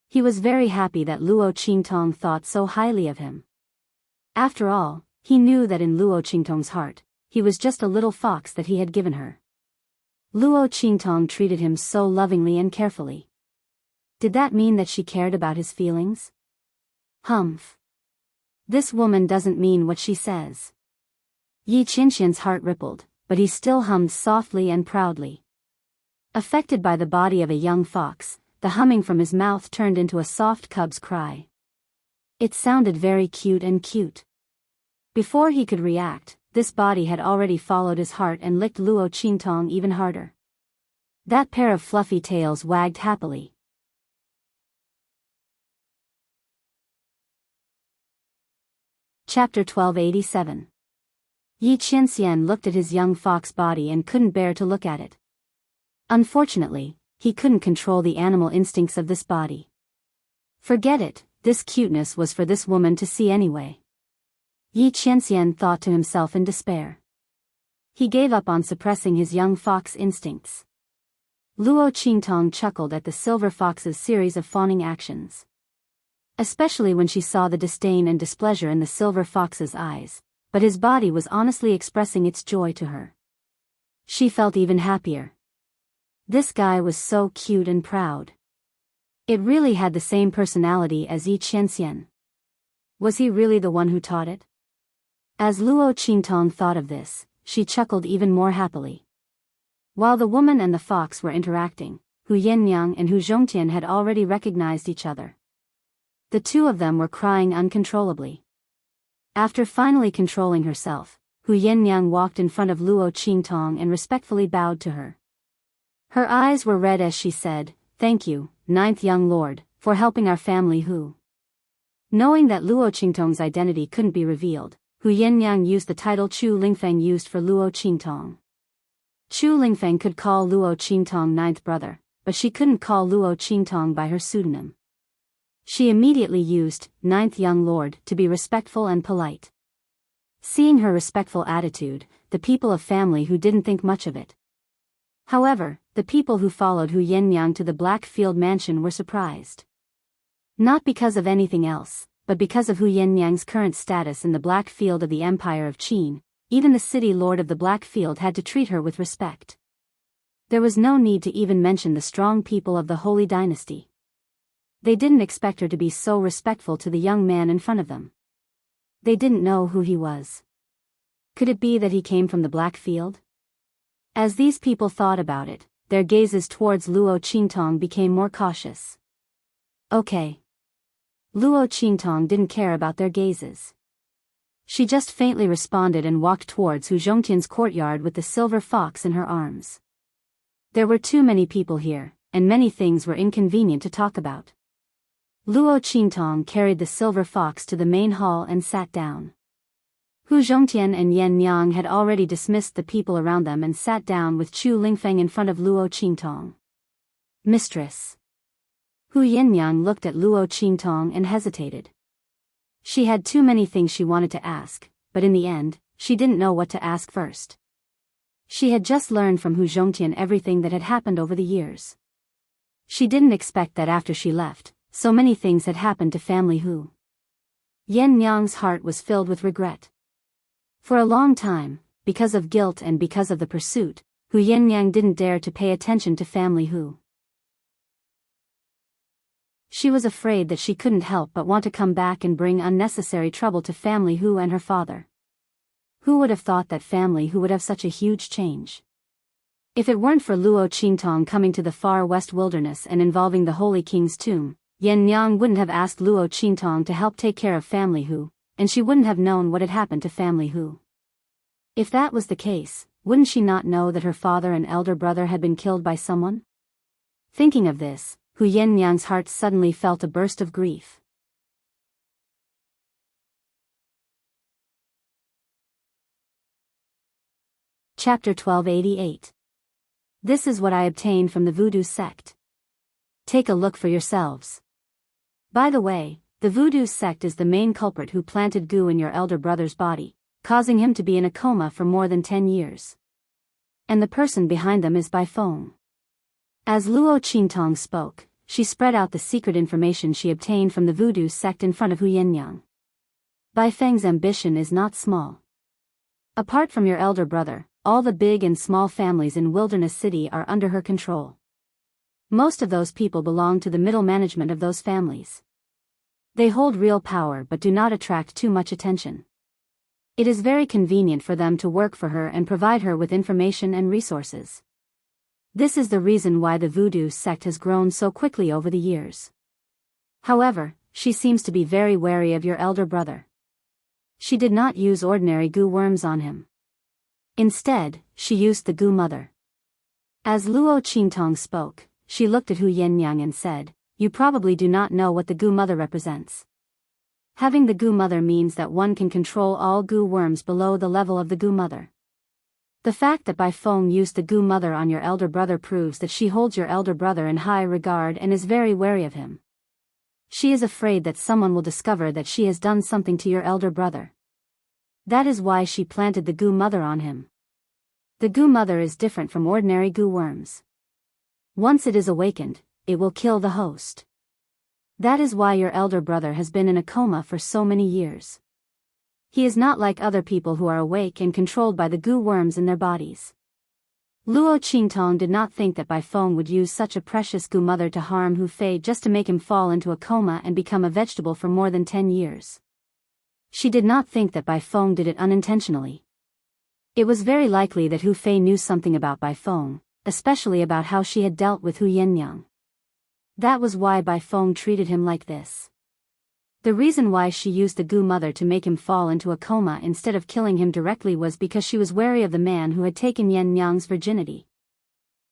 He was very happy that Luo Qingtong thought so highly of him. After all, he knew that in Luo Qingtong's heart, he was just a little fox that he had given her. Luo Qingtong treated him so lovingly and carefully. Did that mean that she cared about his feelings? Humph. This woman doesn't mean what she says. Yi Qianxian's heart rippled, but he still hummed softly and proudly. Affected by the body of a young fox, the humming from his mouth turned into a soft cub's cry. It sounded very cute. Before he could react, this body had already followed his heart and licked Luo Qingtong even harder. That pair of fluffy tails wagged happily. Chapter 1287. Yi Qianxian looked at his young fox body and couldn't bear to look at it. Unfortunately, he couldn't control the animal instincts of this body. Forget it, this cuteness was for this woman to see anyway. Yi Qianxian thought to himself in despair. He gave up on suppressing his young fox instincts. Luo Qingtong chuckled at the silver fox's series of fawning actions. Especially when she saw the disdain and displeasure in the silver fox's eyes, but his body was honestly expressing its joy to her. She felt even happier. This guy was so cute and proud. It really had the same personality as Yi Qianxian. Was he really the one who taught it? As Luo Qingtong thought of this, she chuckled even more happily. While the woman and the fox were interacting, Hu Yannyang and Hu Zhongtian had already recognized each other. The two of them were crying uncontrollably. After finally controlling herself, Hu Yannyang walked in front of Luo Qingtong and respectfully bowed to her. Her eyes were red as she said, "Thank you, ninth young lord, for helping our family Hu." Knowing that Luo Qingtong's identity couldn't be revealed, Hu Yannyang used the title Chu Lingfeng used for Luo Qingtong. Chu Lingfeng could call Luo Qingtong ninth brother, but she couldn't call Luo Qingtong by her pseudonym. She immediately used ninth young lord to be respectful and polite. Seeing her respectful attitude, the people of family Hu didn't think much of it. However, the people who followed Hu Yannyang to the Blackfield mansion were surprised. Not because of anything else, but because of Hu Yannyang's current status in the Blackfield of the Empire of Qin. Even the city lord of the Blackfield had to treat her with respect. There was no need to even mention the strong people of the Holy Dynasty. They didn't expect her to be so respectful to the young man in front of them. They didn't know who he was. Could it be that he came from the Blackfield? As these people thought about it, their gazes towards Luo Qingtong became more cautious. Okay. Luo Qingtong didn't care about their gazes. She just faintly responded and walked towards Hu Zhongtian's courtyard with the silver fox in her arms. There were too many people here, and many things were inconvenient to talk about. Luo Qingtong carried the silver fox to the main hall and sat down. Hu Zhongtian and Yan Yang had already dismissed the people around them and sat down with Chu Lingfeng in front of Luo Qingtong. Mistress. Hu Yannyang looked at Luo Qingtong and hesitated. She had too many things she wanted to ask, but in the end, she didn't know what to ask first. She had just learned from Hu Zhongtian everything that had happened over the years. She didn't expect that after she left, so many things had happened to family Hu. Yan Yang's heart was filled with regret. For a long time, because of guilt and because of the pursuit, Hu Yannyang didn't dare to pay attention to family Hu. She was afraid that she couldn't help but want to come back and bring unnecessary trouble to family Hu and her father. Who would have thought that family Hu would have such a huge change? If it weren't for Luo Qingtong coming to the far west wilderness and involving the Holy King's tomb, Yan Yang wouldn't have asked Luo Qingtong to help take care of family Hu, and she wouldn't have known what had happened to family Hu. If that was the case, wouldn't she not know that her father and elder brother had been killed by someone? Thinking of this, Hu Yanyang's heart suddenly felt a burst of grief. Chapter 1288. This is what I obtained from the voodoo sect. Take a look for yourselves. By the way, the voodoo sect is the main culprit who planted goo in your elder brother's body, causing him to be in a coma for more than 10 years. And the person behind them is Bai Feng. As Luo Qingtong spoke, she spread out the secret information she obtained from the voodoo sect in front of Hu Yanyang. Bai Feng's ambition is not small. Apart from your elder brother, all the big and small families in Wilderness City are under her control. Most of those people belong to the middle management of those families. They hold real power but do not attract too much attention. It is very convenient for them to work for her and provide her with information and resources. This is the reason why the voodoo sect has grown so quickly over the years. However, she seems to be very wary of your elder brother. She did not use ordinary goo worms on him. Instead, she used the goo mother. As Luo Qingtong spoke, she looked at Hu Yanyang and said, "You probably do not know what the goo mother represents. Having the goo mother means that one can control all goo worms below the level of the goo mother. The fact that Bai Feng used the goo mother on your elder brother proves that she holds your elder brother in high regard and is very wary of him. She is afraid that someone will discover that she has done something to your elder brother. That is why she planted the goo mother on him. The goo mother is different from ordinary goo worms. Once it is awakened, it will kill the host. That is why your elder brother has been in a coma for so many years. He is not like other people who are awake and controlled by the goo worms in their bodies. Luo Qingtong did not think that Bai Feng would use such a precious Gu mother to harm Hu Fei just to make him fall into a coma and become a vegetable for more than 10 years. She did not think that Bai Feng did it unintentionally. It was very likely that Hu Fei knew something about Bai Feng, especially about how she had dealt with Hu Yinyang. That was why Bai Feng treated him like this. The reason why she used the Gu mother to make him fall into a coma instead of killing him directly was because she was wary of the man who had taken Yen Nyang's virginity.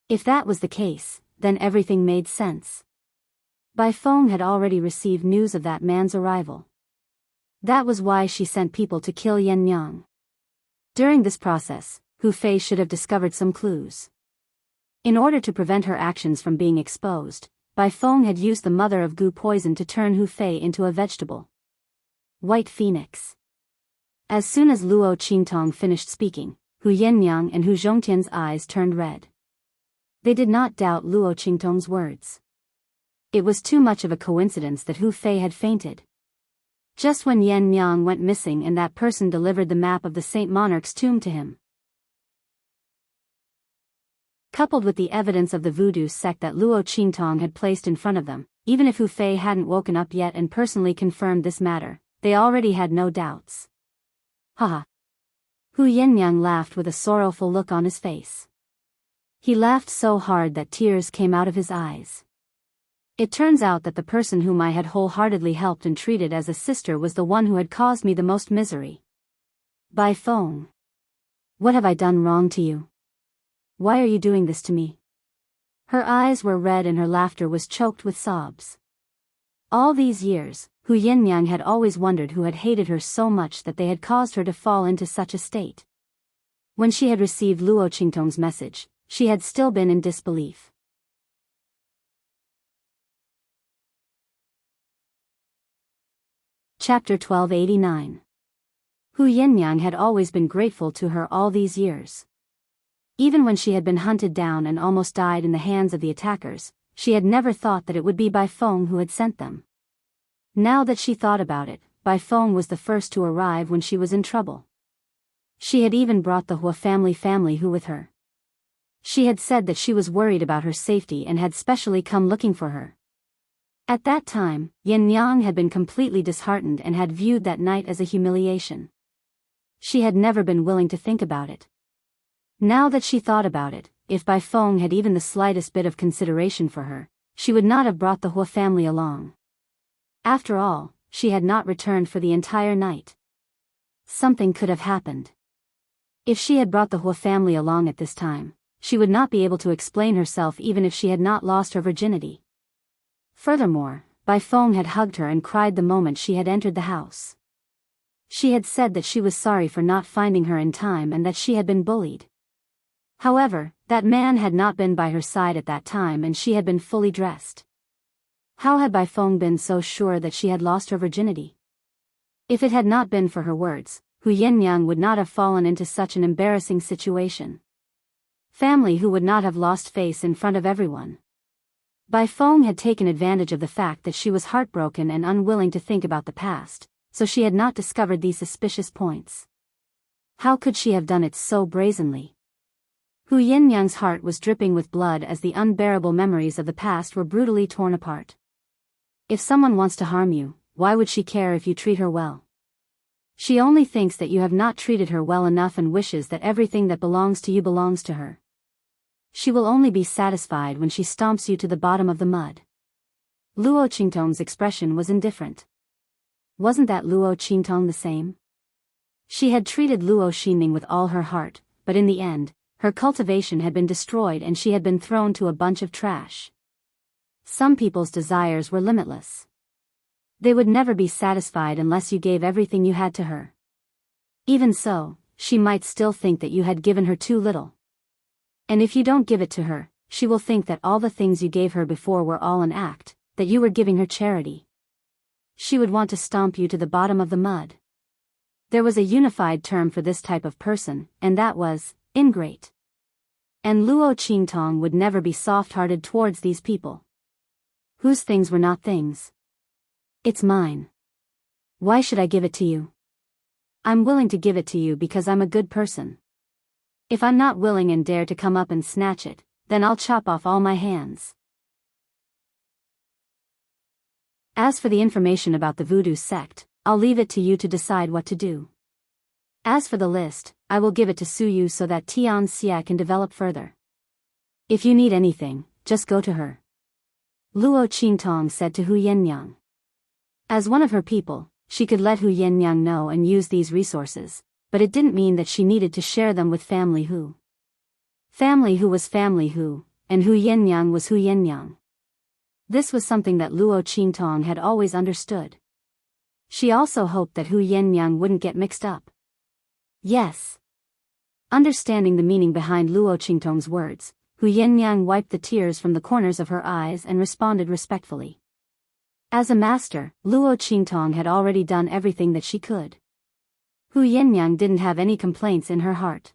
If that was the case, then everything made sense. Bai Feng had already received news of that man's arrival. That was why she sent people to kill Yen Nyang. During this process, Hu Fei should have discovered some clues. In order to prevent her actions from being exposed, Bai Feng had used the mother of Gu poison to turn Hu Fei into a vegetable. White Phoenix. As soon as Luo Qingtong finished speaking, Hu Yinyang and Hu Zhongtian's eyes turned red. They did not doubt Luo Qingtong's words. It was too much of a coincidence that Hu Fei had fainted. Just when Yen Nyang went missing and that person delivered the map of the Saint Monarch's tomb to him. Coupled with the evidence of the voodoo sect that Luo Qingtong had placed in front of them, even if Hu Fei hadn't woken up yet and personally confirmed this matter, they already had no doubts. Haha. Hu Yinyang laughed with a sorrowful look on his face. He laughed so hard that tears came out of his eyes. It turns out that the person whom I had wholeheartedly helped and treated as a sister was the one who had caused me the most misery. Bai Feng. What have I done wrong to you? Why are you doing this to me? Her eyes were red and her laughter was choked with sobs. All these years, Hu Yinyang had always wondered who had hated her so much that they had caused her to fall into such a state. When she had received Luo Qingtong's message, she had still been in disbelief. Chapter 1289. Hu Yinyang had always been grateful to her all these years. Even when she had been hunted down and almost died in the hands of the attackers, she had never thought that it would be Bai Feng who had sent them. Now that she thought about it, Bai Feng was the first to arrive when she was in trouble. She had even brought the Hua family Hu with her. She had said that she was worried about her safety and had specially come looking for her. At that time, Yen Nyang had been completely disheartened and had viewed that night as a humiliation. She had never been willing to think about it. Now that she thought about it, if Bai Feng had even the slightest bit of consideration for her, she would not have brought the Hua family along. After all, she had not returned for the entire night. Something could have happened. If she had brought the Hua family along at this time, she would not be able to explain herself even if she had not lost her virginity. Furthermore, Bai Feng had hugged her and cried the moment she had entered the house. She had said that she was sorry for not finding her in time and that she had been bullied. However, that man had not been by her side at that time and she had been fully dressed. How had Bai Feng been so sure that she had lost her virginity? If it had not been for her words, Hu Yinyang would not have fallen into such an embarrassing situation. Family Hu would not have lost face in front of everyone. Bai Feng had taken advantage of the fact that she was heartbroken and unwilling to think about the past, so she had not discovered these suspicious points. How could she have done it so brazenly? Hu Yinyang's heart was dripping with blood as the unbearable memories of the past were brutally torn apart. If someone wants to harm you, why would she care if you treat her well? She only thinks that you have not treated her well enough and wishes that everything that belongs to you belongs to her. She will only be satisfied when she stomps you to the bottom of the mud. Luo Qingtong's expression was indifferent. Wasn't that Luo Qingtong the same? She had treated Luo Xinming with all her heart, but in the end, her cultivation had been destroyed and she had been thrown to a bunch of trash. Some people's desires were limitless. They would never be satisfied unless you gave everything you had to her. Even so, she might still think that you had given her too little. And if you don't give it to her, she will think that all the things you gave her before were all an act, that you were giving her charity. She would want to stomp you to the bottom of the mud. There was a unified term for this type of person, and that was ingrate. And Luo Qingtong would never be soft-hearted towards these people. Whose things were not things? It's mine. Why should I give it to you? I'm willing to give it to you because I'm a good person. If I'm not willing and dare to come up and snatch it, then I'll chop off all my hands. As for the information about the voodoo sect, I'll leave it to you to decide what to do. As for the list, I will give it to Su Yu so that Tian Xia can develop further. If you need anything, just go to her. Luo Qingtong said to Hu Yenyang. As one of her people, she could let Hu Yenyang know and use these resources, but it didn't mean that she needed to share them with Family Hu. Family Hu was Family Hu, and Hu Yenyang was Hu Yenyang. This was something that Luo Qingtong had always understood. She also hoped that Hu Yenyang wouldn't get mixed up. Yes. Understanding the meaning behind Luo Qingtong's words, Hu Yenyang wiped the tears from the corners of her eyes and responded respectfully. As a master, Luo Qingtong had already done everything that she could. Hu Yenyang didn't have any complaints in her heart.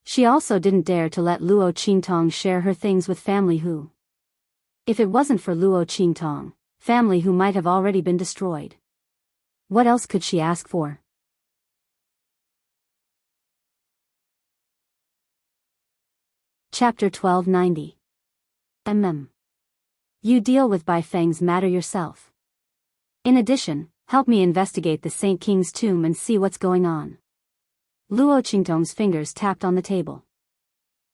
She also didn't dare to let Luo Qingtong share her things with Family Hu. If it wasn't for Luo Qingtong, Family Hu might have already been destroyed. What else could she ask for? Chapter 1290. You deal with Bai Feng's matter yourself. In addition, help me investigate the Saint King's tomb and see what's going on. Luo Qingtong's fingers tapped on the table.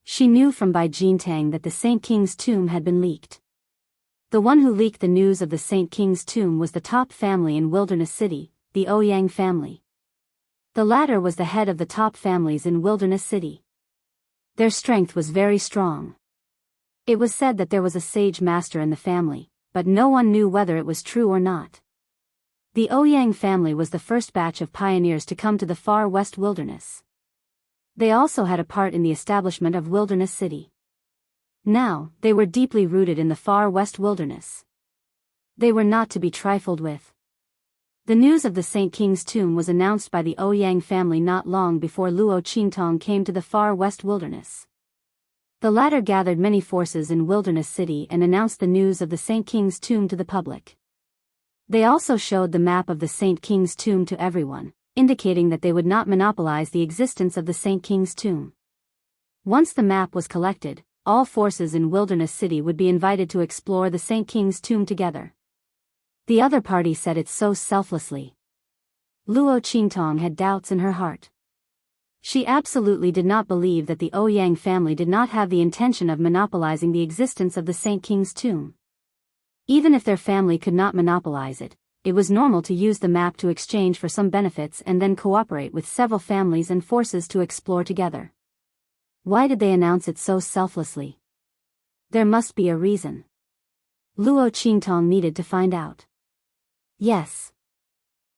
She knew from Bai Jintang that the Saint King's tomb had been leaked. The one who leaked the news of the Saint King's tomb was the top family in Wilderness City, the Ouyang family. The latter was the head of the top families in Wilderness City. Their strength was very strong. It was said that there was a sage master in the family, but no one knew whether it was true or not. The Ouyang family was the first batch of pioneers to come to the far west wilderness. They also had a part in the establishment of Wilderness City. Now, they were deeply rooted in the far west wilderness. They were not to be trifled with. The news of the Saint King's tomb was announced by the Ouyang family not long before Luo Qingtong came to the far west wilderness. The latter gathered many forces in Wilderness City and announced the news of the Saint King's tomb to the public. They also showed the map of the Saint King's tomb to everyone, indicating that they would not monopolize the existence of the Saint King's tomb. Once the map was collected, all forces in Wilderness City would be invited to explore the Saint King's tomb together. The other party said it so selflessly. Luo Qingtong had doubts in her heart. She absolutely did not believe that the Ouyang family did not have the intention of monopolizing the existence of the Saint King's tomb. Even if their family could not monopolize it, it was normal to use the map to exchange for some benefits and then cooperate with several families and forces to explore together. Why did they announce it so selflessly? There must be a reason. Luo Qingtong needed to find out. Yes.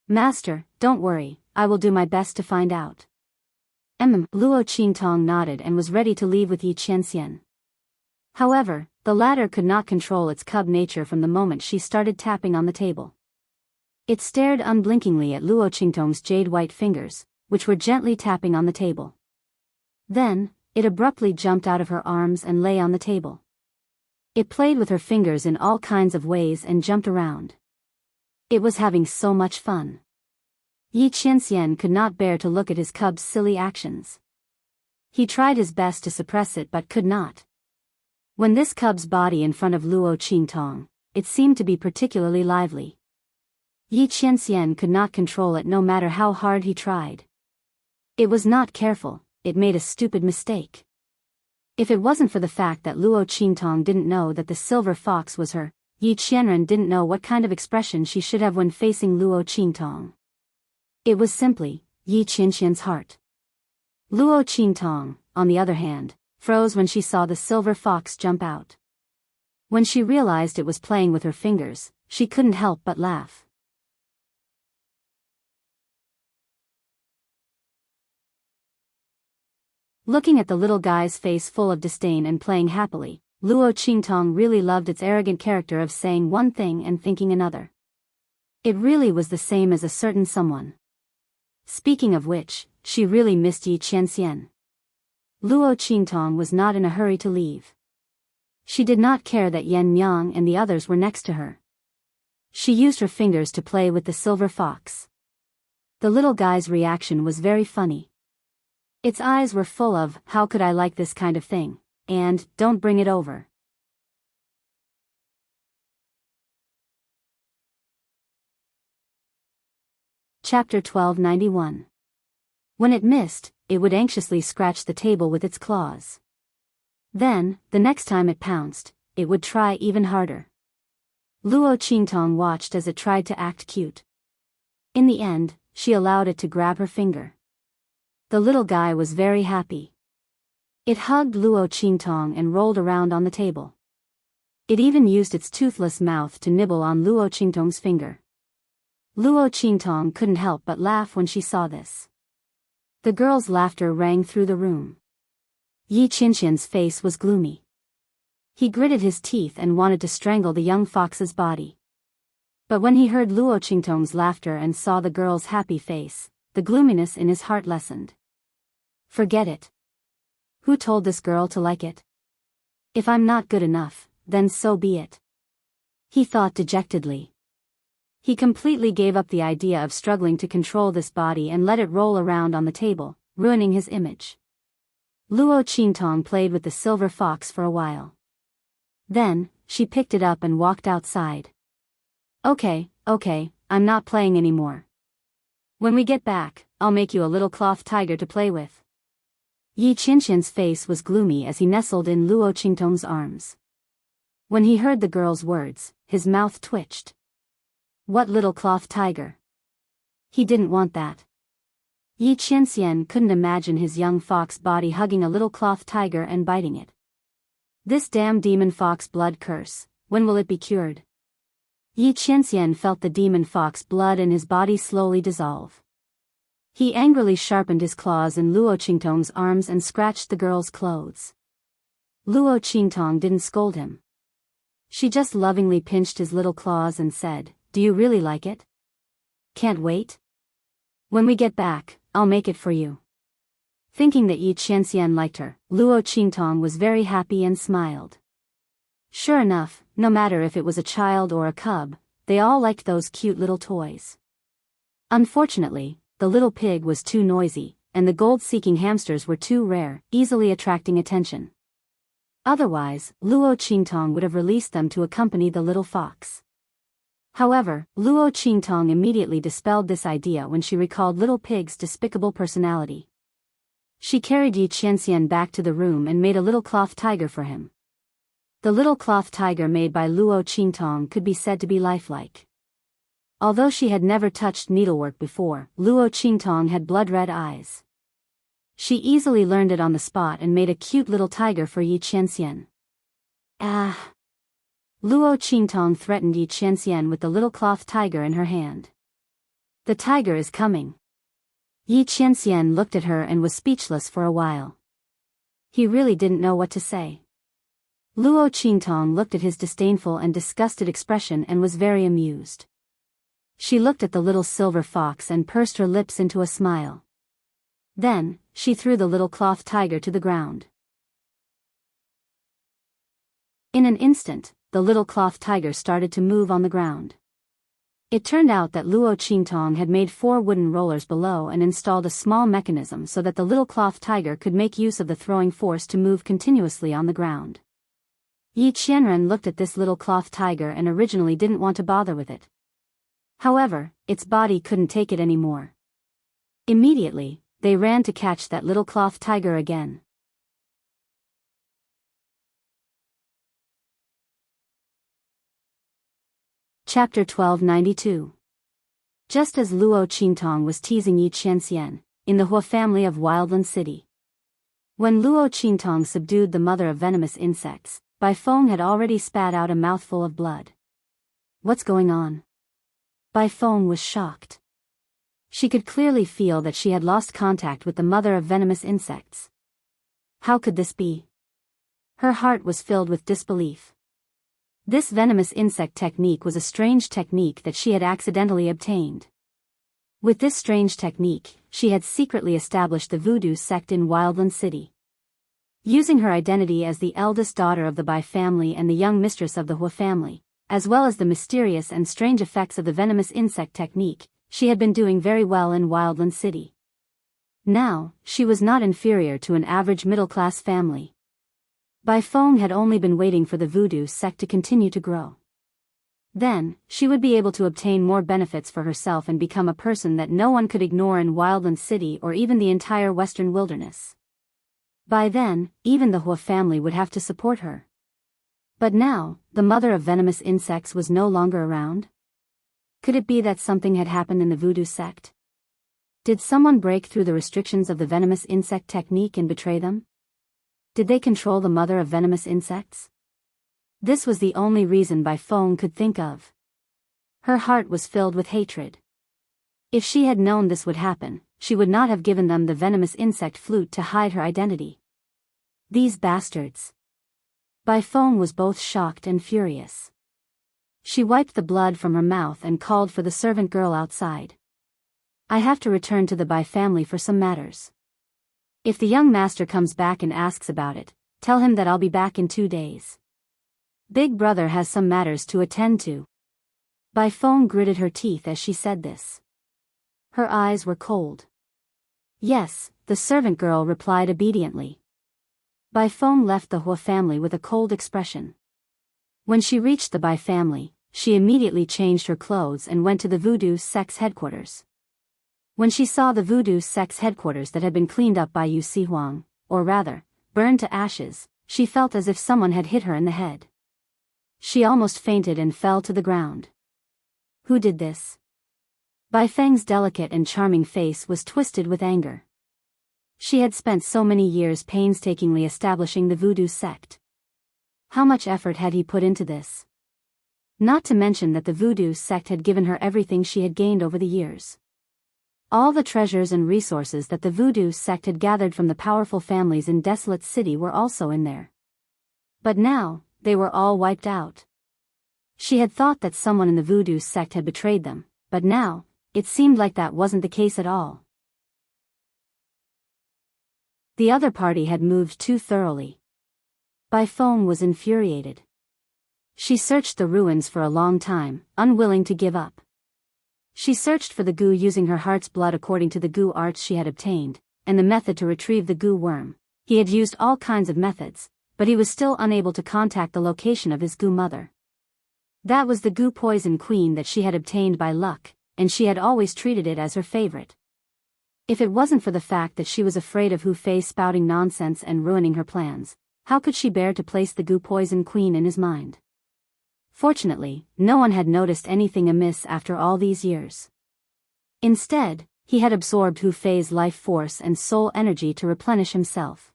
Master, don't worry, I will do my best to find out. Luo Qingtong nodded and was ready to leave with Yi Qianxian. However, the latter could not control its cub nature from the moment she started tapping on the table. It stared unblinkingly at Luo Qingtong's jade-white fingers, which were gently tapping on the table. Then, it abruptly jumped out of her arms and lay on the table. It played with her fingers in all kinds of ways and jumped around. It was having so much fun. Yi Qianxian could not bear to look at his cub's silly actions. He tried his best to suppress it but could not. When this cub's body in front of Luo Qingtong, it seemed to be particularly lively. Yi Qianxian could not control it no matter how hard he tried. It was not careful, it made a stupid mistake. If it wasn't for the fact that Luo Qingtong didn't know that the silver fox was her, Yi Qianren didn't know what kind of expression she should have when facing Luo Qingtong. It was simply, Yi Qianxian's heart. Luo Qingtong, on the other hand, froze when she saw the silver fox jump out. When she realized it was playing with her fingers, she couldn't help but laugh. Looking at the little guy's face full of disdain and playing happily, Luo Qingtong really loved its arrogant character of saying one thing and thinking another. It really was the same as a certain someone. Speaking of which, she really missed Yi Qianxian. Luo Qingtong was not in a hurry to leave. She did not care that Yan Yang and the others were next to her. She used her fingers to play with the silver fox. The little guy's reaction was very funny. Its eyes were full of, "How could I like this kind of thing?" and "Don't bring it over." Chapter 1291. When it missed, it would anxiously scratch the table with its claws. Then, the next time it pounced, it would try even harder. Luo Qingtong watched as it tried to act cute. In the end, she allowed it to grab her finger. The little guy was very happy. It hugged Luo Qingtong and rolled around on the table. It even used its toothless mouth to nibble on Luo Qingtong's finger. Luo Qingtong couldn't help but laugh when she saw this. The girl's laughter rang through the room. Yi Qinqian's face was gloomy. He gritted his teeth and wanted to strangle the young fox's body. But when he heard Luo Qingtong's laughter and saw the girl's happy face, the gloominess in his heart lessened. Forget it. Who told this girl to like it? If I'm not good enough, then so be it. He thought dejectedly. He completely gave up the idea of struggling to control this body and let it roll around on the table, ruining his image. Luo Qingtong played with the silver fox for a while. Then, she picked it up and walked outside. Okay, I'm not playing anymore. When we get back, I'll make you a little cloth tiger to play with. Yi Qinqian's face was gloomy as he nestled in Luo Qingtong's arms. When he heard the girl's words, his mouth twitched. What little cloth tiger? He didn't want that. Yi Qinxian couldn't imagine his young fox body hugging a little cloth tiger and biting it. This damn demon fox blood curse, when will it be cured? Yi Qinxian felt the demon fox blood in his body slowly dissolve. He angrily sharpened his claws in Luo Qingtong's arms and scratched the girl's clothes. Luo Qingtong didn't scold him. She just lovingly pinched his little claws and said, "Do you really like it? Can't wait? When we get back, I'll make it for you." Thinking that Yi Qianxian liked her, Luo Qingtong was very happy and smiled. Sure enough, no matter if it was a child or a cub, they all liked those cute little toys. Unfortunately, the little pig was too noisy, and the gold-seeking hamsters were too rare, easily attracting attention. Otherwise, Luo Qingtong would have released them to accompany the little fox. However, Luo Qingtong immediately dispelled this idea when she recalled Little Pig's despicable personality. She carried Yi Qianxian back to the room and made a little cloth tiger for him. The little cloth tiger made by Luo Qingtong could be said to be lifelike. Although she had never touched needlework before, Luo Qingtong had blood-red eyes. She easily learned it on the spot and made a cute little tiger for Yi Qianxian. Ah! Luo Qingtong threatened Yi Qianxian with the little cloth tiger in her hand. The tiger is coming. Yi Qianxian looked at her and was speechless for a while. He really didn't know what to say. Luo Qingtong looked at his disdainful and disgusted expression and was very amused. She looked at the little silver fox and pursed her lips into a smile. Then, she threw the little cloth tiger to the ground. In an instant, the little cloth tiger started to move on the ground. It turned out that Luo Qingtong had made 4 wooden rollers below and installed a small mechanism so that the little cloth tiger could make use of the throwing force to move continuously on the ground. Yi Qianren looked at this little cloth tiger and originally didn't want to bother with it. However, its body couldn't take it anymore. Immediately, they ran to catch that little cloth tiger again. Chapter 1292. Just as Luo Qingtong was teasing Yi Qianxian, in the Hua family of Wildland City. When Luo Qingtong subdued the mother of venomous insects, Bai Feng had already spat out a mouthful of blood. What's going on? Bai Feng was shocked. She could clearly feel that she had lost contact with the mother of venomous insects. How could this be? Her heart was filled with disbelief. This venomous insect technique was a strange technique that she had accidentally obtained. With this strange technique, she had secretly established the voodoo sect in Wildland City. Using her identity as the eldest daughter of the Bai family and the young mistress of the Hua family, as well as the mysterious and strange effects of the venomous insect technique, she had been doing very well in Wildland City. Now, she was not inferior to an average middle-class family. Bai Feng had only been waiting for the voodoo sect to continue to grow. Then, she would be able to obtain more benefits for herself and become a person that no one could ignore in Wildland City or even the entire Western Wilderness. By then, even the Hua family would have to support her. But now, the mother of venomous insects was no longer around? Could it be that something had happened in the voodoo sect? Did someone break through the restrictions of the venomous insect technique and betray them? Did they control the mother of venomous insects? This was the only reason Bai Feng could think of. Her heart was filled with hatred. If she had known this would happen, she would not have given them the venomous insect flute to hide her identity. These bastards. Bai Feng was both shocked and furious. She wiped the blood from her mouth and called for the servant girl outside. I have to return to the Bai family for some matters. If the young master comes back and asks about it, tell him that I'll be back in 2 days. Big brother has some matters to attend to. Bai Feng gritted her teeth as she said this. Her eyes were cold. Yes, the servant girl replied obediently. Bai Feng left the Hua family with a cold expression. When she reached the Bai family, she immediately changed her clothes and went to the voodoo sect's headquarters. When she saw the voodoo sect's headquarters that had been cleaned up by Yu Sihuang, or rather, burned to ashes, she felt as if someone had hit her in the head. She almost fainted and fell to the ground. Who did this? Bai Feng's delicate and charming face was twisted with anger. She had spent so many years painstakingly establishing the voodoo sect. How much effort had he put into this? Not to mention that the voodoo sect had given her everything she had gained over the years. All the treasures and resources that the voodoo sect had gathered from the powerful families in Desolate City were also in there. But now, they were all wiped out. She had thought that someone in the voodoo sect had betrayed them, but now, it seemed like that wasn't the case at all. The other party had moved too thoroughly. Bai Feng was infuriated. She searched the ruins for a long time, unwilling to give up. She searched for the goo using her heart's blood according to the goo arts she had obtained, and the method to retrieve the goo worm. He had used all kinds of methods, but he was still unable to contact the location of his goo mother. That was the goo poison queen that she had obtained by luck, and she had always treated it as her favorite. If it wasn't for the fact that she was afraid of Hu Fei spouting nonsense and ruining her plans, how could she bear to place the goo poison queen in his mind? Fortunately, no one had noticed anything amiss after all these years. Instead, he had absorbed Hu Fei's life force and soul energy to replenish himself.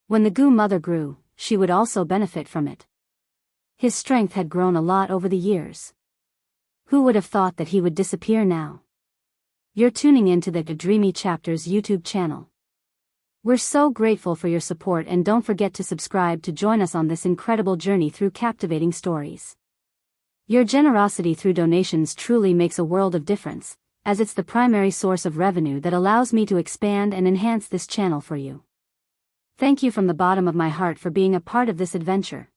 When the goo mother grew, she would also benefit from it. His strength had grown a lot over the years. Who would have thought that he would disappear now? You're tuning into the Dreamy Chapters YouTube channel. We're so grateful for your support, and don't forget to subscribe to join us on this incredible journey through captivating stories. Your generosity through donations truly makes a world of difference, as it's the primary source of revenue that allows me to expand and enhance this channel for you. Thank you from the bottom of my heart for being a part of this adventure.